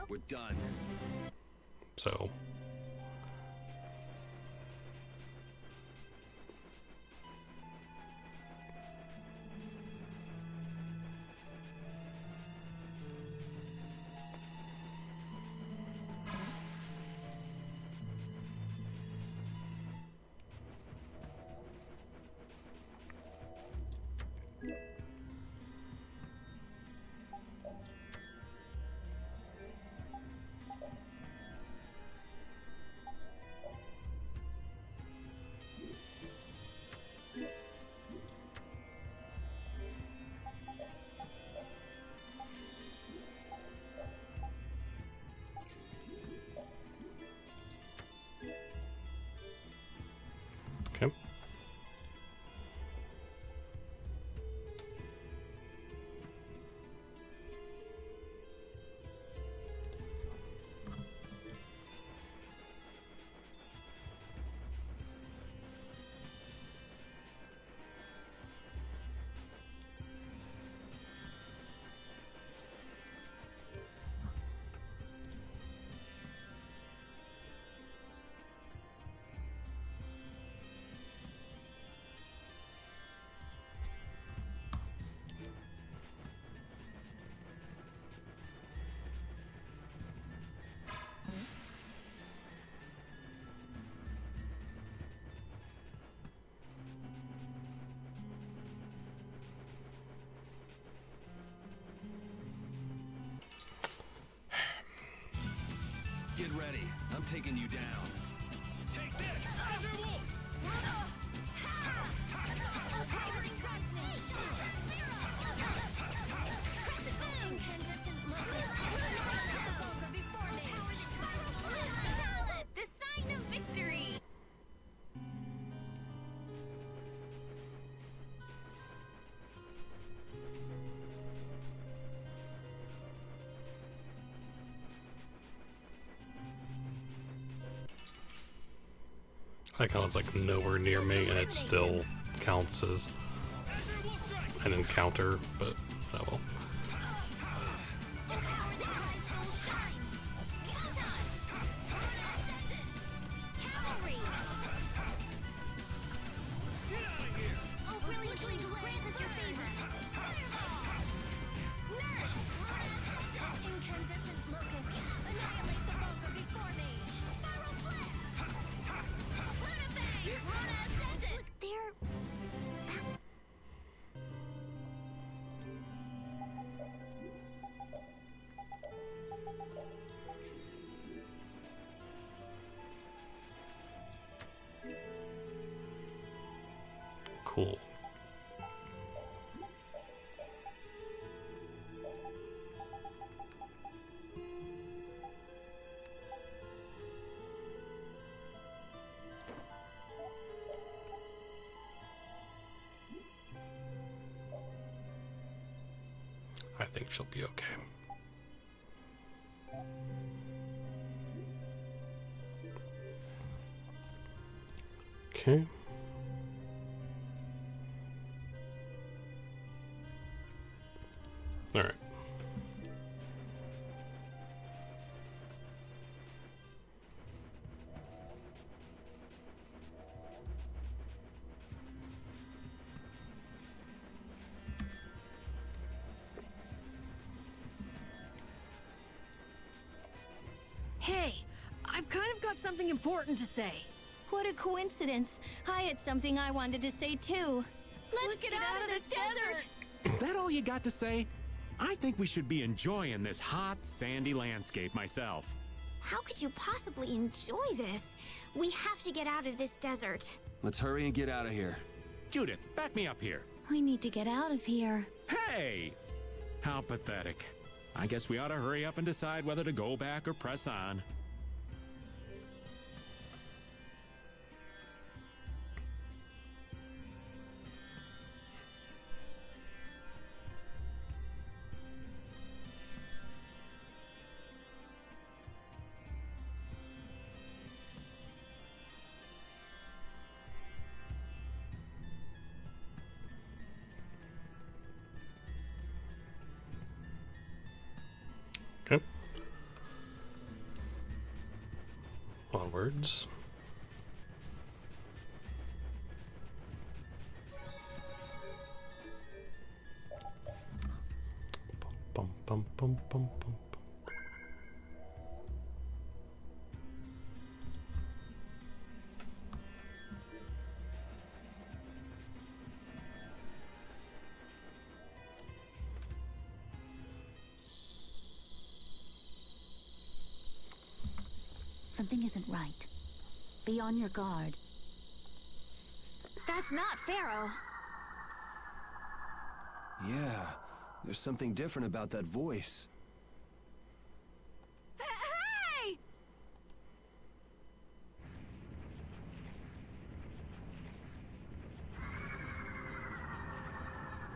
We're done. So... Okay. Get ready. I'm taking you down. Take this! Azure Wolf! The sign of victory! That counts like nowhere near me, and it still counts as an encounter, but oh well. Cool. I think she'll be okay. Okay. All right. Hey, I've kind of got something important to say. What a coincidence. I had something I wanted to say too. Let's get out of this desert! Is that all you got to say? I think we should be enjoying this hot, sandy landscape myself. How could you possibly enjoy this? We have to get out of this desert. Let's hurry and get out of here. Judith, back me up here. We need to get out of here. Hey! How pathetic. I guess we ought to hurry up and decide whether to go back or press on. Okay. Onwards. Bum, bum, bum, bum, bum. Something isn't right. Be on your guard. That's not Pharaoh. Yeah, there's something different about that voice. Hey!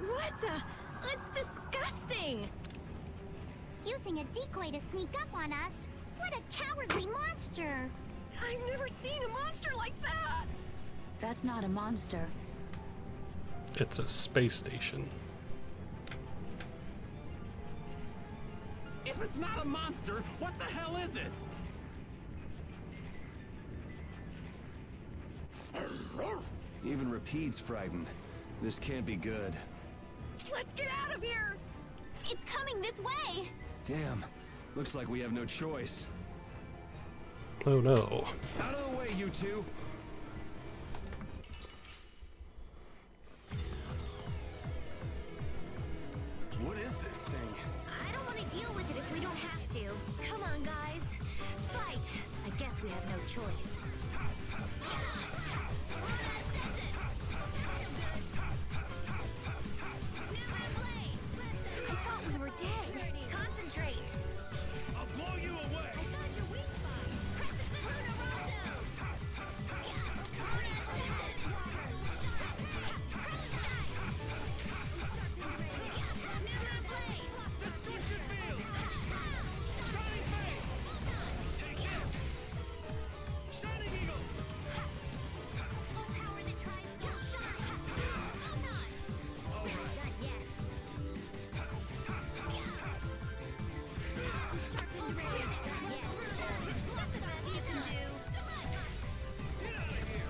What the? It's disgusting! Using a decoy to sneak up on us? What a cowardly monster! I've never seen a monster like that! That's not a monster. It's a space station. If it's not a monster, what the hell is it? Even Rapide's frightened. This can't be good. Let's get out of here! It's coming this way! Damn. Looks like we have no choice. Oh no. Out of the way, you two! What is this thing? I don't want to deal with it if we don't have to. Come on, guys. Fight! I guess we have no choice. I thought we were dead. Concentrate. I'll blow you away! I found your weak spot. Crescent Moon Rondo! Destruction field! Shining Blade! Take this! Shining Eagle! Full power that tries to shine. Full time. Not done yet. Sharpened rage. Done yet. That's the best you can do. Get out of here!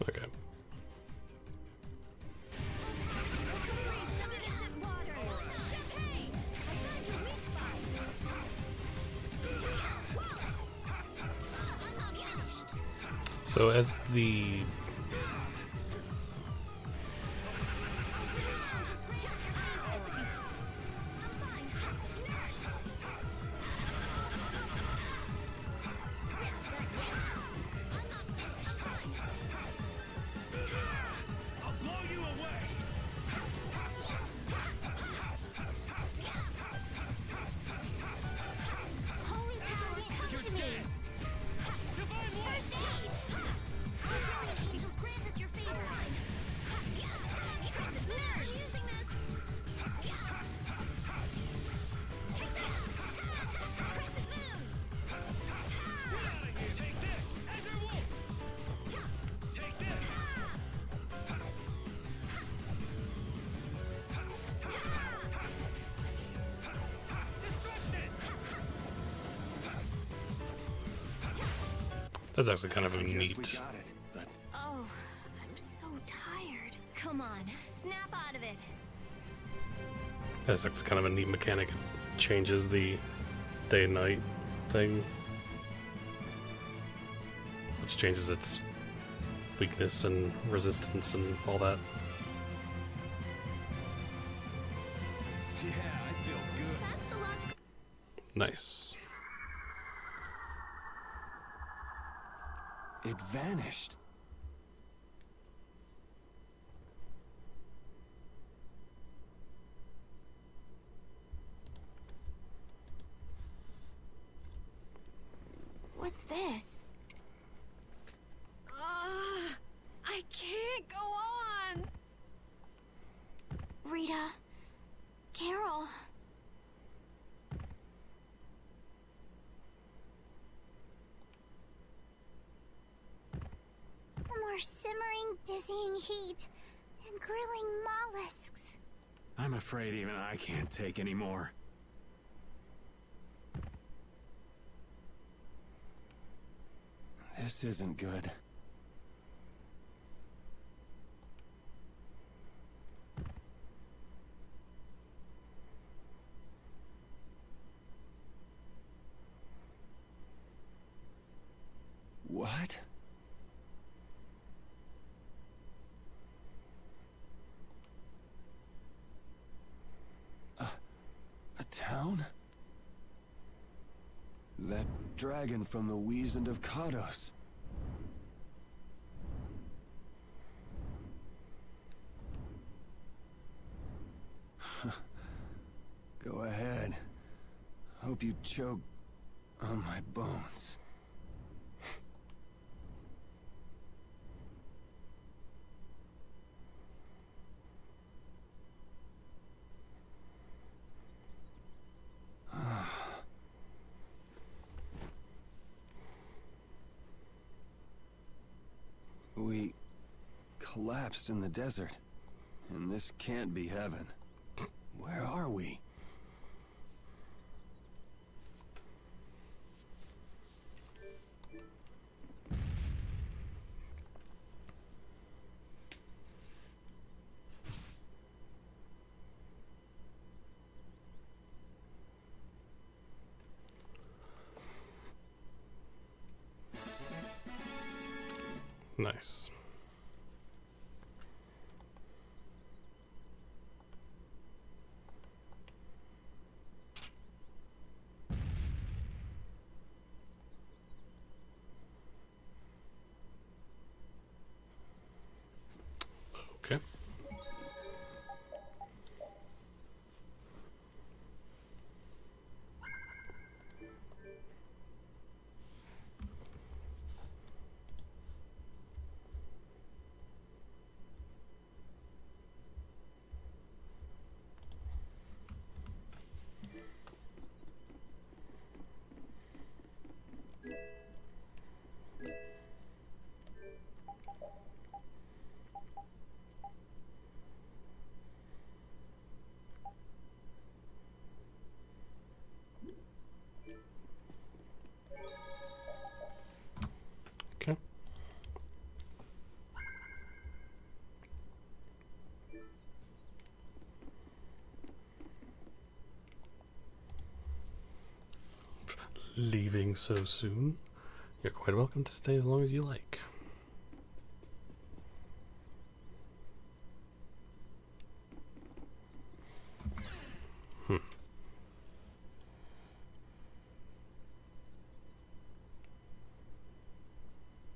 Okay. So as the I'll blow you away! Holy power, come to me! Divine Wolf! First aid! Our brilliant angels grant us your favor. Crescent Moon, using this. Take that! Crescent Moon! Get out of here! Take this! Azure Wolf! Take this! Destruction! that's actually kind of a I guess neat. we got it, but Oh, I'm so tired. Come on, snap out of it. That's kind of a neat mechanic. It changes the day and night thing, which changes its weakness and resistance and all that. Yeah, I feel good. That's the logical. Nice. It vanished. What's this? I can't go on! Rita. Carol. The more simmering, dizzying heat and grilling mollusks. I'm afraid even I can't take any more. This isn't good. What? A town? That dragon from the Wizened of Kados. Go ahead. Hope you choke on my bones. We collapsed in the desert, and this can't be heaven. Where are we? Nice. Okay. Okay. Leaving so soon? You're quite welcome to stay as long as you like.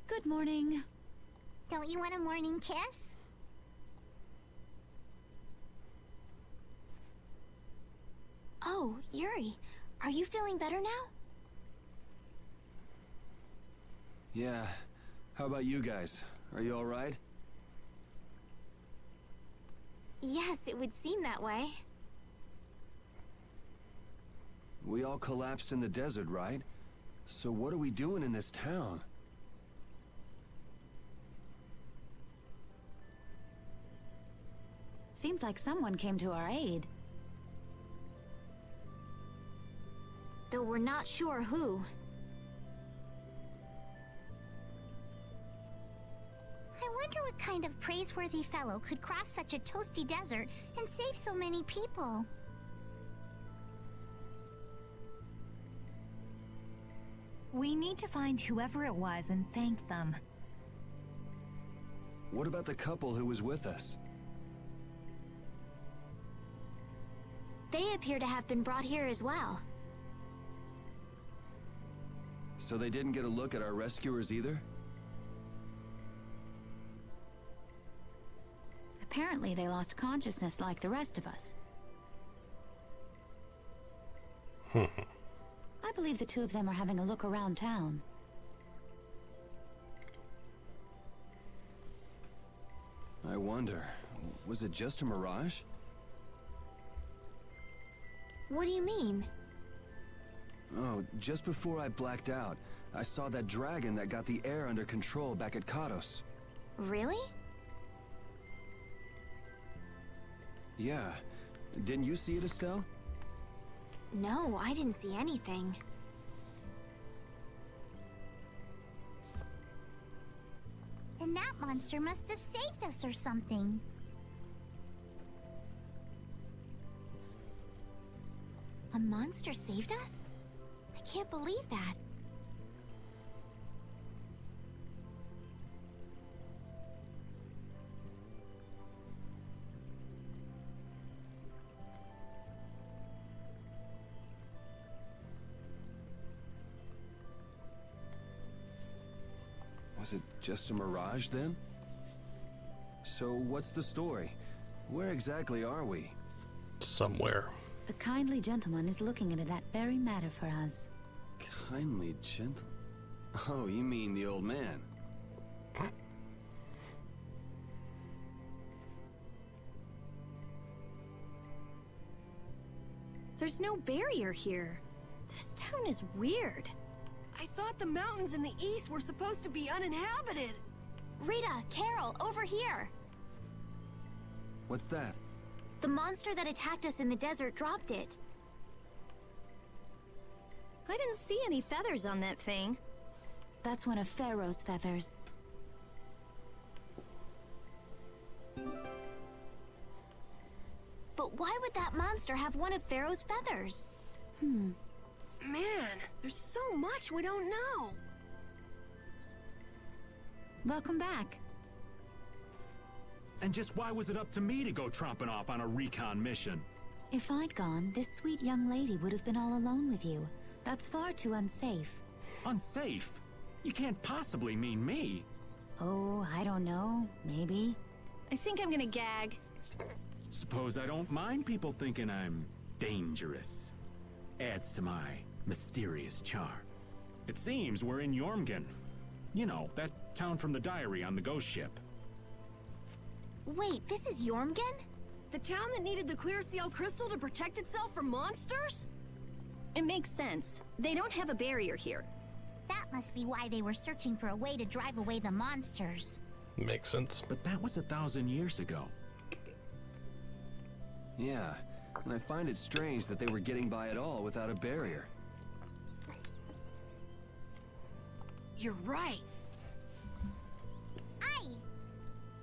Good morning. Don't you want a morning kiss? Oh, Yuri. Are you feeling better now? Yeah. How about you guys? Are you all right? Yes, it would seem that way. We all collapsed in the desert, right? So what are we doing in this town? Seems like someone came to our aid. Though we're not sure who. I wonder what kind of praiseworthy fellow could cross such a toasty desert and save so many people. We need to find whoever it was and thank them. What about the couple who was with us? They appear to have been brought here as well. So they didn't get a look at our rescuers either? Apparently they lost consciousness like the rest of us. I believe the two of them are having a look around town. I wonder, was it just a mirage? What do you mean? Oh, just before I blacked out, I saw that dragon that got the air under control back at Kados. Really? Yeah. Didn't you see it, Estelle? No, I didn't see anything. And that monster must have saved us or something. A monster saved us? I can't believe that. Was it just a mirage then? So what's the story? Where exactly are we? Somewhere. A kindly gentleman is looking into that very matter for us. Kindly gentle? Oh, you mean the old man? There's no barrier here. This town is weird. I thought the mountains in the east were supposed to be uninhabited. Rita, Carol, over here! What's that? The monster that attacked us in the desert dropped it. I didn't see any feathers on that thing. That's one of Pharaoh's feathers. But why would that monster have one of Pharaoh's feathers? Man, there's so much we don't know. Welcome back. And just why was it up to me to go tromping off on a recon mission? If I'd gone, this sweet young lady would have been all alone with you. That's far too unsafe. Unsafe? You can't possibly mean me. Oh, I don't know. Maybe. I think I'm gonna gag. Suppose I don't mind people thinking I'm dangerous. Adds to my mysterious charm. It seems we're in Jormungand. You know, that town from the diary on the ghost ship. Wait, this is Jormungand? The town that needed the clear seal crystal to protect itself from monsters? It makes sense. They don't have a barrier here. That must be why they were searching for a way to drive away the monsters. Makes sense. But that was 1,000 years ago. Yeah, and I find it strange that they were getting by at all without a barrier. You're right.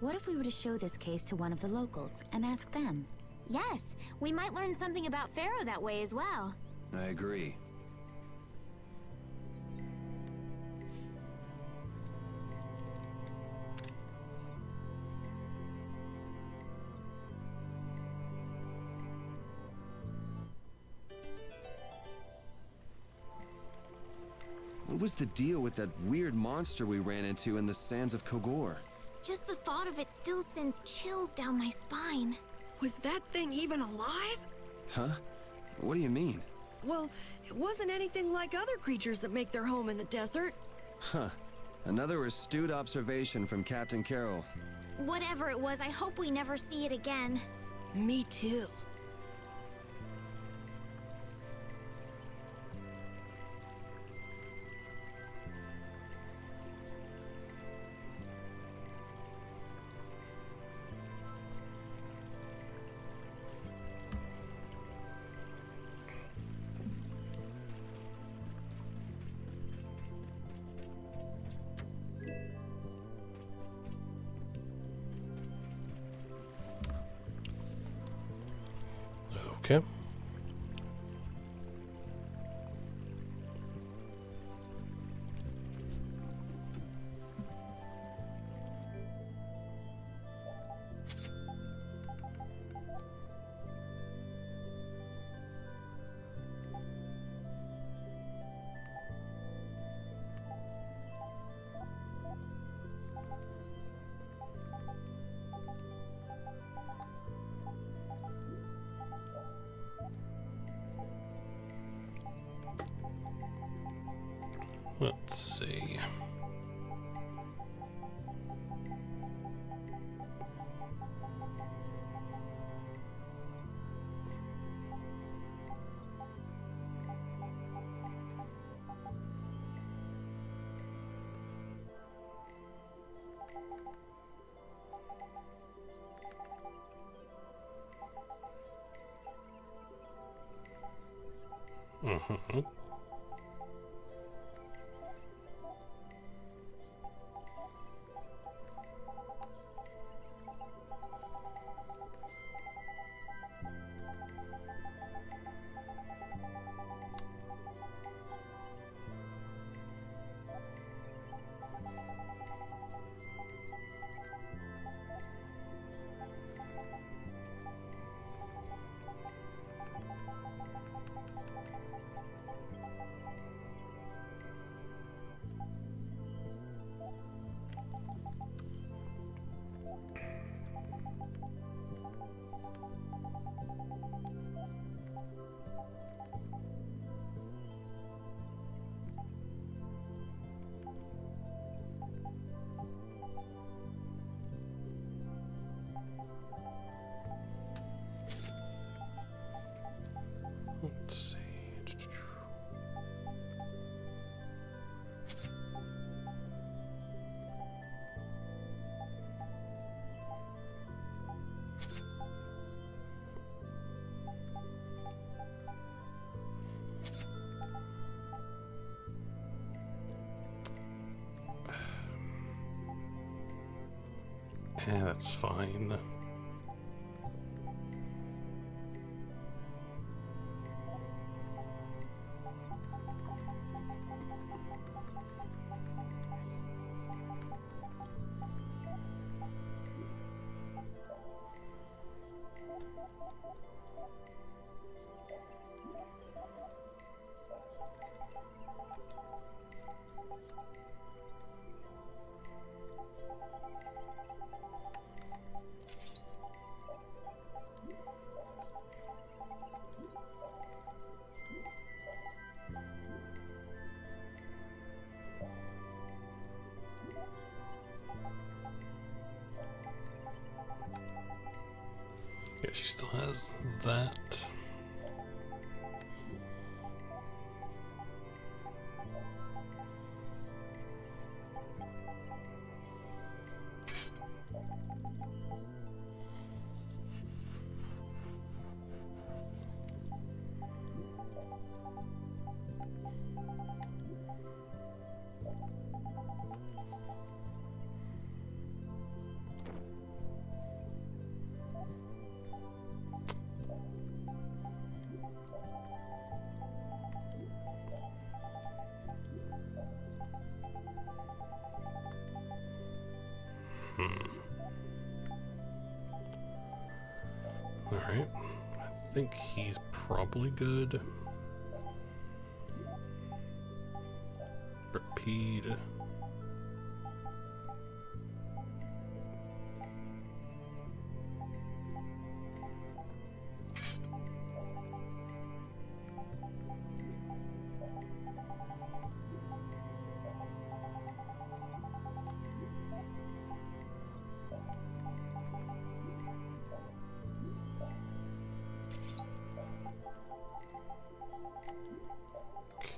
What if we were to show this case to one of the locals and ask them? Yes, we might learn something about Pharaoh that way as well. I agree. What was the deal with that weird monster we ran into in the sands of Kogor? Just the thought of it still sends chills down my spine. Was that thing even alive? Huh? What do you mean? Well, it wasn't anything like other creatures that make their home in the desert. Huh. Another astute observation from Captain Carroll. Whatever it was, I hope we never see it again. Me too. Okay. Let's see. Mm-hmm. Let's see. Yeah, that's fine. Yeah, she still has that. Alright. I think he's probably good. Repeat.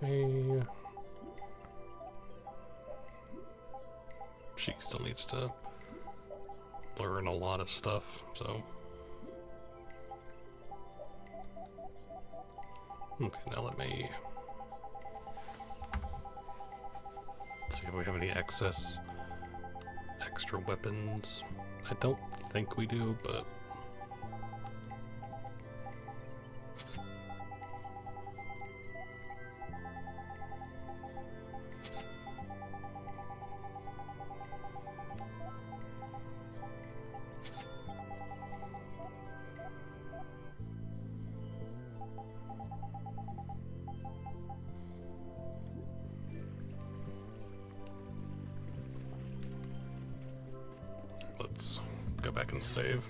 Okay. She still needs to learn a lot of stuff, so. Okay, now let me see if we have any extra weapons. I don't think we do, but back and save.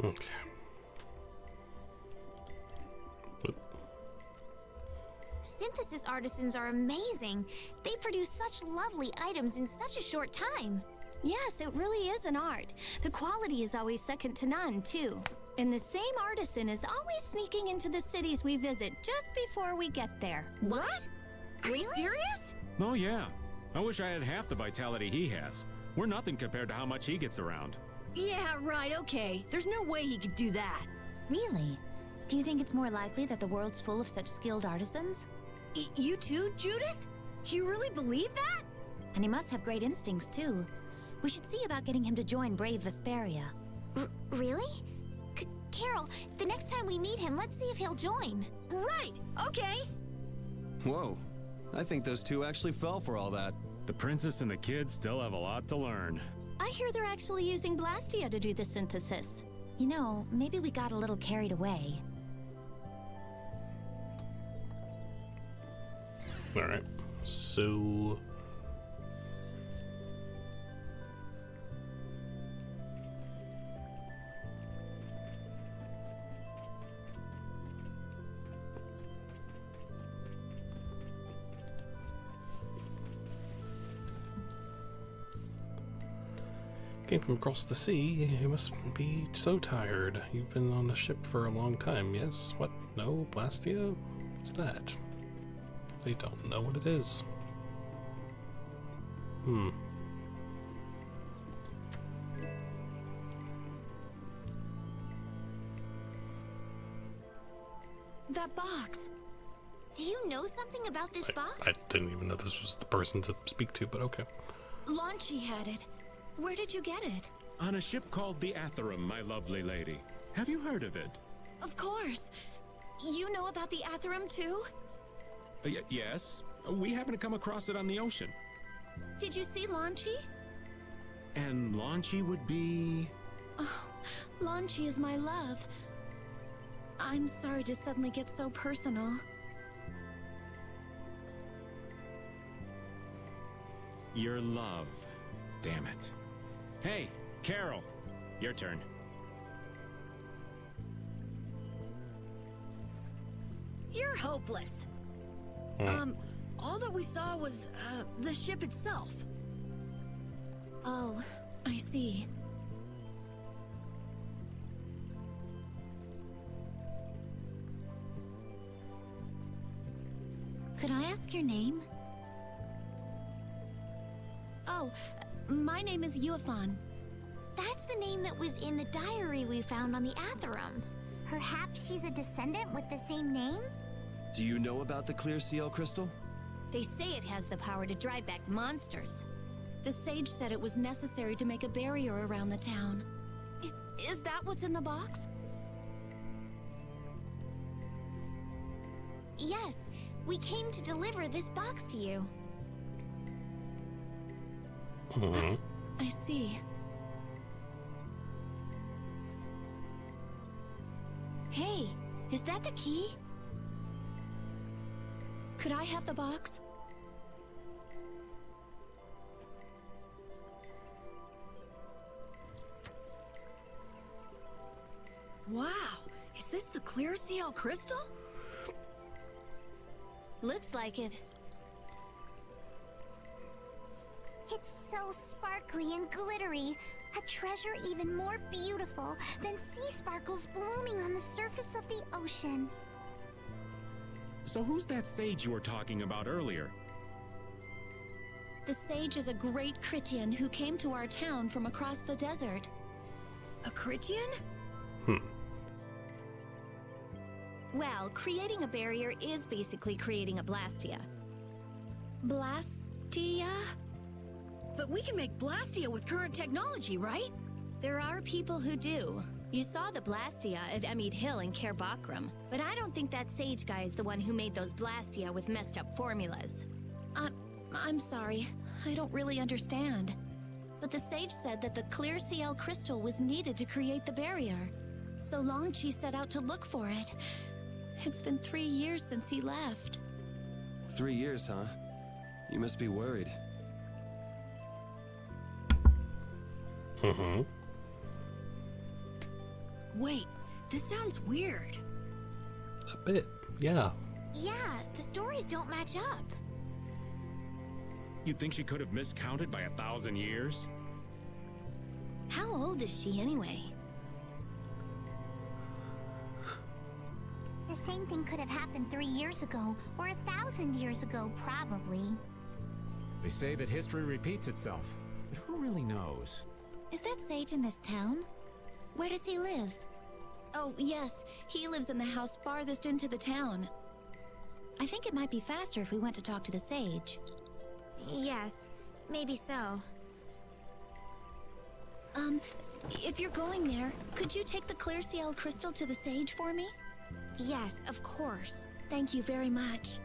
Okay. Synthesis artisans are amazing. They produce such lovely items in such a short time. Yes, it really is an art. The quality is always second to none, too. And the same artisan is always sneaking into the cities we visit just before we get there. What? Are you serious? Oh, yeah. I wish I had half the vitality he has. We're nothing compared to how much he gets around. Yeah, right, okay. There's no way he could do that. Really? Do you think it's more likely that the world's full of such skilled artisans? You too, Judith? You really believe that? And he must have great instincts, too. We should see about getting him to join Brave Vesperia. Really? Carol, the next time we meet him, let's see if he'll join. Right, okay. Whoa. I think those two actually fell for all that. The princess and the kid still have a lot to learn. I hear they're actually using Blastia to do the synthesis. You know, maybe we got a little carried away. Alright, so... Came from across the sea. You must be so tired. You've been on the ship for a long time, yes? What? No? Blastia? What's that? They don't know what it is. That box. Do you know something about this box? I didn't even know this was the person to speak to, but okay. Launchy had it. Where did you get it? On a ship called the Atherum, my lovely lady. Have you heard of it? Of course. You know about the Atherum too? Yes. We happened to come across it on the ocean. Did you see Launchy? And Launchy would be... Oh, Launchy is my love. I'm sorry to suddenly get so personal. Your love. Damn it. Hey, Carol. Your turn. You're hopeless. All that we saw was, the ship itself. Oh, I see. Could I ask your name? Oh, my name is Yuafan. That's the name that was in the diary we found on the Atherum. Perhaps she's a descendant with the same name? Do you know about the clear seal crystal? They say it has the power to drive back monsters. The sage said it was necessary to make a barrier around the town. Is that what's in the box? Yes, we came to deliver this box to you. I see. Hey, is that the key? Could I have the box? Wow, is this the clear seal crystal? Looks like it. It's so sparkly and glittery. A treasure even more beautiful than sea sparkles blooming on the surface of the ocean. So who's that sage you were talking about earlier? The sage is a great Critian who came to our town from across the desert. A Critian? Well, creating a barrier is basically creating a Blastia. Blastia? But we can make Blastia with current technology, right? There are people who do. You saw the Blastia at Emmede Hill in Cair Bakram, but I don't think that sage guy is the one who made those Blastia with messed up formulas. I'm sorry. I don't really understand. But the sage said that the clear CL crystal was needed to create the barrier. So Longchi set out to look for it. It's been 3 years since he left. 3 years, huh? You must be worried. Wait, this sounds weird. A bit, yeah. Yeah, the stories don't match up. You think she could have miscounted by 1,000 years? How old is she anyway? The same thing could have happened 3 years ago, or 1,000 years ago, probably. They say that history repeats itself, but who really knows? Is that sage in this town? Where does he live? Oh, yes. He lives in the house farthest into the town. I think it might be faster if we went to talk to the sage. Yes, maybe so. If you're going there, could you take the clear CL crystal to the sage for me? Yes, of course. Thank you very much.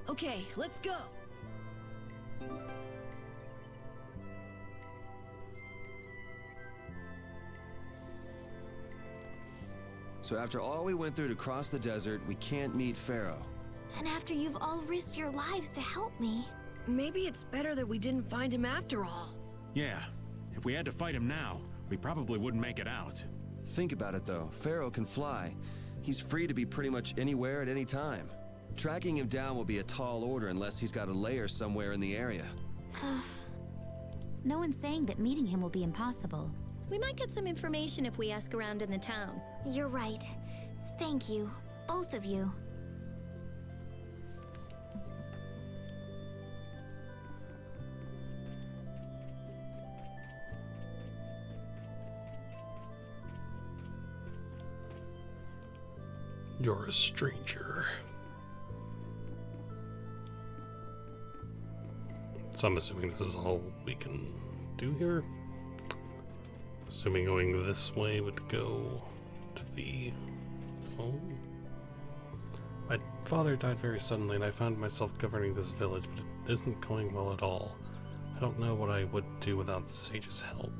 Okay, let's go. So after all we went through to cross the desert, we can't meet Pharaoh. And after you've all risked your lives to help me. Maybe it's better that we didn't find him after all. Yeah, if we had to fight him now, we probably wouldn't make it out. Think about it though, Pharaoh can fly. He's free to be pretty much anywhere at any time. Tracking him down will be a tall order unless he's got a lair somewhere in the area. No one's saying that meeting him will be impossible. We might get some information if we ask around in the town. You're right. Thank you, both of you. You're a stranger. So I'm assuming this is all we can do here. Assuming going this way would go to the home. My father died very suddenly, and I found myself governing this village, but it isn't going well at all. I don't know what I would do without the sage's help.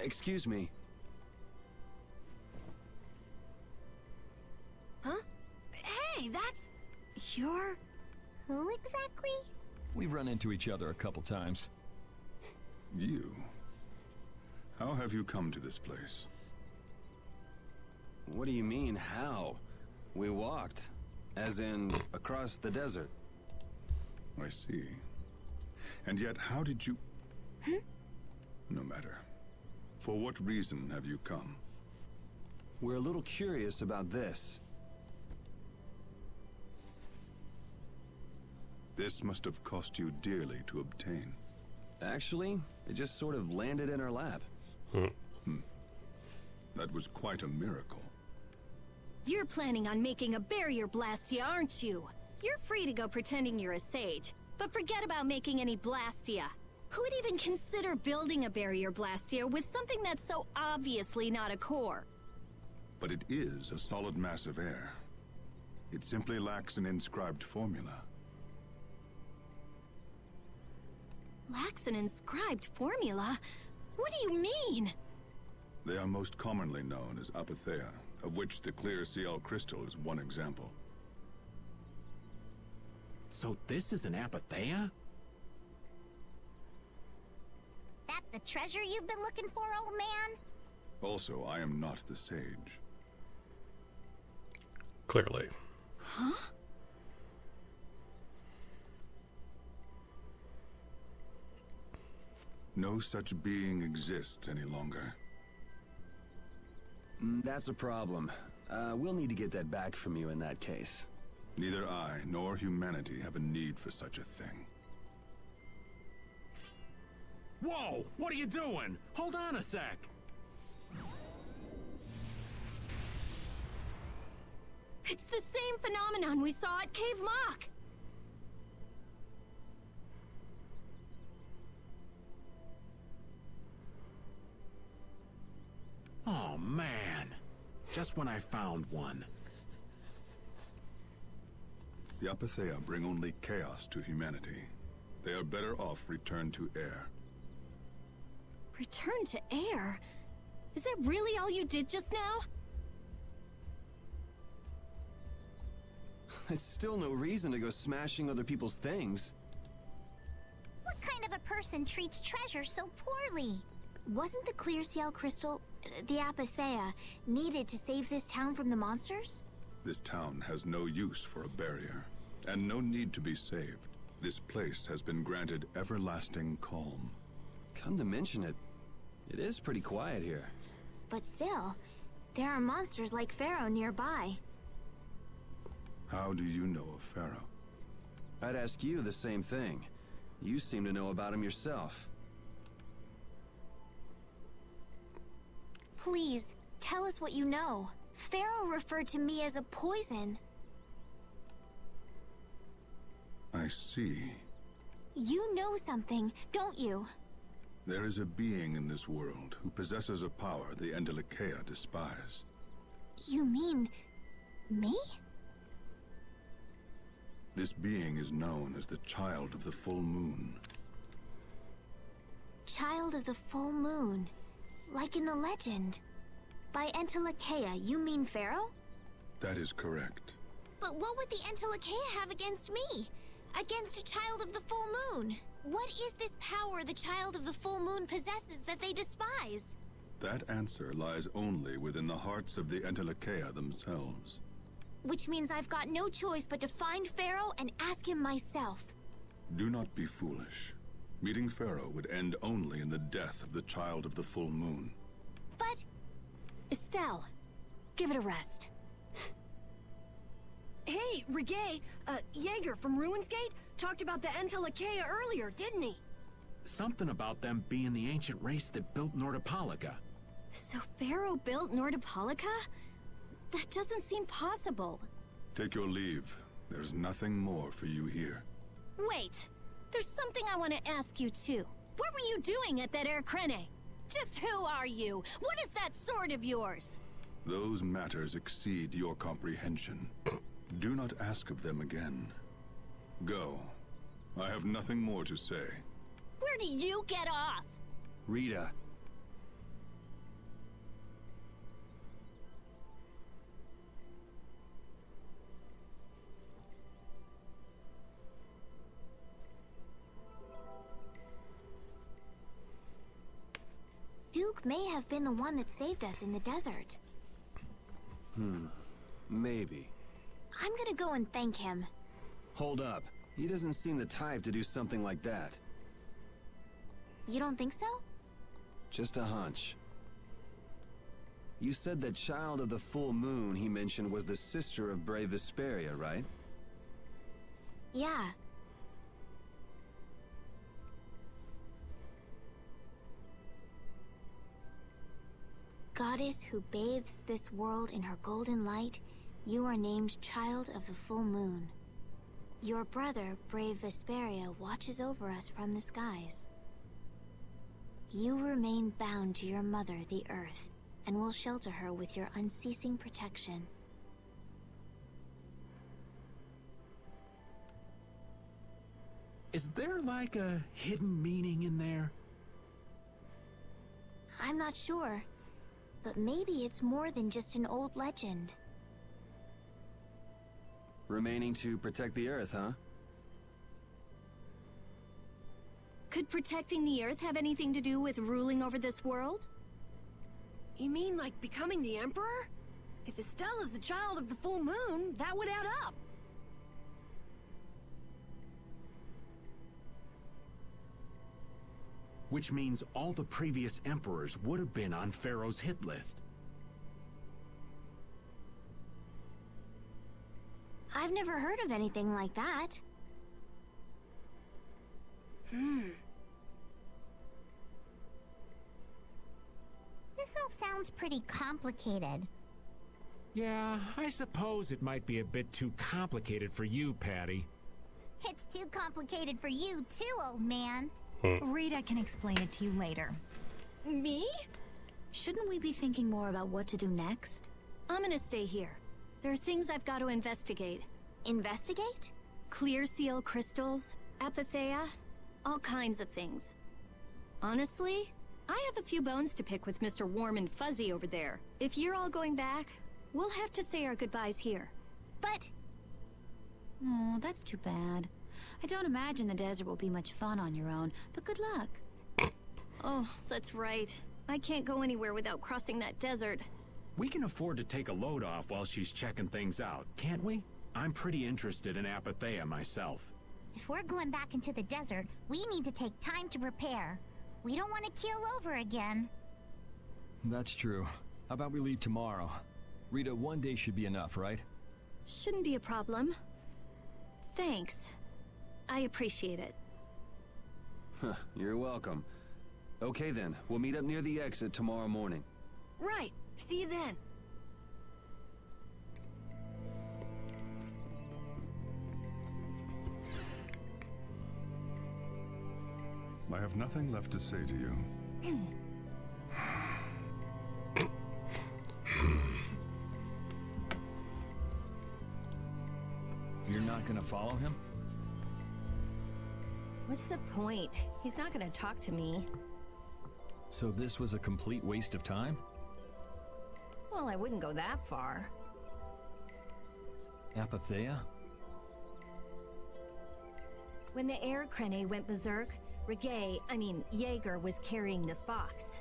Excuse me. Huh? Hey, that's... You're... Who exactly? We've run into each other a couple times. You? How have you come to this place? What do you mean, how? We walked. As in, across the desert. I see. And yet, how did you... No matter. For what reason have you come? We're a little curious about this. This must have cost you dearly to obtain. Actually, it just sort of landed in our lap. That was quite a miracle. You're planning on making a barrier Blastia, aren't you? You're free to go pretending you're a sage, but forget about making any Blastia. Who would even consider building a barrier Blastia with something that's so obviously not a core? But it is a solid mass of air. It simply lacks an inscribed formula. Lacks an inscribed formula? What do you mean? They are most commonly known as apatheia, of which the clear CL crystal is one example. So this is an apatheia? The treasure you've been looking for, old man? Also, I am not the sage. Clearly. Huh? No such being exists any longer. That's a problem. We'll need to get that back from you in that case. Neither I nor humanity have a need for such a thing. Whoa! What are you doing? Hold on a sec! It's the same phenomenon we saw at Cave Mock! Oh, man. Just when I found one. The Apatheia bring only chaos to humanity. They are better off returned to air. Return to air? Is that really all you did just now? It's still no reason to go smashing other people's things. What kind of a person treats treasure so poorly? Wasn't the clear seal crystal, the Apatheia, needed to save this town from the monsters? This town has no use for a barrier, and no need to be saved. This place has been granted everlasting calm. Come to mention it, it is pretty quiet here. But still, there are monsters like Pharaoh nearby. How do you know of Pharaoh? I'd ask you the same thing. You seem to know about him yourself. Please, tell us what you know. Pharaoh referred to me as a poison. I see. You know something, don't you? There is a being in this world who possesses a power the Endelikeia despise. You mean... me? This being is known as the Child of the Full Moon. Child of the Full Moon. Like in the legend. By Endelikeia, you mean Pharaoh? That is correct. But what would the Endelikeia have against me? Against a Child of the Full Moon? What is this power the Child of the Full Moon possesses that they despise? That answer lies only within the hearts of the Endelikeia themselves. Which means I've got no choice but to find Pharaoh and ask him myself. Do not be foolish. Meeting Pharaoh would end only in the death of the Child of the Full Moon. But... Estelle, give it a rest. Hey, Regay, Jaeger from Ruins Gate talked about the Endelikeia earlier, didn't he? Something about them being the ancient race that built Nordopolica. So Pharaoh built Nordopolica? That doesn't seem possible. Take your leave. There's nothing more for you here. Wait, there's something I want to ask you too. What were you doing at that Air Krene? Just who are you? What is that sword of yours? Those matters exceed your comprehension. Do not ask of them again. Go. I have nothing more to say. Where do you get off? Rita. Duke may have been the one that saved us in the desert. Maybe. I'm gonna go and thank him. Hold up. He doesn't seem the type to do something like that. You don't think so? Just a hunch. You said that Child of the Full Moon he mentioned was the sister of brave Vesperia, right? Yeah. Goddess who bathes this world in her golden light, you are named Child of the Full Moon. Your brother, brave Vesperia, watches over us from the skies. You remain bound to your mother, the Earth, and will shelter her with your unceasing protection. Is there like a hidden meaning in there? I'm not sure, but maybe it's more than just an old legend. Remaining to protect the Earth, huh? Could protecting the Earth have anything to do with ruling over this world? You mean like becoming the Emperor? If Estella's the child of the full moon, that would add up. Which means all the previous emperors would have been on Pharaoh's hit list. I've never heard of anything like that. This all sounds pretty complicated. Yeah, I suppose it might be a bit too complicated for you, Patty. It's too complicated for you too, old man. Rita can explain it to you later. Me? Shouldn't we be thinking more about what to do next? I'm gonna stay here. There are things I've got to investigate. Investigate? Clear seal crystals, apatheia, all kinds of things. Honestly, I have a few bones to pick with Mr. Warm and Fuzzy over there. If you're all going back, we'll have to say our goodbyes here. But... Oh, that's too bad. I don't imagine the desert will be much fun on your own, but good luck. Oh, that's right. I can't go anywhere without crossing that desert. We can afford to take a load off while she's checking things out, can't we? I'm pretty interested in apatheia myself. If we're going back into the desert, we need to take time to prepare. We don't want to keel over again. That's true. How about we leave tomorrow? Rita, 1 day should be enough, right? Shouldn't be a problem. Thanks. I appreciate it. You're welcome. Okay then, we'll meet up near the exit tomorrow morning. Right. See you then. I have nothing left to say to you. You're not gonna follow him? What's the point? He's not gonna talk to me. So this was a complete waste of time? Well, I wouldn't go that far. Apatheia? When the air crane went berserk, Jaeger was carrying this box.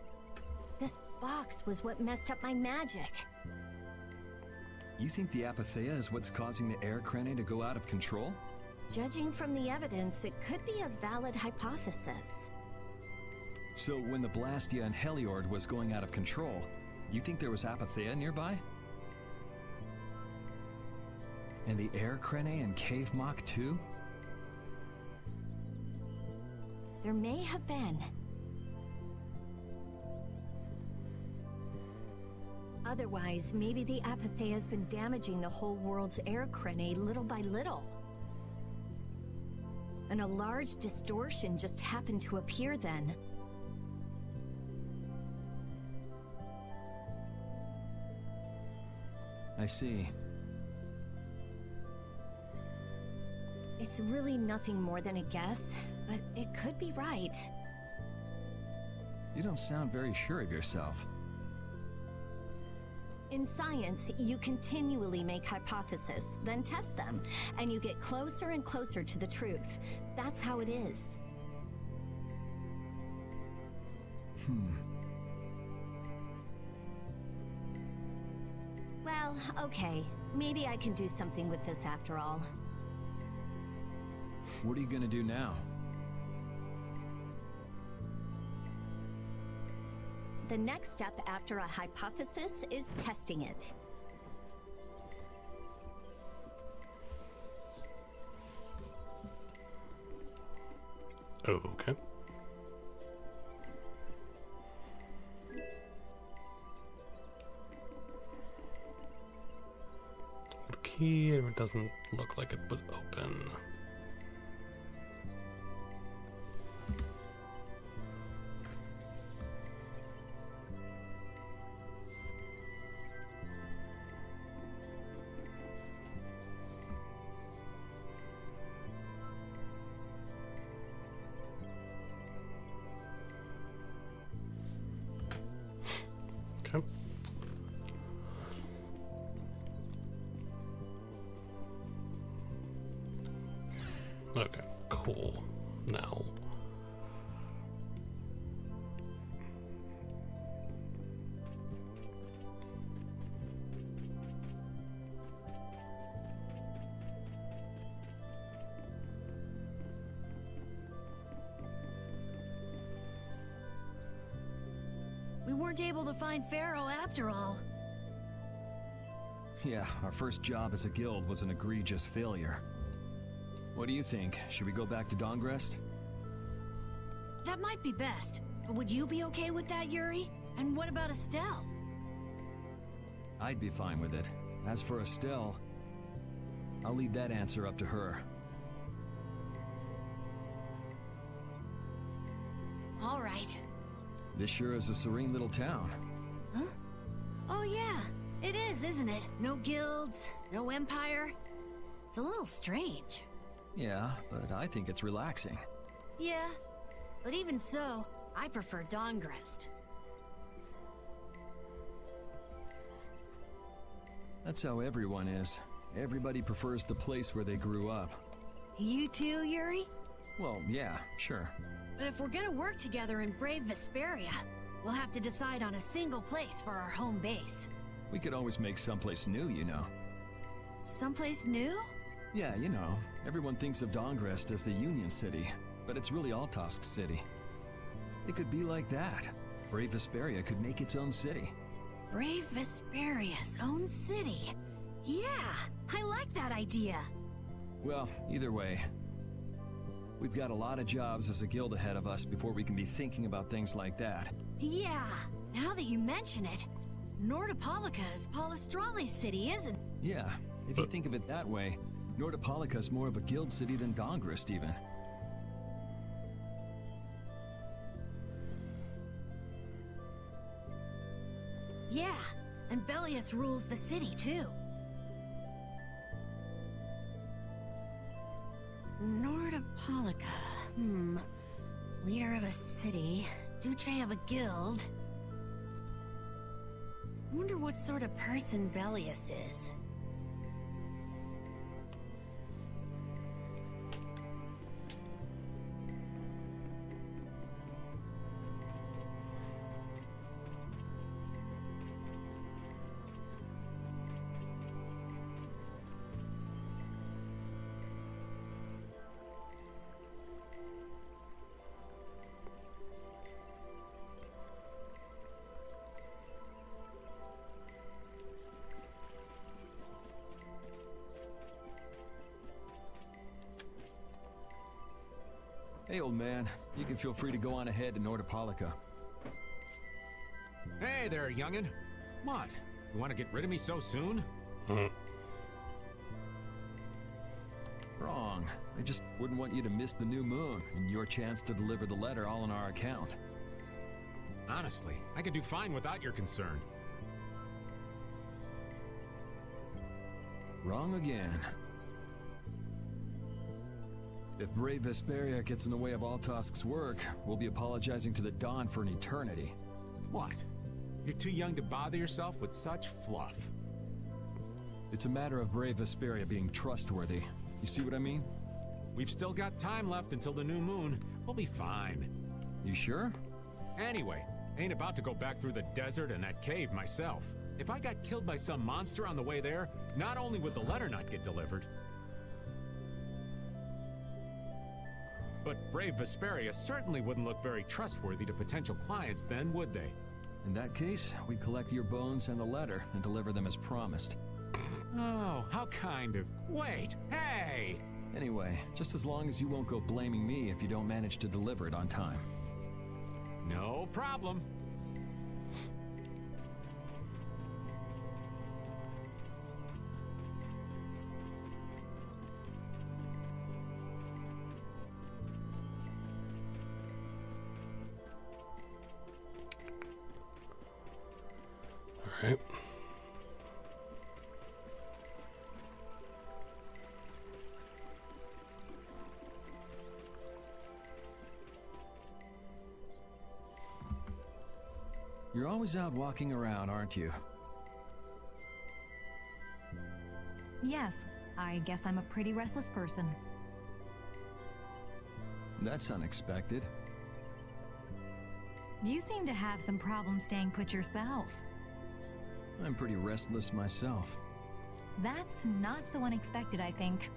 This box was what messed up my magic. You think the apatheia is what's causing the air crane to go out of control? Judging from the evidence, it could be a valid hypothesis. So when the Blastia and Heliord was going out of control, you think there was apatheia nearby? And the air crane and cave mock too? There may have been. Otherwise, maybe the apatheia has been damaging the whole world's air crane little by little. And a large distortion just happened to appear then. I see. It's really nothing more than a guess, but it could be right. You don't sound very sure of yourself. In science, you continually make hypotheses, then test them, and you get closer and closer to the truth. That's how it is. Well, okay. Maybe I can do something with this after all. What are you gonna do now? The next step after a hypothesis is testing it. Okay. The key, it doesn't look like it would open. Okay. Okay, cool. Now, weren't able to find Pharaoh after all. Yeah, our first job as a guild was an egregious failure. What do you think? Should we go back to Dongrest? That might be best. But would you be okay with that, Yuri? And what about Estelle? I'd be fine with it. As for Estelle, I'll leave that answer up to her. All right. This sure is a serene little town. Huh? Oh yeah, it is, isn't it? No guilds, no empire. It's a little strange. Yeah, but I think it's relaxing. Yeah, but even so, I prefer Dongrest. That's how everyone is. Everybody prefers the place where they grew up. You too, Yuri? Well, yeah, sure. But if we're gonna work together in brave Vesperia, we'll have to decide on a single place for our home base. We could always make someplace new, you know. Someplace new? Yeah, you know. Everyone thinks of Dongrest as the Union City, but it's really Altosk City. It could be like that. Brave Vesperia could make its own city. Brave Vesperia's own city. Yeah, I like that idea. Well, either way, we've got a lot of jobs as a guild ahead of us before we can be thinking about things like that. Yeah, now that you mention it, Nordopolica is Palestrale's city, isn't it? Yeah, if you think of it that way, Nordopolica is more of a guild city than Dongrest, even. Yeah, and Bellius rules the city, too. Nordopolica, Leader of a city, Duce of a guild. Wonder what sort of person Bellius is. Hey, old man. You can feel free to go on ahead to Nordopolica. Hey there, youngin'. What? You want to get rid of me so soon? Wrong. I just wouldn't want you to miss the new moon and your chance to deliver the letter all on our account. Honestly, I could do fine without your concern. Wrong again. If brave Vesperia gets in the way of Altosk's work, we'll be apologizing to the Dawn for an eternity. What? You're too young to bother yourself with such fluff. It's a matter of brave Vesperia being trustworthy. You see what I mean? We've still got time left until the new moon. We'll be fine. You sure? Anyway, ain't about to go back through the desert and that cave myself. If I got killed by some monster on the way there, not only would the letter not get delivered, but brave Vesperia certainly wouldn't look very trustworthy to potential clients then, would they? In that case, we collect your bones and the letter and deliver them as promised. Oh, how kind of... Wait, hey! Anyway, just as long as you won't go blaming me if you don't manage to deliver it on time. No problem. Right. You're always out walking around, aren't you? Yes, I guess I'm a pretty restless person. That's unexpected. You seem to have some problems staying put yourself. I'm pretty restless myself. That's not so unexpected, I think.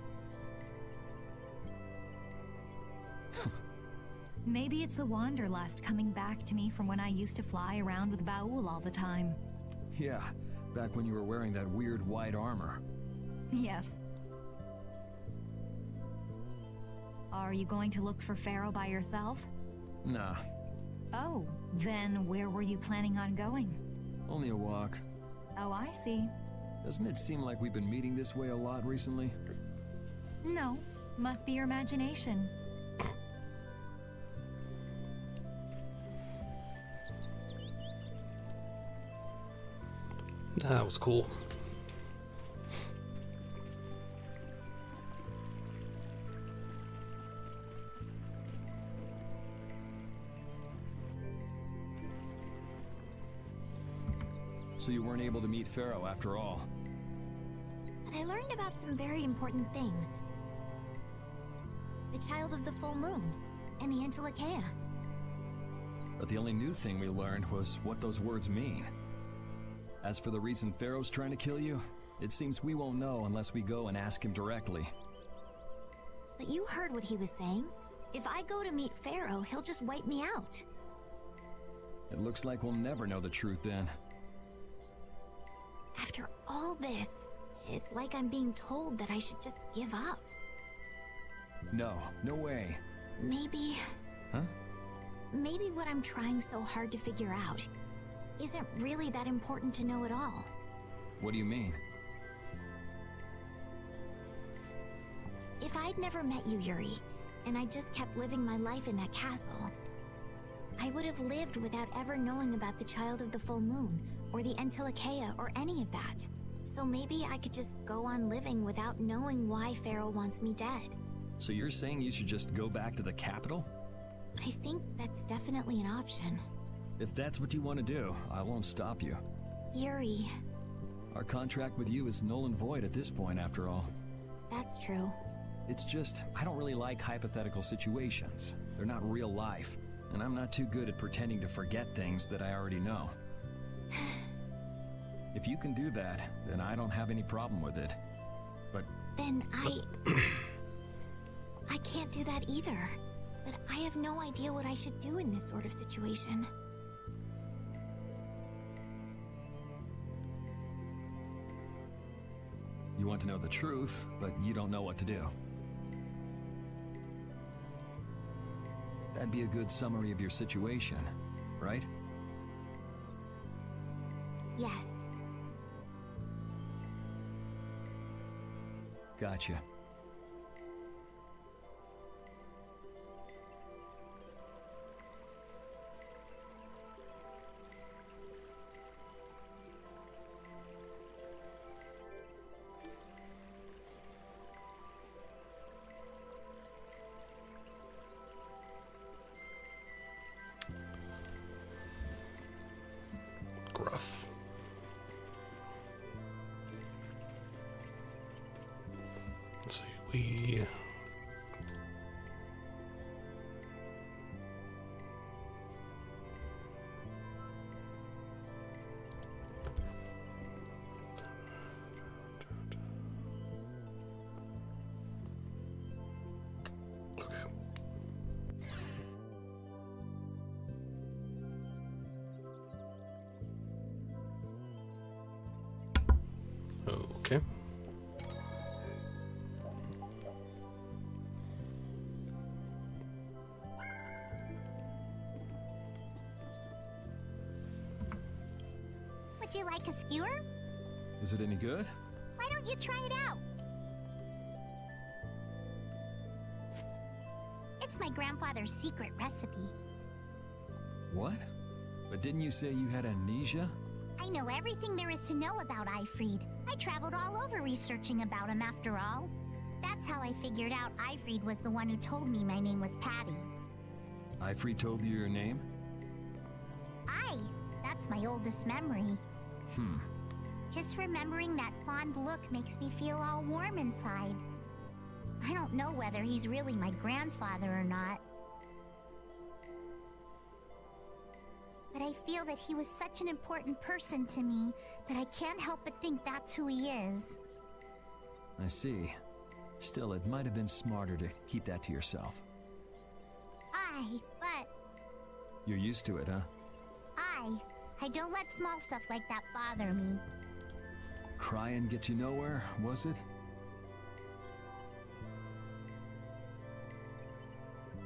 Maybe it's the wanderlust coming back to me from when I used to fly around with Baul all the time. Yeah, back when you were wearing that weird white armor. Yes. Are you going to look for Pharaoh by yourself? Nah. Oh, then where were you planning on going? Only a walk. Oh, I see. Doesn't it seem like we've been meeting this way a lot recently? No, must be your imagination. That was cool. So you weren't able to meet Pharaoh after all. But I learned about some very important things. The Child of the Full Moon, and the Antilocheia. But the only new thing we learned was what those words mean. As for the reason Pharaoh's trying to kill you, it seems we won't know unless we go and ask him directly. But you heard what he was saying. If I go to meet Pharaoh, he'll just wipe me out. It looks like we'll never know the truth then. After all this, it's like I'm being told that I should just give up. No, no way. Maybe... Huh? Maybe what I'm trying so hard to figure out isn't really that important to know at all. What do you mean? If I'd never met you, Yuri, and I just kept living my life in that castle, I would have lived without ever knowing about the Child of the Full Moon, or the Antilocheia, or any of that. So maybe I could just go on living without knowing why Pharaoh wants me dead. So you're saying you should just go back to the capital? I think that's definitely an option. If that's what you want to do, I won't stop you. Yuri... Our contract with you is null and void at this point, after all. That's true. It's just, I don't really like hypothetical situations. They're not real life, and I'm not too good at pretending to forget things that I already know. If you can do that, then I don't have any problem with it. But... Then I can't do that either. But I have no idea what I should do in this sort of situation. You want to know the truth, but you don't know what to do. That'd be a good summary of your situation, right? Yes. Gotcha. Gruff. Let's see, we... Okay. Would you like a skewer? Is it any good? Why don't you try it out? It's my grandfather's secret recipe. What? But didn't you say you had amnesia? I know everything there is to know about Ifrid. I traveled all over researching about him after all. That's how I figured out Ifrid was the one who told me my name was Patty. Ifrid told you your name? That's my oldest memory. Hmm. Just remembering that fond look makes me feel all warm inside. I don't know whether he's really my grandfather or not. But I feel that he was such an important person to me that I can't help but think that's who he is. I see. Still, it might have been smarter to keep that to yourself. Aye, but You're used to it, huh? I don't let small stuff like that bother me. Crying get you nowhere, was it?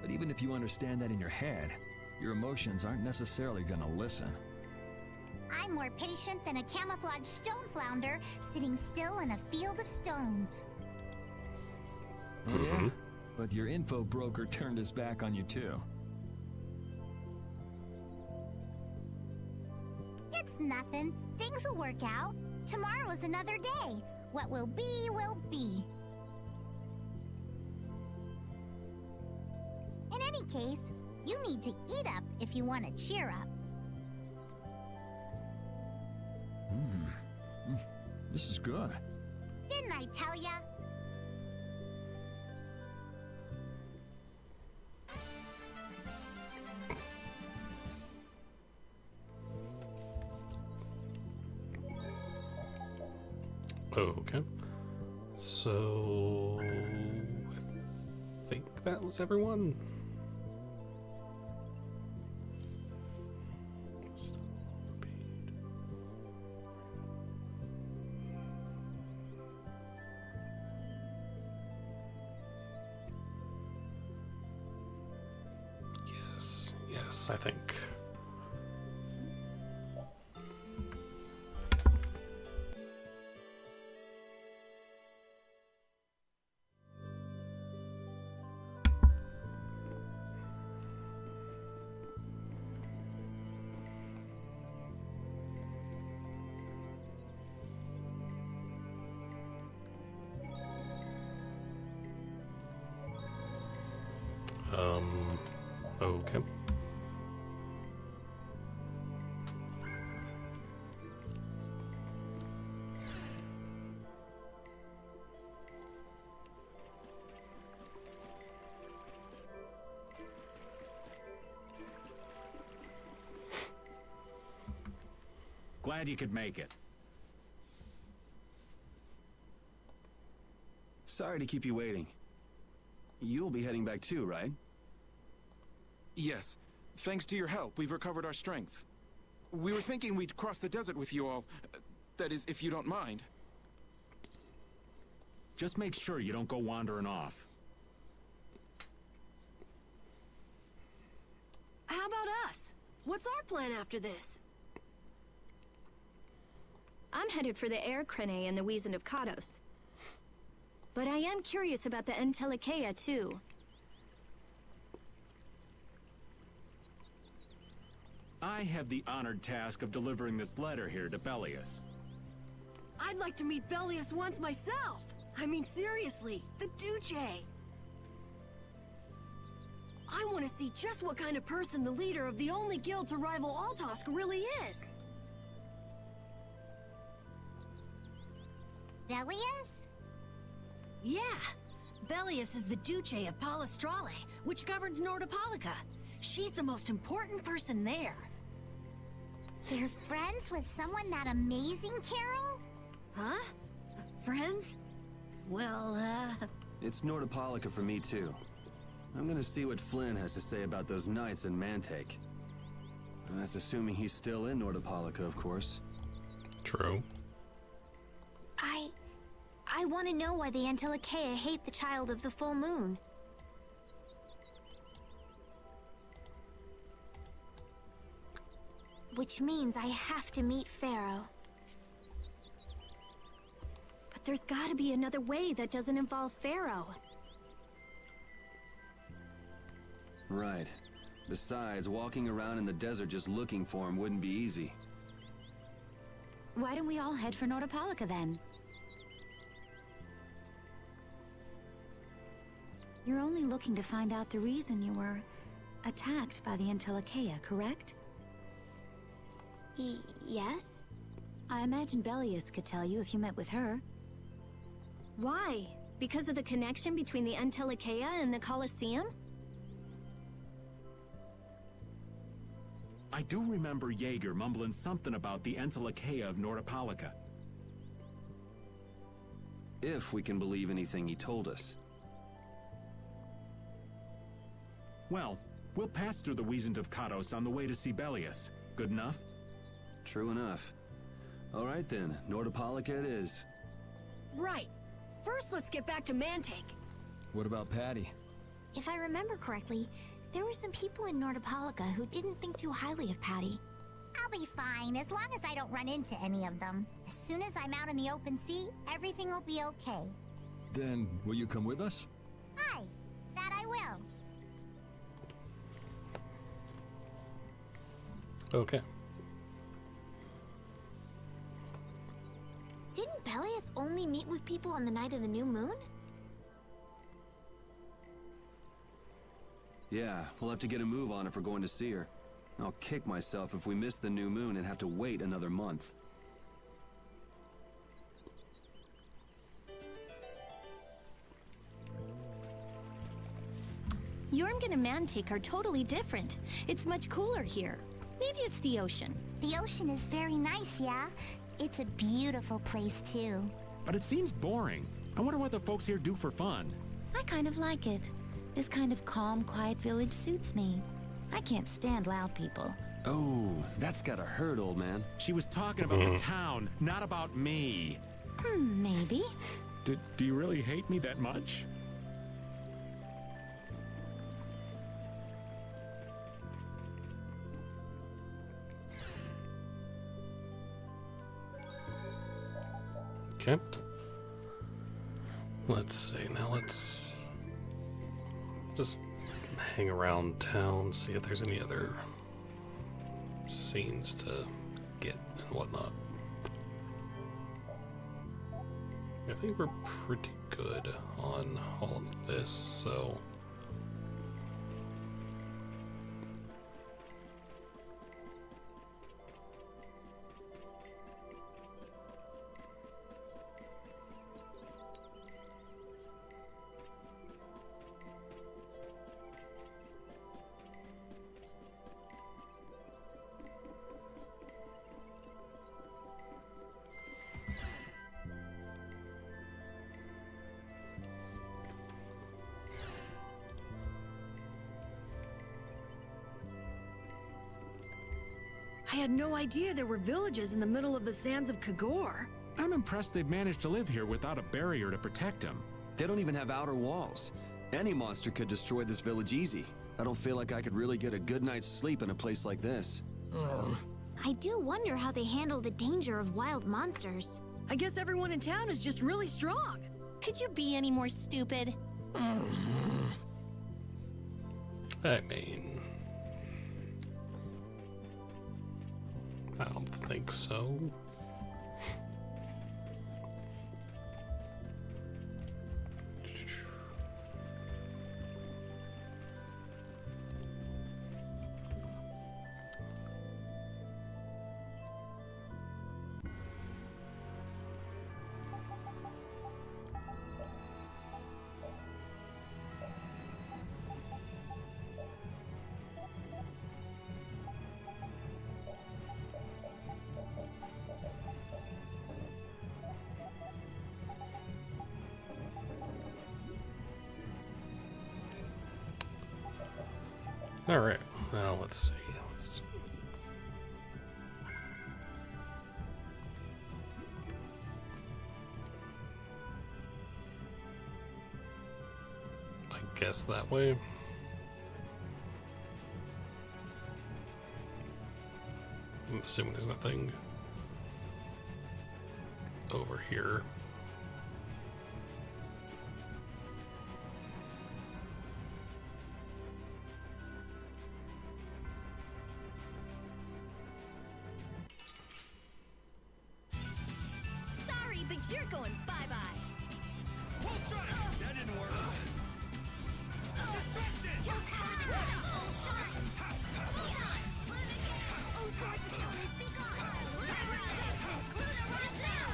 But even if you understand that in your head, your emotions aren't necessarily gonna listen. I'm more patient than a camouflaged stone flounder sitting still in a field of stones. Oh, yeah? But your info broker turned his back on you too. It's nothing. Things will work out. Tomorrow is another day. What will be, will be. In any case, you need to eat up if you want to cheer up. This is good. Didn't I tell ya? Okay. So I think that was everyone. Yes, I think. Okay. Glad you could make it. Sorry to keep you waiting. You'll be heading back too, right? Yes. Thanks to your help, we've recovered our strength. We were thinking we'd cross the desert with you all. That is, if you don't mind. Just make sure you don't go wandering off. How about us? What's our plan after this? I'm headed for the Air Crene and the Wizened of Kados. But I am curious about the Entelikeia, too. I have the honored task of delivering this letter here to Bellius. I'd like to meet Bellius once myself. I mean, seriously, the Duce. I want to see just what kind of person the leader of the only guild to rival Altosk really is. Bellius? Yeah. Bellius is the Duce of Palestrale, which governs Nordopolica. She's the most important person there. You're friends with someone that amazing, Carol? Huh? Friends? Well, It's Nordopolica for me too. I'm gonna see what Flynn has to say about those knights in Mantake. And that's assuming he's still in Nordopolica, of course. True. I want to know why the Entelikeia hate the child of the full moon. Which means I have to meet Pharaoh. But there's gotta be another way that doesn't involve Pharaoh. Right. Besides, walking around in the desert just looking for him wouldn't be easy. Why don't we all head for Nordopolica then? You're only looking to find out the reason you were attacked by the Entelikeia, correct? Yes? I imagine Bellius could tell you if you met with her. Why? Because of the connection between the Entelikeia and the Colosseum? I do remember Jaeger mumbling something about the Entelikeia of Nordopolica. If we can believe anything he told us. Well, We'll pass through the Wiesent of Kados on the way to Sibelius. Good enough? True enough. All right then, Nordopolica it is. Right. First, let's get back to Mantake. What about Patty? If I remember correctly, there were some people in Nordopolica who didn't think too highly of Patty. I'll be fine, as long as I don't run into any of them. As soon as I'm out in the open sea, everything will be okay. Then, will you come with us? Aye, that I will. Okay. Didn't Belias only meet with people on the night of the new moon? Yeah, we'll have to get a move on if we're going to see her. I'll kick myself if we miss the new moon and have to wait another month. Jormungand and Mantake are totally different. It's much cooler here. Maybe it's the ocean. The ocean is very nice, yeah? It's a beautiful place, too. But it seems boring. I wonder what the folks here do for fun. I kind of like it. This kind of calm, quiet village suits me. I can't stand loud people. Oh, that's gotta hurt, old man. She was talking about the town, not about me. Maybe. Do you really hate me that much? Okay. Let's see. Now let's just hang around town, see if there's any other scenes to get and whatnot. I think we're pretty good on all of this, so... I had no idea there were villages in the middle of the sands of Kagor. I'm impressed they've managed to live here without a barrier to protect them. They don't even have outer walls. Any monster could destroy this village easy. I don't feel like I could really get a good night's sleep in a place like this. I do wonder how they handle the danger of wild monsters. I guess everyone in town is just really strong. Could you be any more stupid? I mean... I don't think so. Alright, now let's see. I guess that way. I'm assuming there's nothing over here. But you're going bye-bye. That didn't work. Destruction! Your power that turns soul shine! Photon! Oh, source of illness, be gone! Luna, rise now!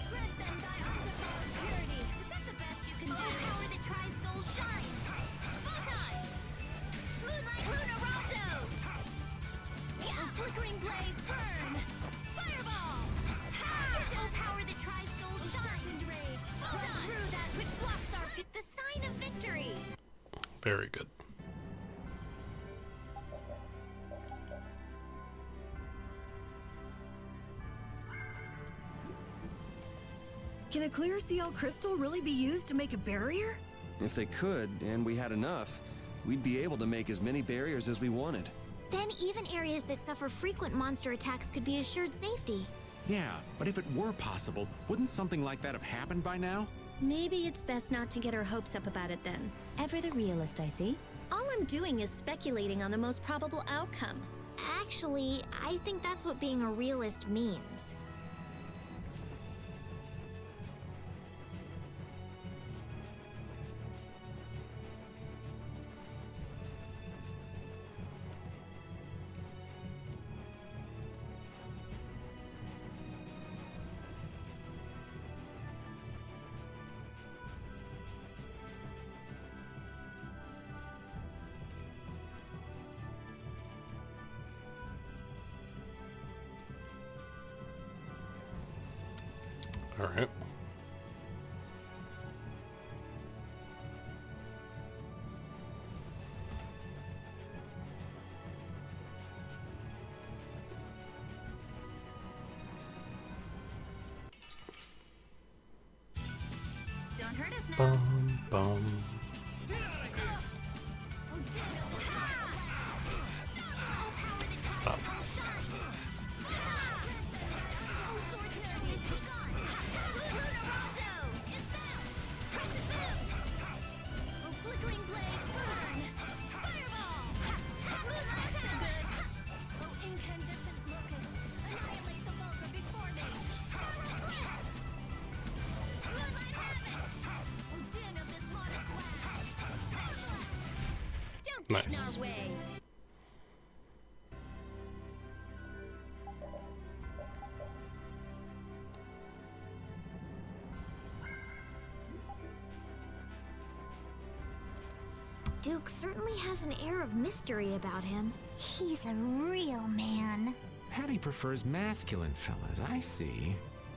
Grant them thy octopower purity. Is that the best you can do? Power that tries soul shine! Photon! Moonlight Luna Rondo! A flickering blaze burn. Fireball. Power Very good. Can a clear CL crystal really be used to make a barrier? If they could, and we had enough, we'd be able to make as many barriers as we wanted. Then even areas that suffer frequent monster attacks could be assured safety. Yeah, but if it were possible, wouldn't something like that have happened by now? Maybe it's best not to get our hopes up about it then. Ever the realist, I see. All I'm doing is speculating on the most probable outcome. Actually, I think that's what being a realist means. All right. Don't hurt us now. Bum, bum. Stop. Nice. Duke certainly has an air of mystery about him. He's a real man. Patty prefers masculine fellas, I see.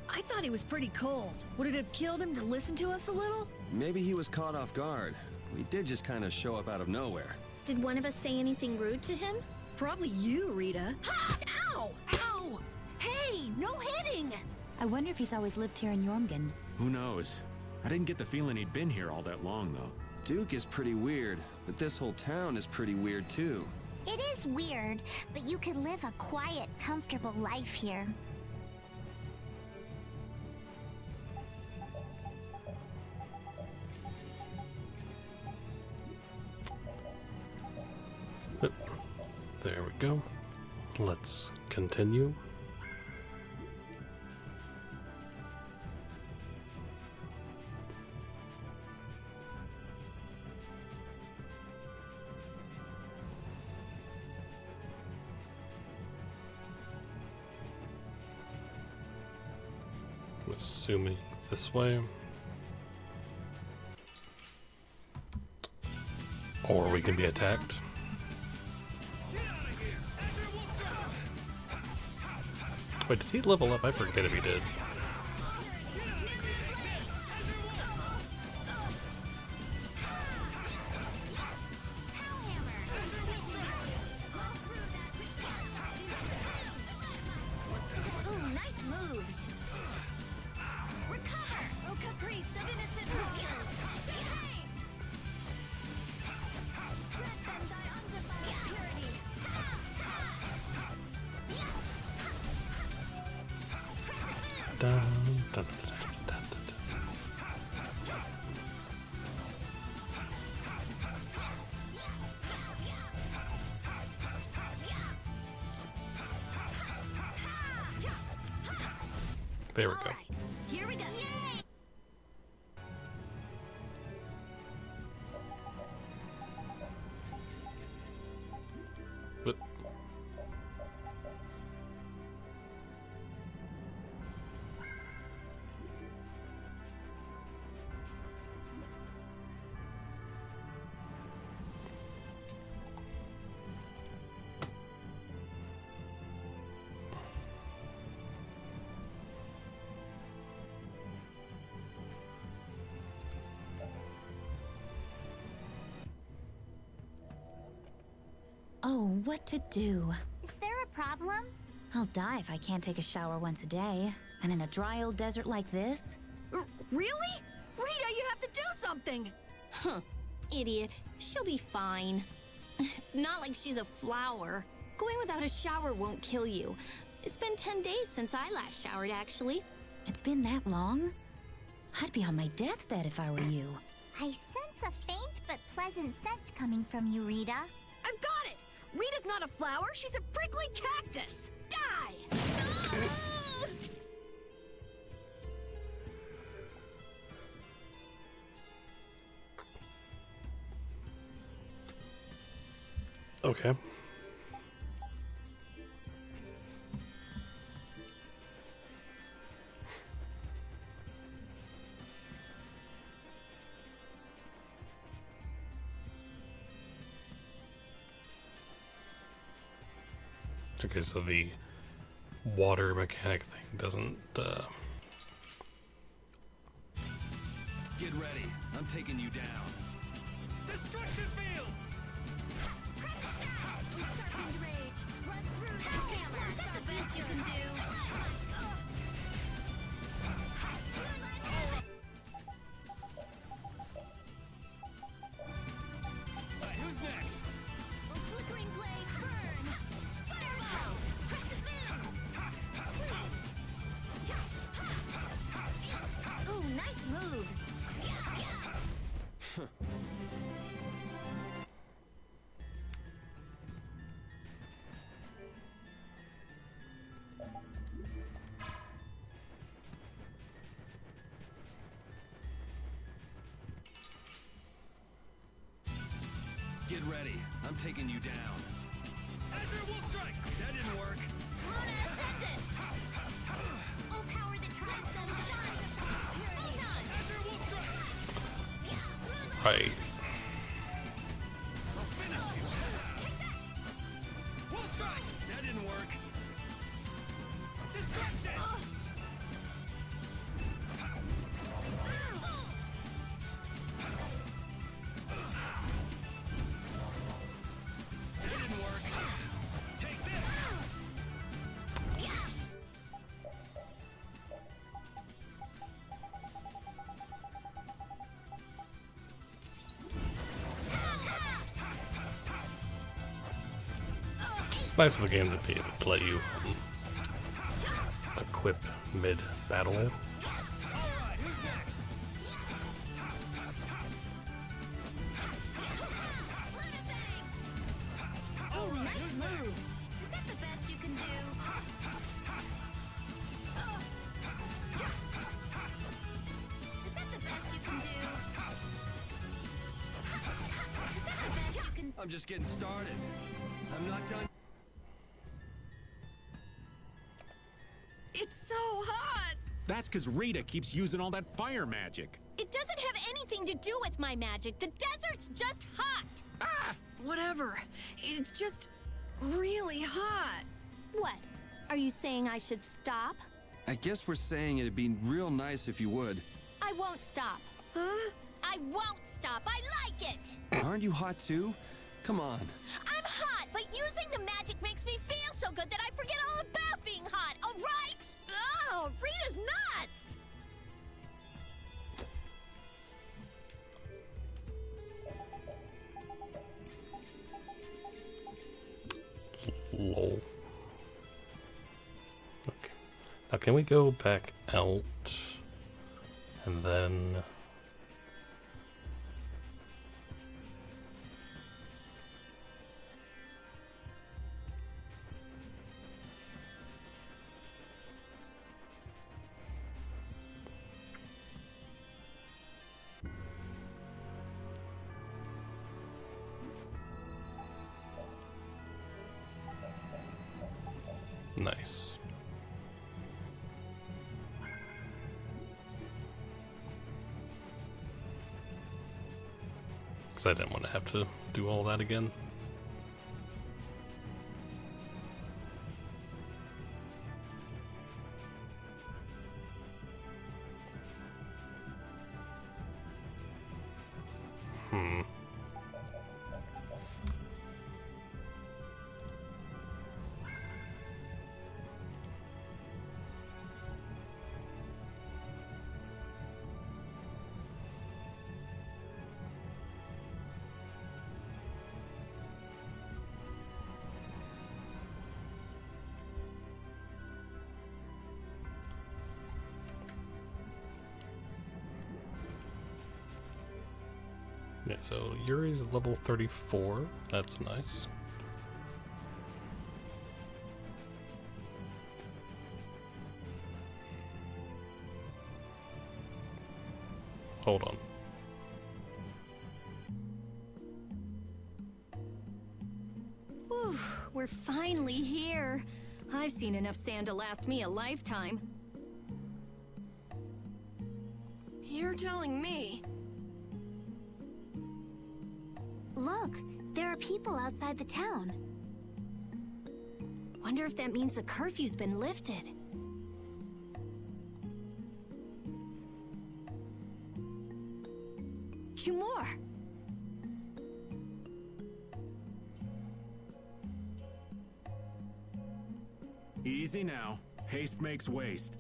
I thought he was pretty cold. Would it have killed him to listen to us a little? Maybe he was caught off guard. We did just kind of show up out of nowhere. Did one of us say anything rude to him? Probably you, Rita. Ha! Ow! Ow! Hey, no hitting! I wonder if he's always lived here in Jormungand. Who knows? I didn't get the feeling he'd been here all that long, though. Duke is pretty weird, but this whole town is pretty weird too. It is weird, but you could live a quiet, comfortable life here. There we go. Let's continue. I'm assuming this way. Or we can be attacked. Wait, did he level up? I forget if he did. Ooh, nice moves. Recover, O caprice of innocent warriors. Let them thy undefiled purity. Dun, dun, dun, dun, dun, dun. There we go. Here we go. Whoop. Oh, what to do? Is there a problem? I'll die if I can't take a shower once a day. And in a dry old desert like this? Really? Rita, you have to do something! Huh. Idiot. She'll be fine. It's not like she's a flower. Going without a shower won't kill you. It's been 10 days since I last showered, actually. It's been that long? I'd be on my deathbed if I were you. I sense a faint but pleasant scent coming from you, Rita. I've got it! Rita's not a flower, she's a prickly cactus! Die! Okay. Okay, so the water mechanic thing doesn't, Get ready. I'm taking you down. Destruction field! Sharpened rage. Run through the hammer. Is that the best you can do? Who's next? Flickering blaze burn. Starbow. Press it in. Ooh, nice moves. Get ready. I'm taking you down. Azure Wolf Strike! That didn't work. Luna Ascendant. Oh, power that tries so shine. Full time. Azure Wolf Strike! right. I'll finish you. Wolf Strike! That didn't work. Distraction! That didn't work. Take this! It's nice of the game to be able to let you equip mid-battle. Alright, who's next? Oh, nice moves. Is that the best you can do? Is that the best you can do? Is that the best you can? I'm just getting started. I'm not done. It's so hot! That's because Rita keeps using all that fire magic. It doesn't have anything to do with my magic. The desert's just hot. Whatever. It's just really hot. What? Are you saying I should stop? I guess we're saying it'd be real nice if you would. I won't stop. Huh? I won't stop. I like it. Aren't you hot too? Come on. I'm hot, but using the magic makes me feel so good that I forget all about being hot, all right? Oh, Rita's nuts! Lol. Okay. Now can we go back out and then nice. Because I didn't want to have to do all that again. Yeah, so Yuri's level 34. That's nice. Hold on. Whew, we're finally here. I've seen enough sand to last me a lifetime. You're telling me? Look, there are people outside the town. Wonder if that means the curfew's been lifted. Kumor! Easy now. Haste makes waste.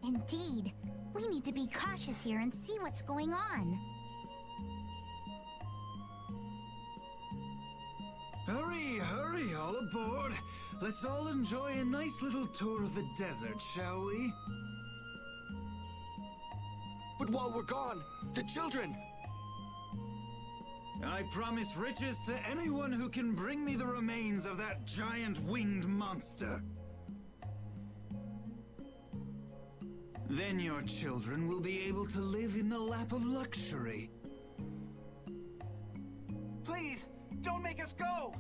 Indeed. We need to be cautious here and see what's going on. Hurry, hurry, all aboard. Let's all enjoy a nice little tour of the desert, shall we? But while we're gone, the children! I promise riches to anyone who can bring me the remains of that giant winged monster. Then your children will be able to live in the lap of luxury. Please, don't make us go!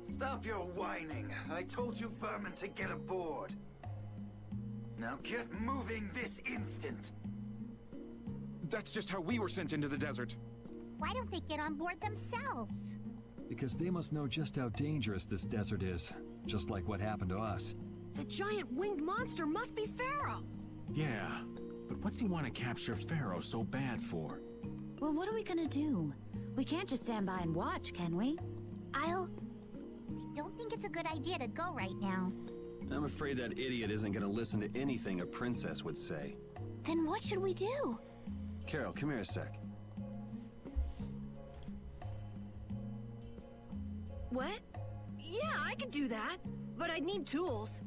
Stop your whining. I told you vermin to get aboard. Now get moving this instant. That's just how we were sent into the desert. Why don't they get on board themselves? Because they must know just how dangerous this desert is, just like what happened to us. The giant winged monster must be Pharaoh! Yeah, but what's he want to capture Pharaoh so bad for? Well, what are we gonna do? We can't just stand by and watch, can we? I don't think it's a good idea to go right now. I'm afraid that idiot isn't gonna listen to anything a princess would say. Then what should we do? Carol, come here a sec. What? Yeah, I could do that, but I'd need tools.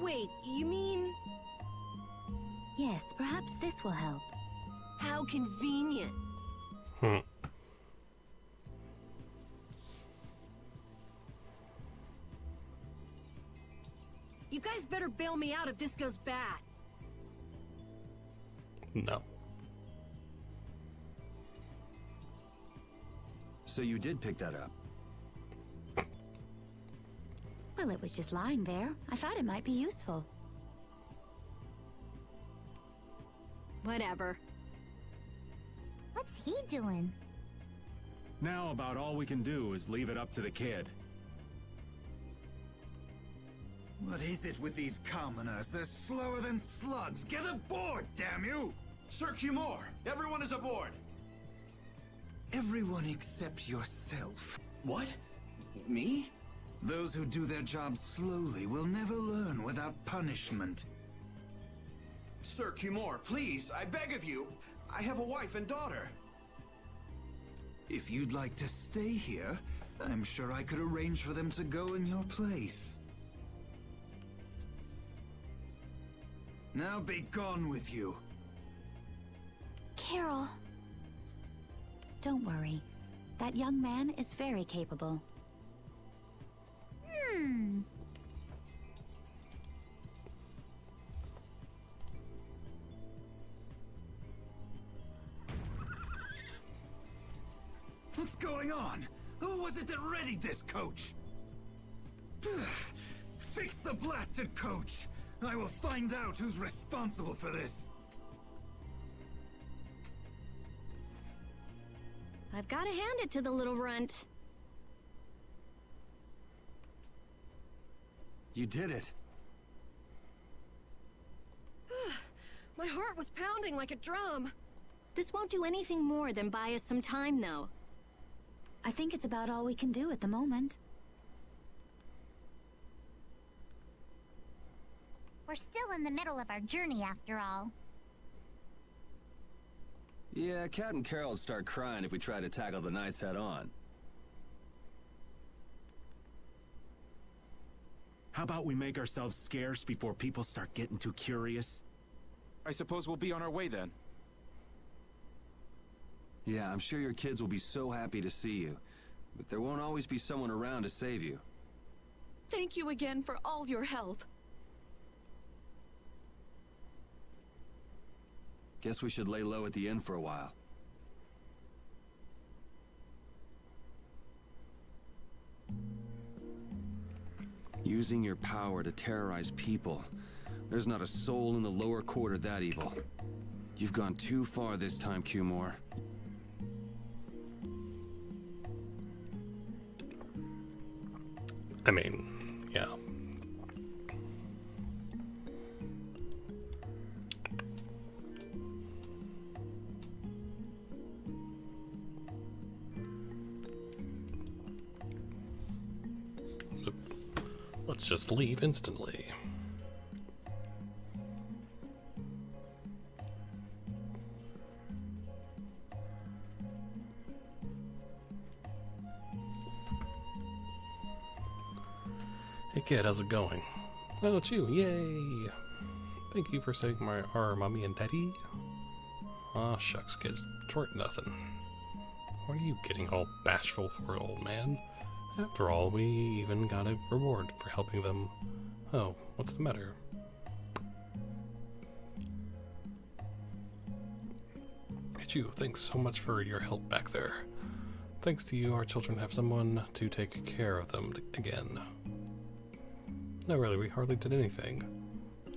Wait, you mean... Yes, perhaps this will help. How convenient. You guys better bail me out if this goes bad. No. So you did pick that up? Well, it was just lying there. I thought it might be useful. Whatever. What's he doing? Now about all we can do is leave it up to the kid. What is it with these commoners? They're slower than slugs. Get aboard, damn you! Sir Kumor, everyone is aboard! Everyone except yourself. What? Me? Those who do their jobs slowly will never learn without punishment. Sir Kumor, please, I beg of you. I have a wife and daughter. If you'd like to stay here, I'm sure I could arrange for them to go in your place. Now be gone with you. Carol. Don't worry. That young man is very capable. What's going on? Who was it that readied this coach? Fix the blasted coach! I will find out who's responsible for this. I've got to hand it to the little runt. You did it. My heart was pounding like a drum. This won't do anything more than buy us some time, though. I think it's about all we can do at the moment. We're still in the middle of our journey after all. Yeah, Cat and Carol would start crying if we tried to tackle the knights head on. How about we make ourselves scarce before people start getting too curious? I suppose we'll be on our way then. Yeah, I'm sure your kids will be so happy to see you. But there won't always be someone around to save you. Thank you again for all your help. Guess we should lay low at the inn for a while. Using your power to terrorize people. There's not a soul in the lower quarter that evil. You've gone too far this time, Cumore. I mean, yeah. Let's just leave instantly. Hey kid, how's it going? Oh, it's you, yay! Thank you for saving our mommy and daddy. Aw, shucks kids, twerk nothing. What are you getting all bashful for, old man? After all, we even got a reward for helping them. Oh, what's the matter? It's you, thanks so much for your help back there. Thanks to you, our children have someone to take care of them again. No, really, we hardly did anything.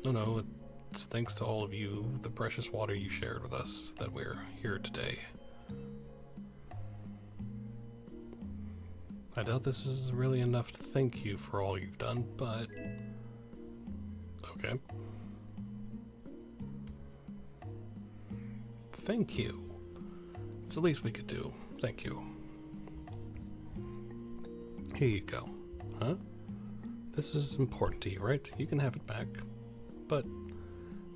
No, it's thanks to all of you, the precious water you shared with us, that we're here today. I doubt this is really enough to thank you for all you've done, but... okay. Thank you. It's the least we could do. Thank you. Here you go. Huh? This is important to you, right? You can have it back. But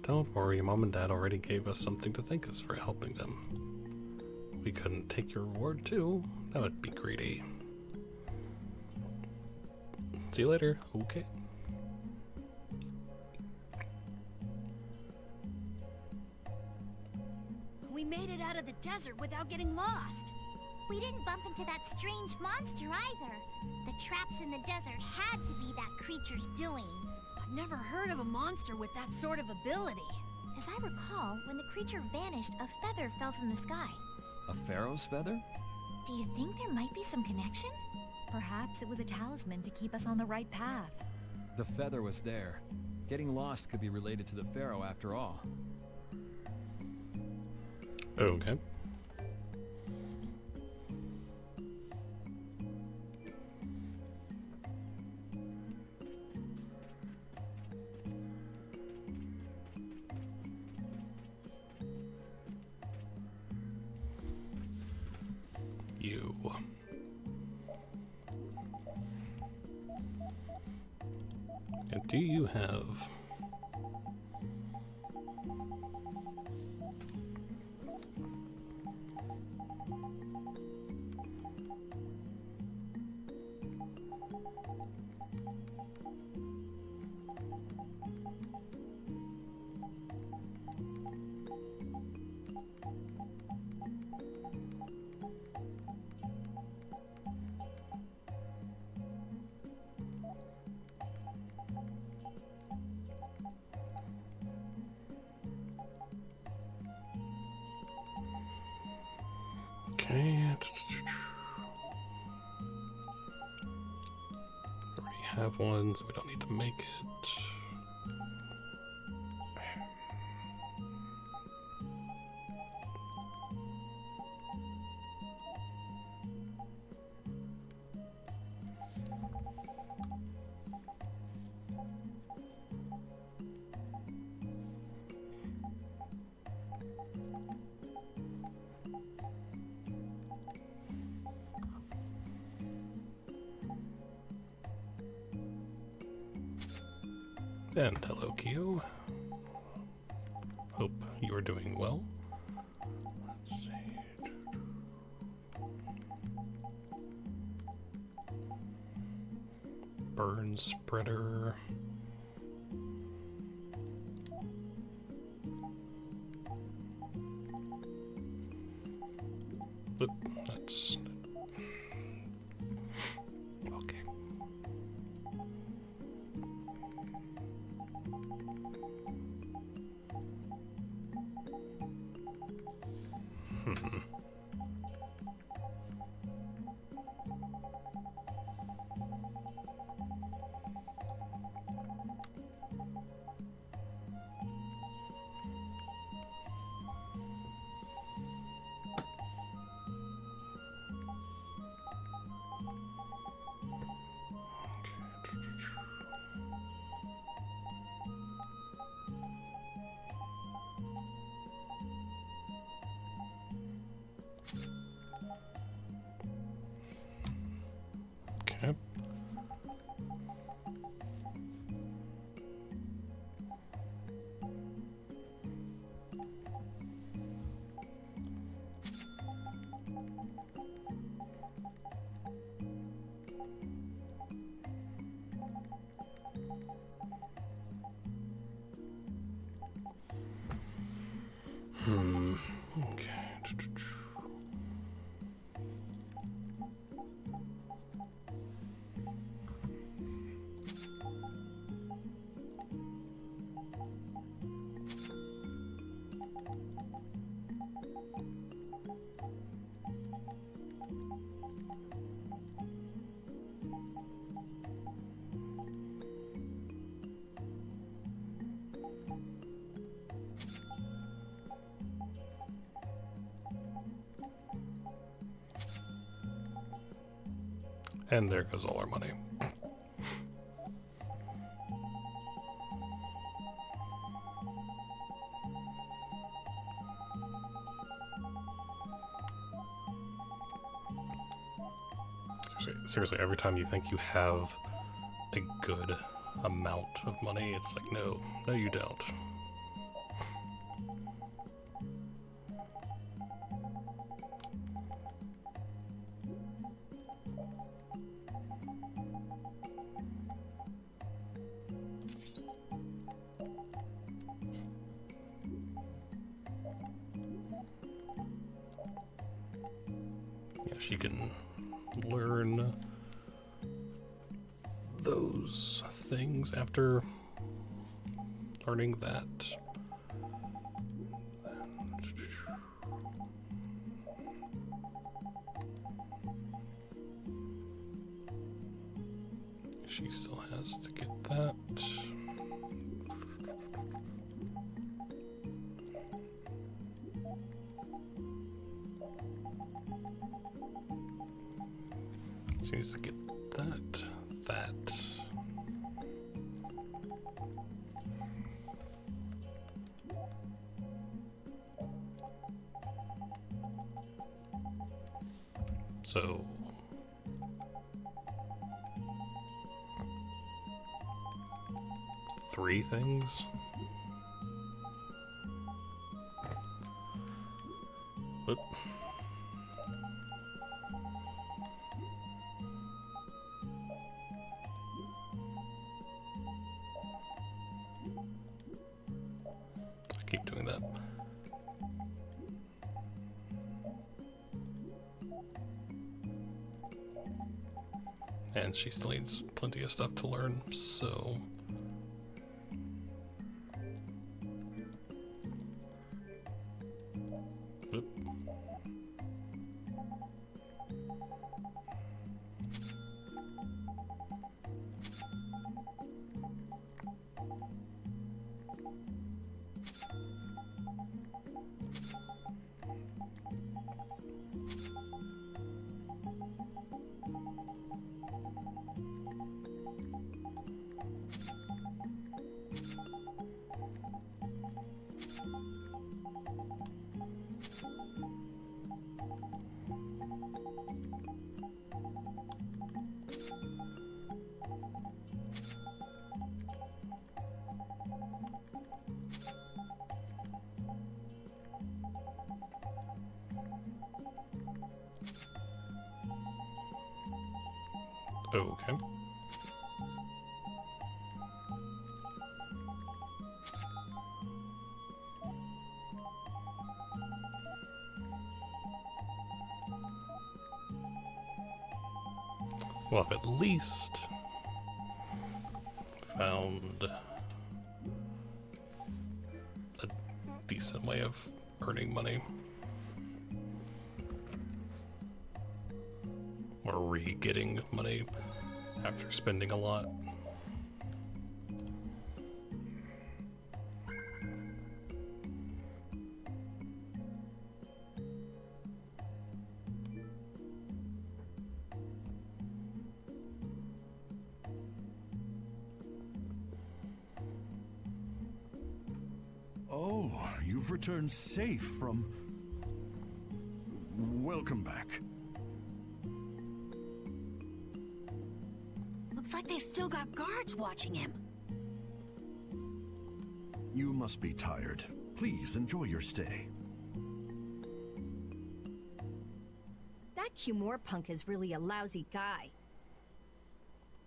don't worry, Mom and Dad already gave us something to thank us for helping them. We couldn't take your reward too. That would be greedy. See you later. Okay. We made it out of the desert without getting lost. We didn't bump into that strange monster either. The traps in the desert had to be that creature's doing. I've never heard of a monster with that sort of ability. As I recall, when the creature vanished, a feather fell from the sky. A pharaoh's feather? Do you think there might be some connection? Perhaps it was a talisman to keep us on the right path. The feather was there. Getting lost could be related to the pharaoh after all. Okay. You. And do you have... Okay. Already have one, so we don't need to make it. And hello, Kyo. Hope you are doing well. Let's see. Burn spreader. But that's okay. Okay. Okay. And there goes all our money. Seriously, every time you think you have a good amount of money, it's like, no, you don't. Yeah, she can learn those things after learning that. She still has to get that. She needs to get that. So 3 things. Whoop. I keep doing that. And she still needs plenty of stuff to learn, so... Oop. Okay. Well, I've at least found a decent way of earning money. Or re-getting money after spending a lot. Oh, you've returned safe from... Welcome back. Looks like they've still got guards watching him. You must be tired. Please enjoy your stay. That Cumore punk is really a lousy guy.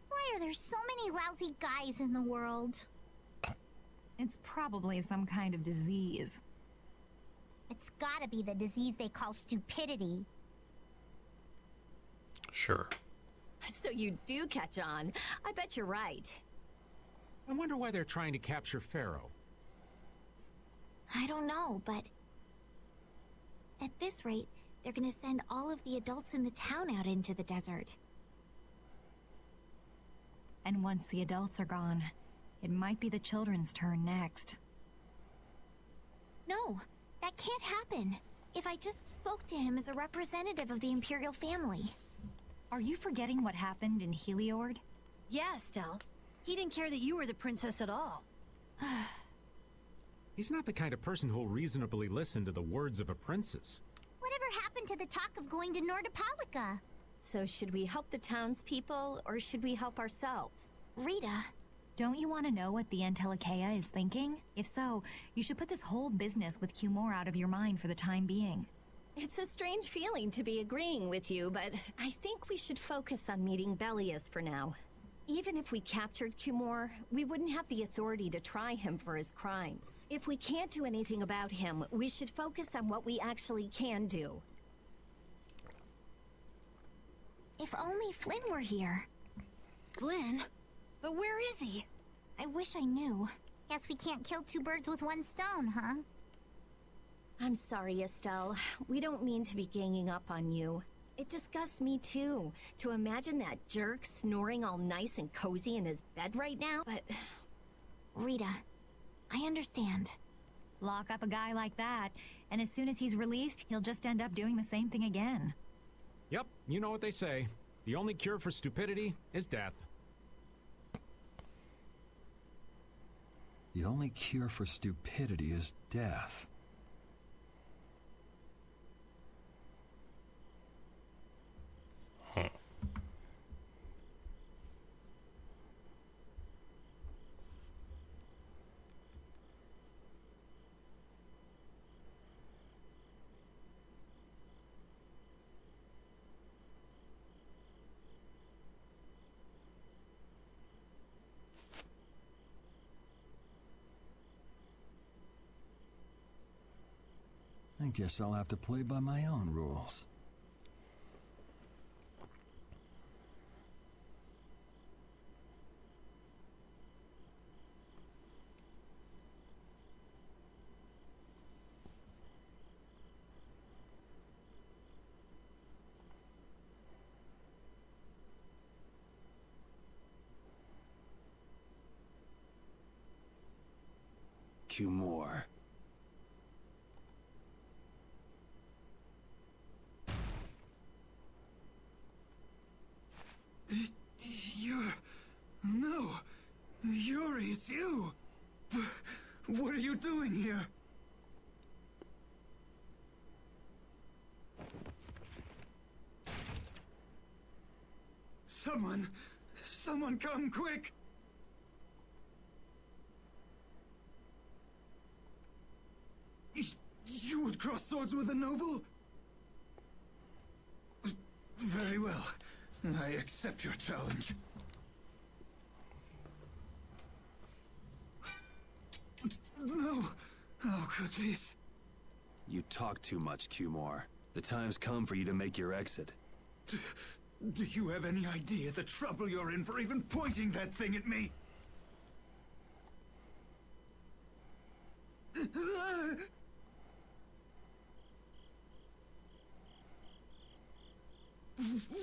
Why are there so many lousy guys in the world? It's probably some kind of disease. It's gotta be the disease they call stupidity. Sure. So you do catch on. I bet you're right. I wonder why they're trying to capture Pharaoh. I don't know, but at this rate, they're gonna send all of the adults in the town out into the desert. And once the adults are gone, it might be the children's turn next. No, that can't happen. If I just spoke to him as a representative of the Imperial family. Are you forgetting what happened in Heliord? Yeah, Estelle. He didn't care that you were the princess at all. He's not the kind of person who'll reasonably listen to the words of a princess. Whatever happened to the talk of going to Nordopolica? So should we help the townspeople, or should we help ourselves? Rita. Don't you want to know what the Antilocheia is thinking? If so, you should put this whole business with Cumore out of your mind for the time being. It's a strange feeling to be agreeing with you, but I think we should focus on meeting Belius for now. Even if we captured Cumore, we wouldn't have the authority to try him for his crimes. If we can't do anything about him, we should focus on what we actually can do. If only Flynn were here. Flynn? But where is he? I wish I knew. Guess we can't kill two birds with one stone, huh? I'm sorry, Estelle. We don't mean to be ganging up on you. It disgusts me too, to imagine that jerk snoring all nice and cozy in his bed right now, but... Rita, I understand. Lock up a guy like that, and as soon as he's released, he'll just end up doing the same thing again. Yep, you know what they say. The only cure for stupidity is death. The only cure for stupidity is death. Huh. I guess I'll have to play by my own rules. Cumore. No! Yuri, it's you! What are you doing here? Someone come quick! You would cross swords with a noble? Very well. I accept your challenge. No! How could this? You talk too much, Cumore. The time's come for you to make your exit. Do you have any idea the trouble you're in for even pointing that thing at me?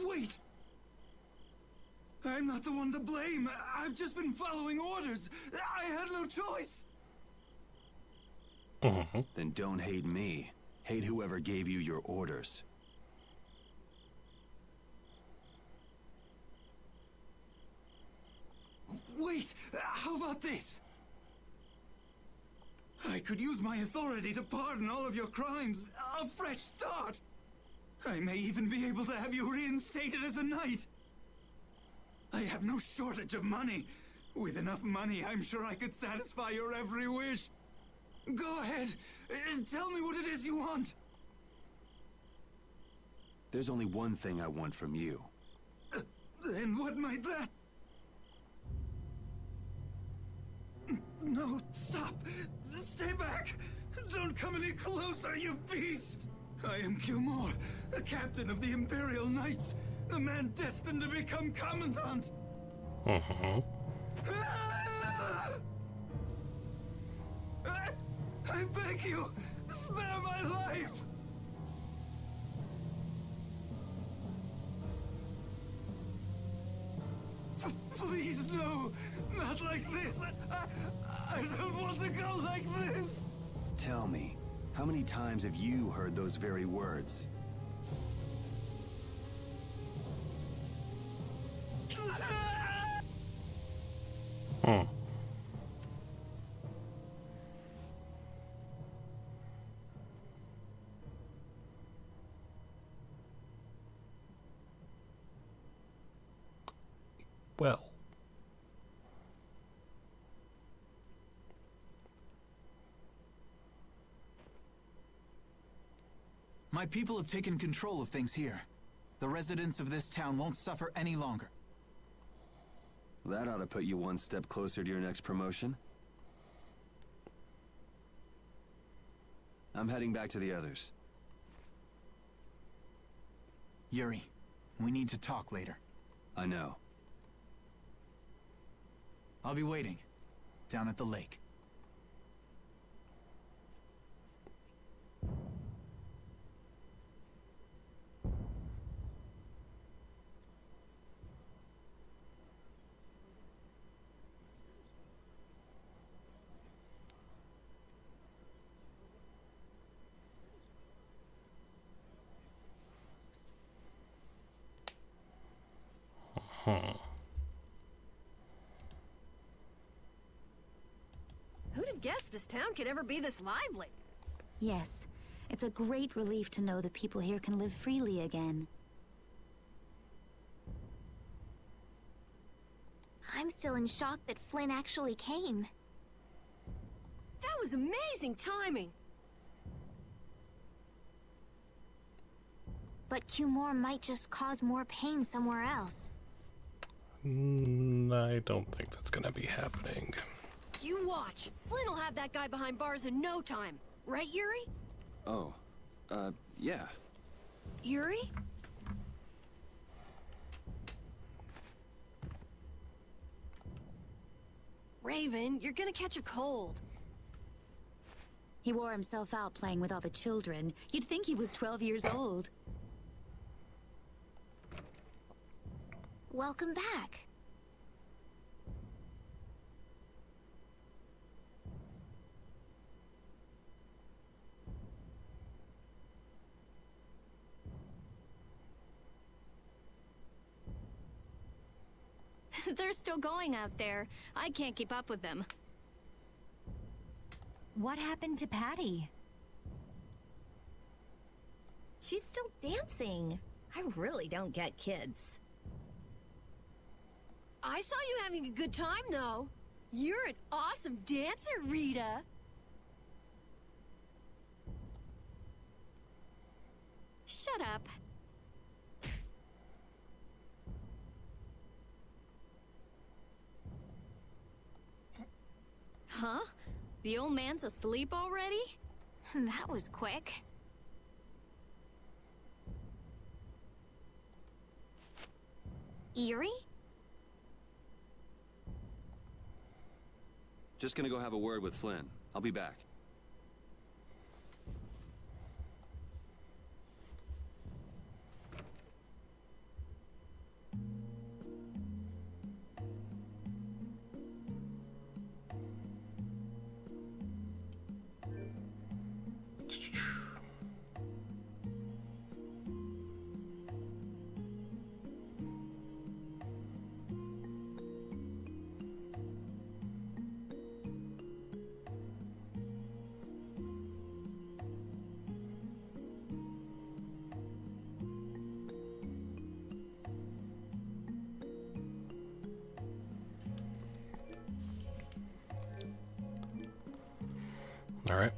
Wait! I'm not the one to blame. I've just been following orders. I had no choice. Then don't hate me. Hate whoever gave you your orders. Wait! How about this? I could use my authority to pardon all of your crimes. A fresh start. I may even be able to have you reinstated as a knight. I have no shortage of money. With enough money, I'm sure I could satisfy your every wish. Go ahead. Tell me what it is you want. There's only one thing I want from you. Then what might that... No, stop! Stay back! Don't come any closer, you beast! I am Kilmore, the captain of the Imperial Knights, the man destined to become Commandant! I beg you, spare my life! Please, no! Not like this! I don't want to go like this! Tell me, how many times have you heard those very words? Well. My people have taken control of things here. The residents of this town won't suffer any longer. That ought to put you one step closer to your next promotion. I'm heading back to the others. Yuri, we need to talk later. I know. I'll be waiting, down at the lake. Who'd have guessed this town could ever be this lively? Yes, it's a great relief to know the people here can live freely again. I'm still in shock that Flynn actually came. That was amazing timing! But Cumore might just cause more pain somewhere else. I don't think that's gonna be happening. You watch. Flynn will have that guy behind bars in no time. Right, Yuri? Oh, yeah. Yuri? Raven, you're gonna catch a cold. He wore himself out playing with all the children. You'd think he was 12 years old. Welcome back. They're still going out there. I can't keep up with them. What happened to Patty? She's still dancing. I really don't get kids. I saw you having a good time, though. You're an awesome dancer, Rita. Shut up. Huh? The old man's asleep already? That was quick. Yuri? Just gonna go have a word with Flynn. I'll be back. All right.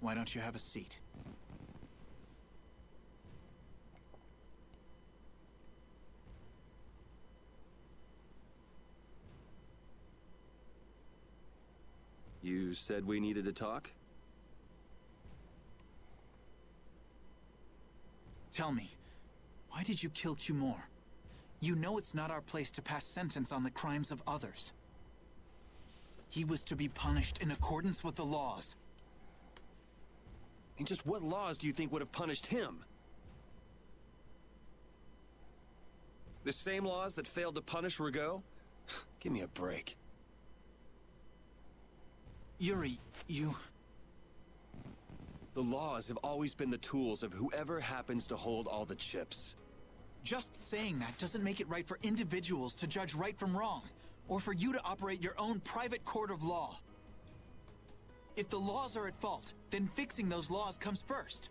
Why don't you have a seat? You said we needed to talk? Tell me, why did you kill Cumore? You know it's not our place to pass sentence on the crimes of others. He was to be punished in accordance with the laws. And just what laws do you think would have punished him? The same laws that failed to punish Rigaud? Give me a break. Yuri, you... The laws have always been the tools of whoever happens to hold all the chips. Just saying that doesn't make it right for individuals to judge right from wrong, or for you to operate your own private court of law. If the laws are at fault, then fixing those laws comes first.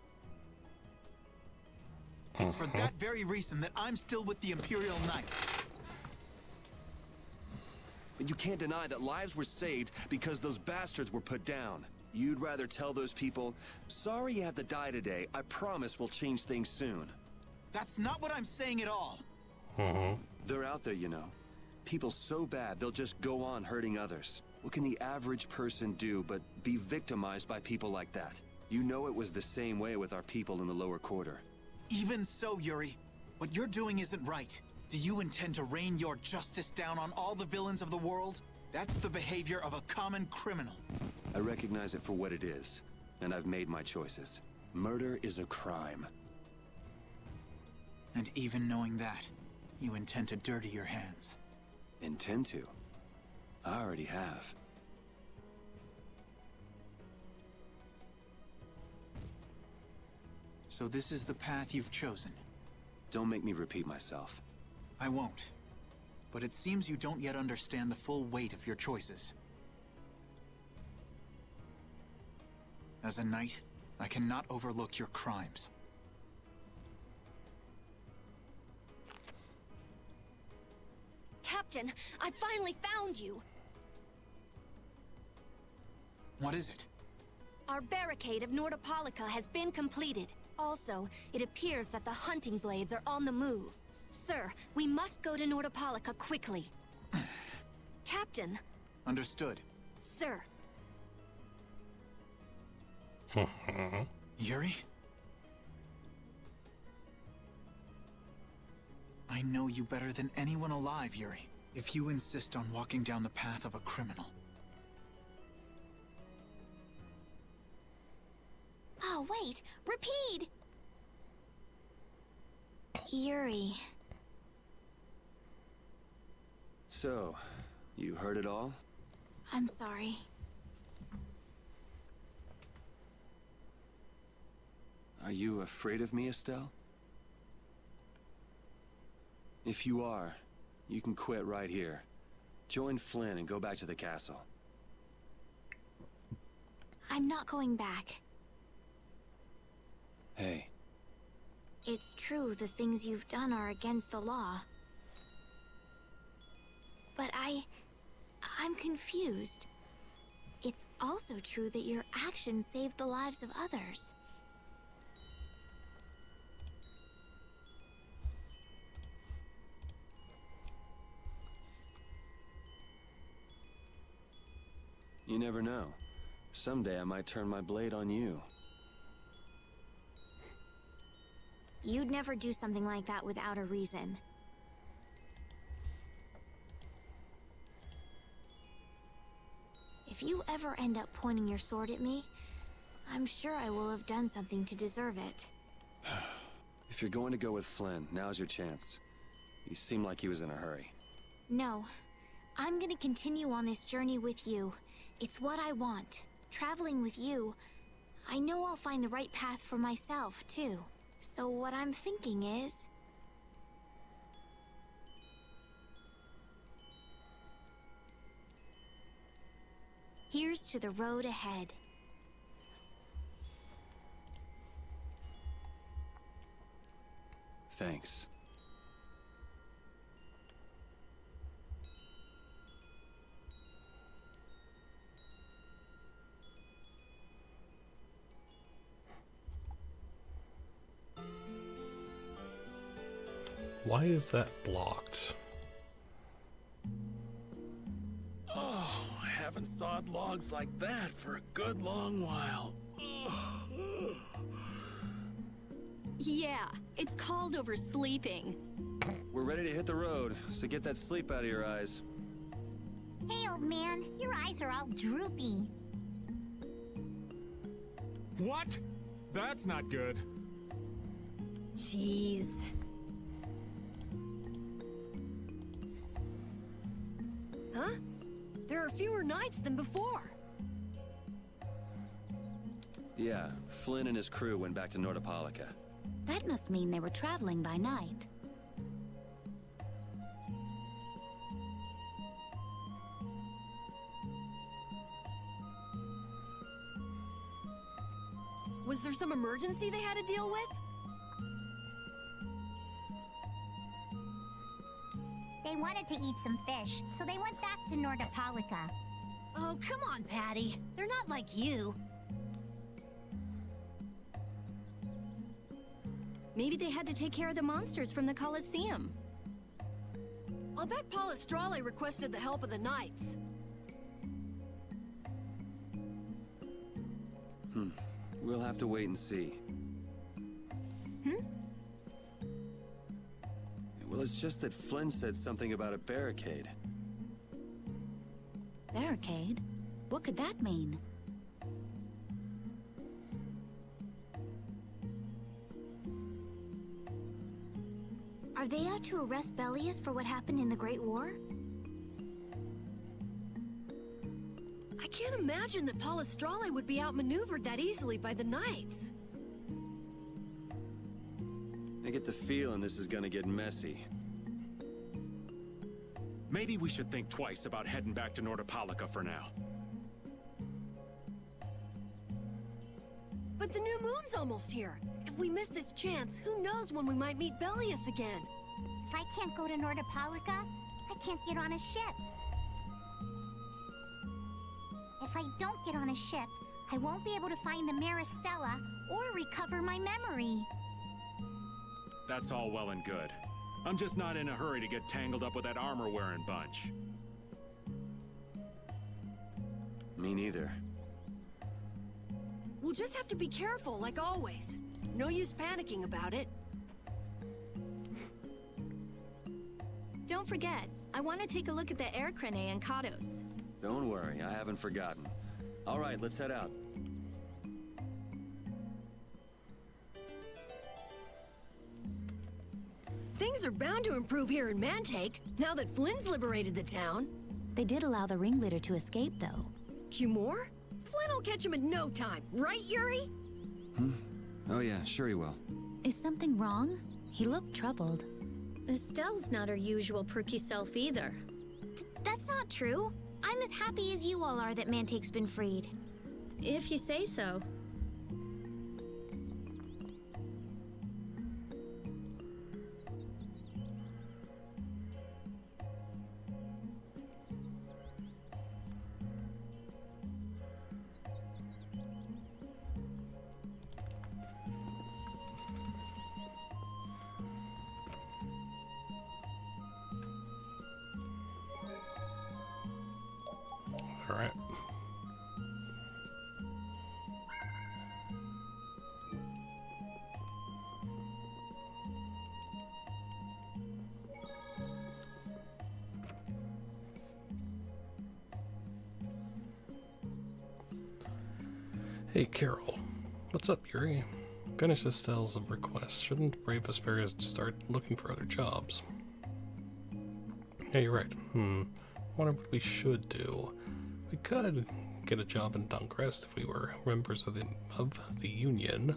It's for that very reason that I'm still with the Imperial Knights. But you can't deny that lives were saved because those bastards were put down. You'd rather tell those people, sorry you have to die today, I promise we'll change things soon. That's not what I'm saying at all. They're out there, you know. People so bad they'll just go on hurting others. What can the average person do but be victimized by people like that? You know it was the same way with our people in the lower quarter. Even so, Yuri, what you're doing isn't right. Do you intend to rain your justice down on all the villains of the world? That's the behavior of a common criminal. I recognize it for what it is, and I've made my choices. Murder is a crime. And even knowing that, you intend to dirty your hands. Intend to? I already have. So this is the path you've chosen. Don't make me repeat myself. I won't. But it seems you don't yet understand the full weight of your choices. As a knight, I cannot overlook your crimes. Captain, I finally found you! What is it? Our barricade of Nordopolica has been completed. Also, it appears that the hunting blades are on the move. Sir, we must go to Nordopolica quickly. Captain! Understood. Sir. Yuri? I know you better than anyone alive, Yuri. If you insist on walking down the path of a criminal. Oh, wait! Repeat! Yuri. So, you heard it all? I'm sorry. Are you afraid of me, Estelle? If you are, you can quit right here. Join Flynn and go back to the castle. I'm not going back. Hey. It's true the things you've done are against the law. But I'm confused. It's also true that your actions saved the lives of others. You never know. Someday I might turn my blade on you. You'd never do something like that without a reason. If you ever end up pointing your sword at me, I'm sure I will have done something to deserve it. If you're going to go with Flynn, now's your chance. You seem like he was in a hurry. No. I'm gonna continue on this journey with you. It's what I want. Traveling with you, I know I'll find the right path for myself, too. So what I'm thinking is... here's to the road ahead. Thanks. Why is that blocked? Oh, I haven't sawed logs like that for a good long while. Ugh. Yeah, it's called oversleeping. We're ready to hit the road, so get that sleep out of your eyes. Hey, old man, your eyes are all droopy. What? That's not good. Jeez. Huh? There are fewer knights than before. Yeah, Flynn and his crew went back to Nordopolica. That must mean they were traveling by night. Was there some emergency they had to deal with? They wanted to eat some fish, so they went back to Nordopolica. Oh, come on, Patty. They're not like you. Maybe they had to take care of the monsters from the Colosseum. I'll bet Palestrale requested the help of the knights. We'll have to wait and see. Well, it's just that Flynn said something about a barricade. Barricade? What could that mean? Are they out to arrest Bellius for what happened in the Great War? I can't imagine that Palestrale would be outmaneuvered that easily by the knights. I get the feeling this is gonna get messy. Maybe we should think twice about heading back to Nordopolica for now. But the new moon's almost here. If we miss this chance, who knows when we might meet Bellius again? If I can't go to Nordopolica, I can't get on a ship. If I don't get on a ship, I won't be able to find the Maristella or recover my memory. That's all well and good. I'm just not in a hurry to get tangled up with that armor-wearing bunch. Me neither. We'll just have to be careful, like always. No use panicking about it. Don't forget, I want to take a look at the air crane and Kados. Don't worry, I haven't forgotten. All right, let's head out. Things are bound to improve here in Mantake, now that Flynn's liberated the town. They did allow the ringleader to escape, though. Cumore? Flynn will catch him in no time, right, Yuri? Oh yeah, sure he will. Is something wrong? He looked troubled. Estelle's not her usual perky self either. That's not true. I'm as happy as you all are that Mantake's been freed. If you say so. Alright. Hey, Carol. What's up, Yuri? Finish Estelle's request. Shouldn't Brave Vesperia start looking for other jobs? Yeah, you're right. Wonder what we should do. We could get a job in Dunkrest if we were members of the Union.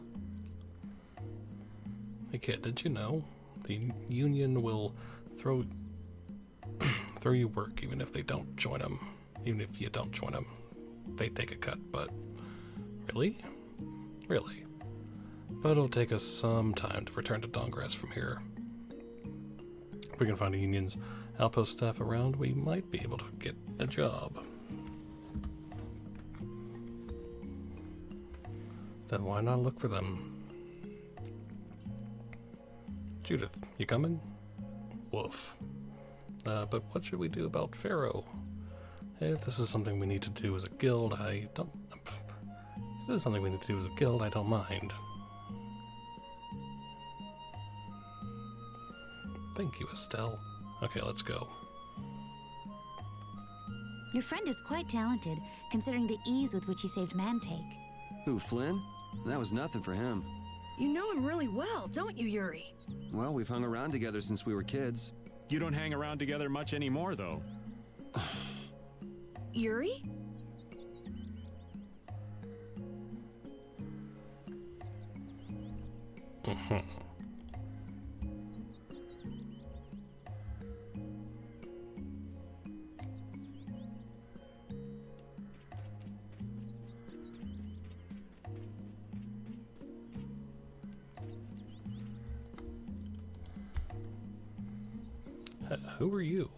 Hey kid, did you know the Union will throw you work even if they don't join them? Even if you don't join them, they take a cut. But really? But it'll take us some time to return to Dunkrest from here. If we can find a Union's outpost staff around, we might be able to get a job. Then why not look for them? Judith, you coming? Woof. But what should we do about Pharaoh? If this is something we need to do as a guild, I don't mind. Thank you, Estelle. Okay, let's go. Your friend is quite talented, considering the ease with which he saved Mantake. Who, Flynn? That was nothing for him. You know him really well, don't you, Yuri? Well, we've hung around together since we were kids. You don't hang around together much anymore, though. Yuri? Who are you?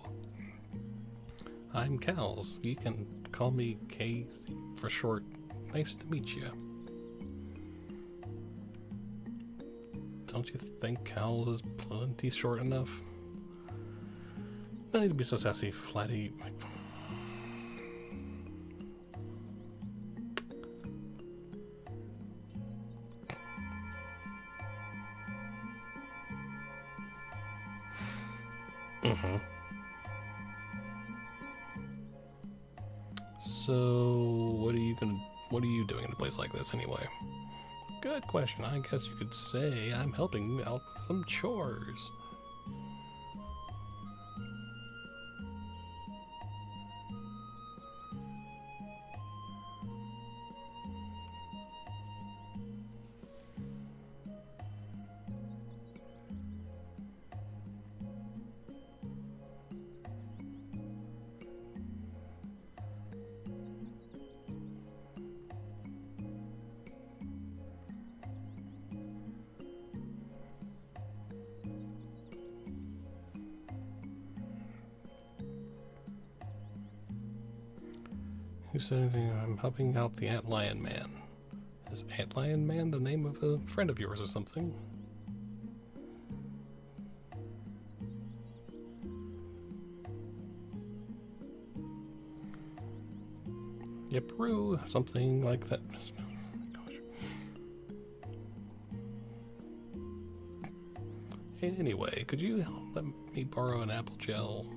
I'm Cals. You can call me K for short. Nice to meet you. Don't you think Cals is plenty short enough? No need to be so sassy, flatty. So, what are you doing in a place like this anyway? Good question. I guess you could say I'm helping out with some chores. Who said anything? I'm helping out the Antlion Man. Is Antlion Man the name of a friend of yours or something? Yep, something like that. Anyway, could you let me borrow an apple gel?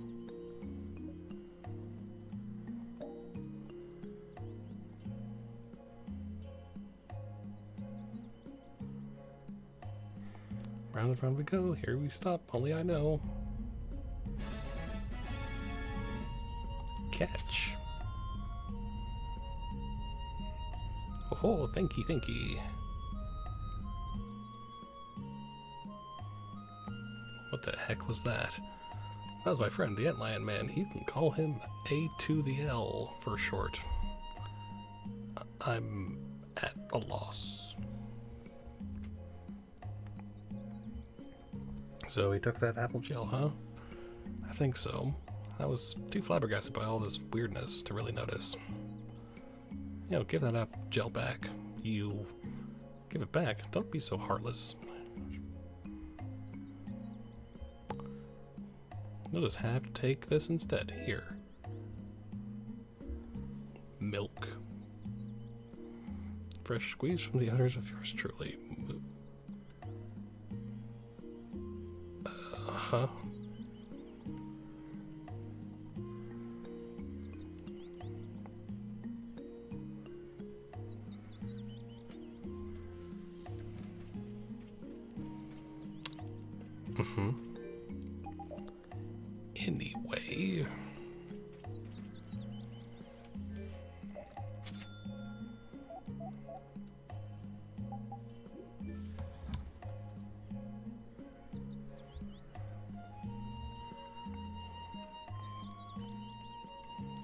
Round and round we go. Here we stop. Only I know. Catch. Oh, thanky, thanky. What the heck was that? That was my friend, the Antlion Man. You can call him A to the L for short. I'm at a loss. So he took that apple gel, huh? I think so. I was too flabbergasted by all this weirdness to really notice. You know, give that apple gel back. You give it back. Don't be so heartless. You'll just have to take this instead. Here. Milk. Fresh squeeze from the udders of yours truly. Huh? Anyway.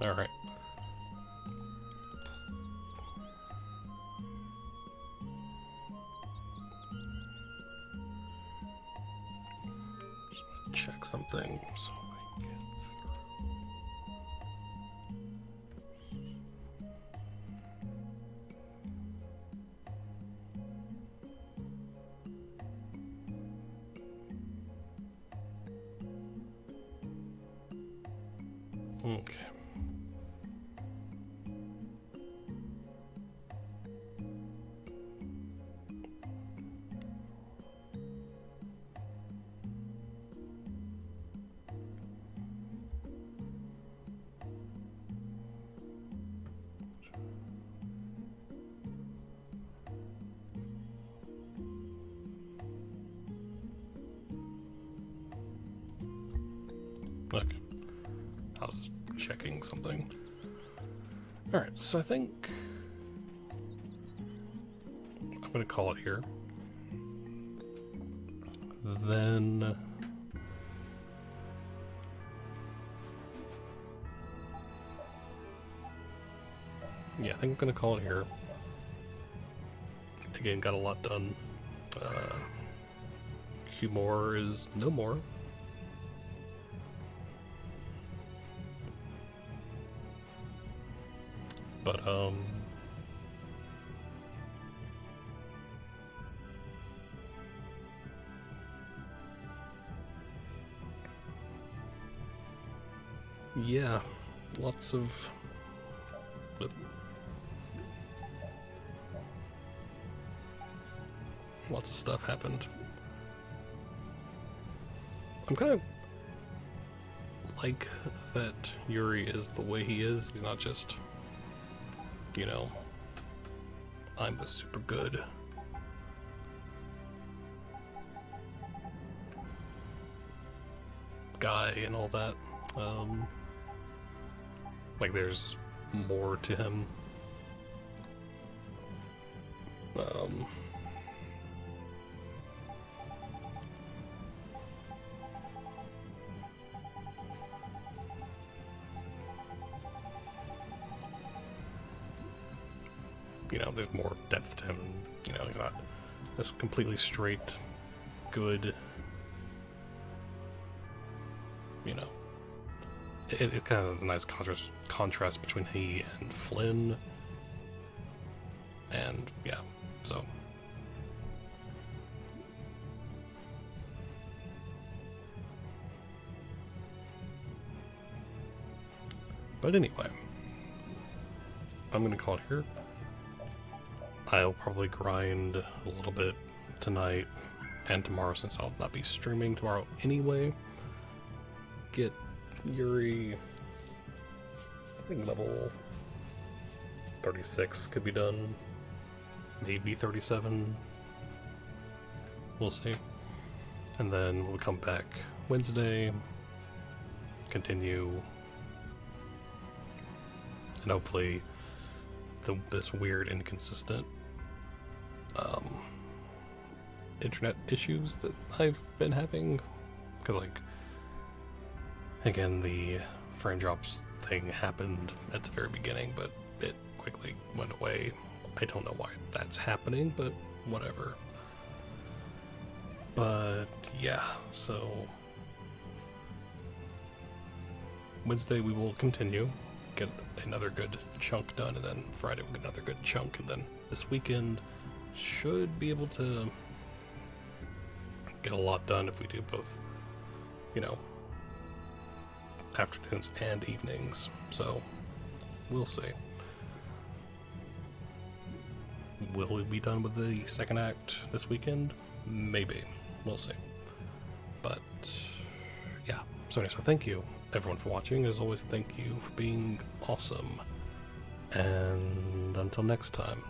All right. Check something so I get through. Okay. Okay. I was just checking something. Alright, so I think I'm gonna call it here. Then yeah, I think I'm gonna call it here. Again, got a lot done. Few more is no more. But yeah, lots of stuff happened. I'm kind of like that Yuri is the way he is. He's not just, you know, I'm the super good guy and all that. Like there's more to him. You know, there's more depth to him. You know, he's not this completely straight, good. You know, it kind of has a nice contrast between he and Flynn. And yeah, so. But anyway, I'm gonna call it here. I'll probably grind a little bit tonight and tomorrow since I'll not be streaming tomorrow anyway. Get Yuri, I think level 36 could be done. Maybe 37. We'll see. And then we'll come back Wednesday, continue, and hopefully this weird inconsistent internet issues that I've been having, because like again the frame drops thing happened at the very beginning but it quickly went away. I don't know why that's happening, but whatever. But yeah, so Wednesday we will continue, get another good chunk done, and then Friday we'll get another good chunk, and then this weekend should be able to get a lot done if we do both, you know, afternoons and evenings. So we'll see. Will we be done with the second act this weekend? Maybe. We'll see. But yeah. So anyway, so thank you everyone for watching. As always, thank you for being awesome. And until next time.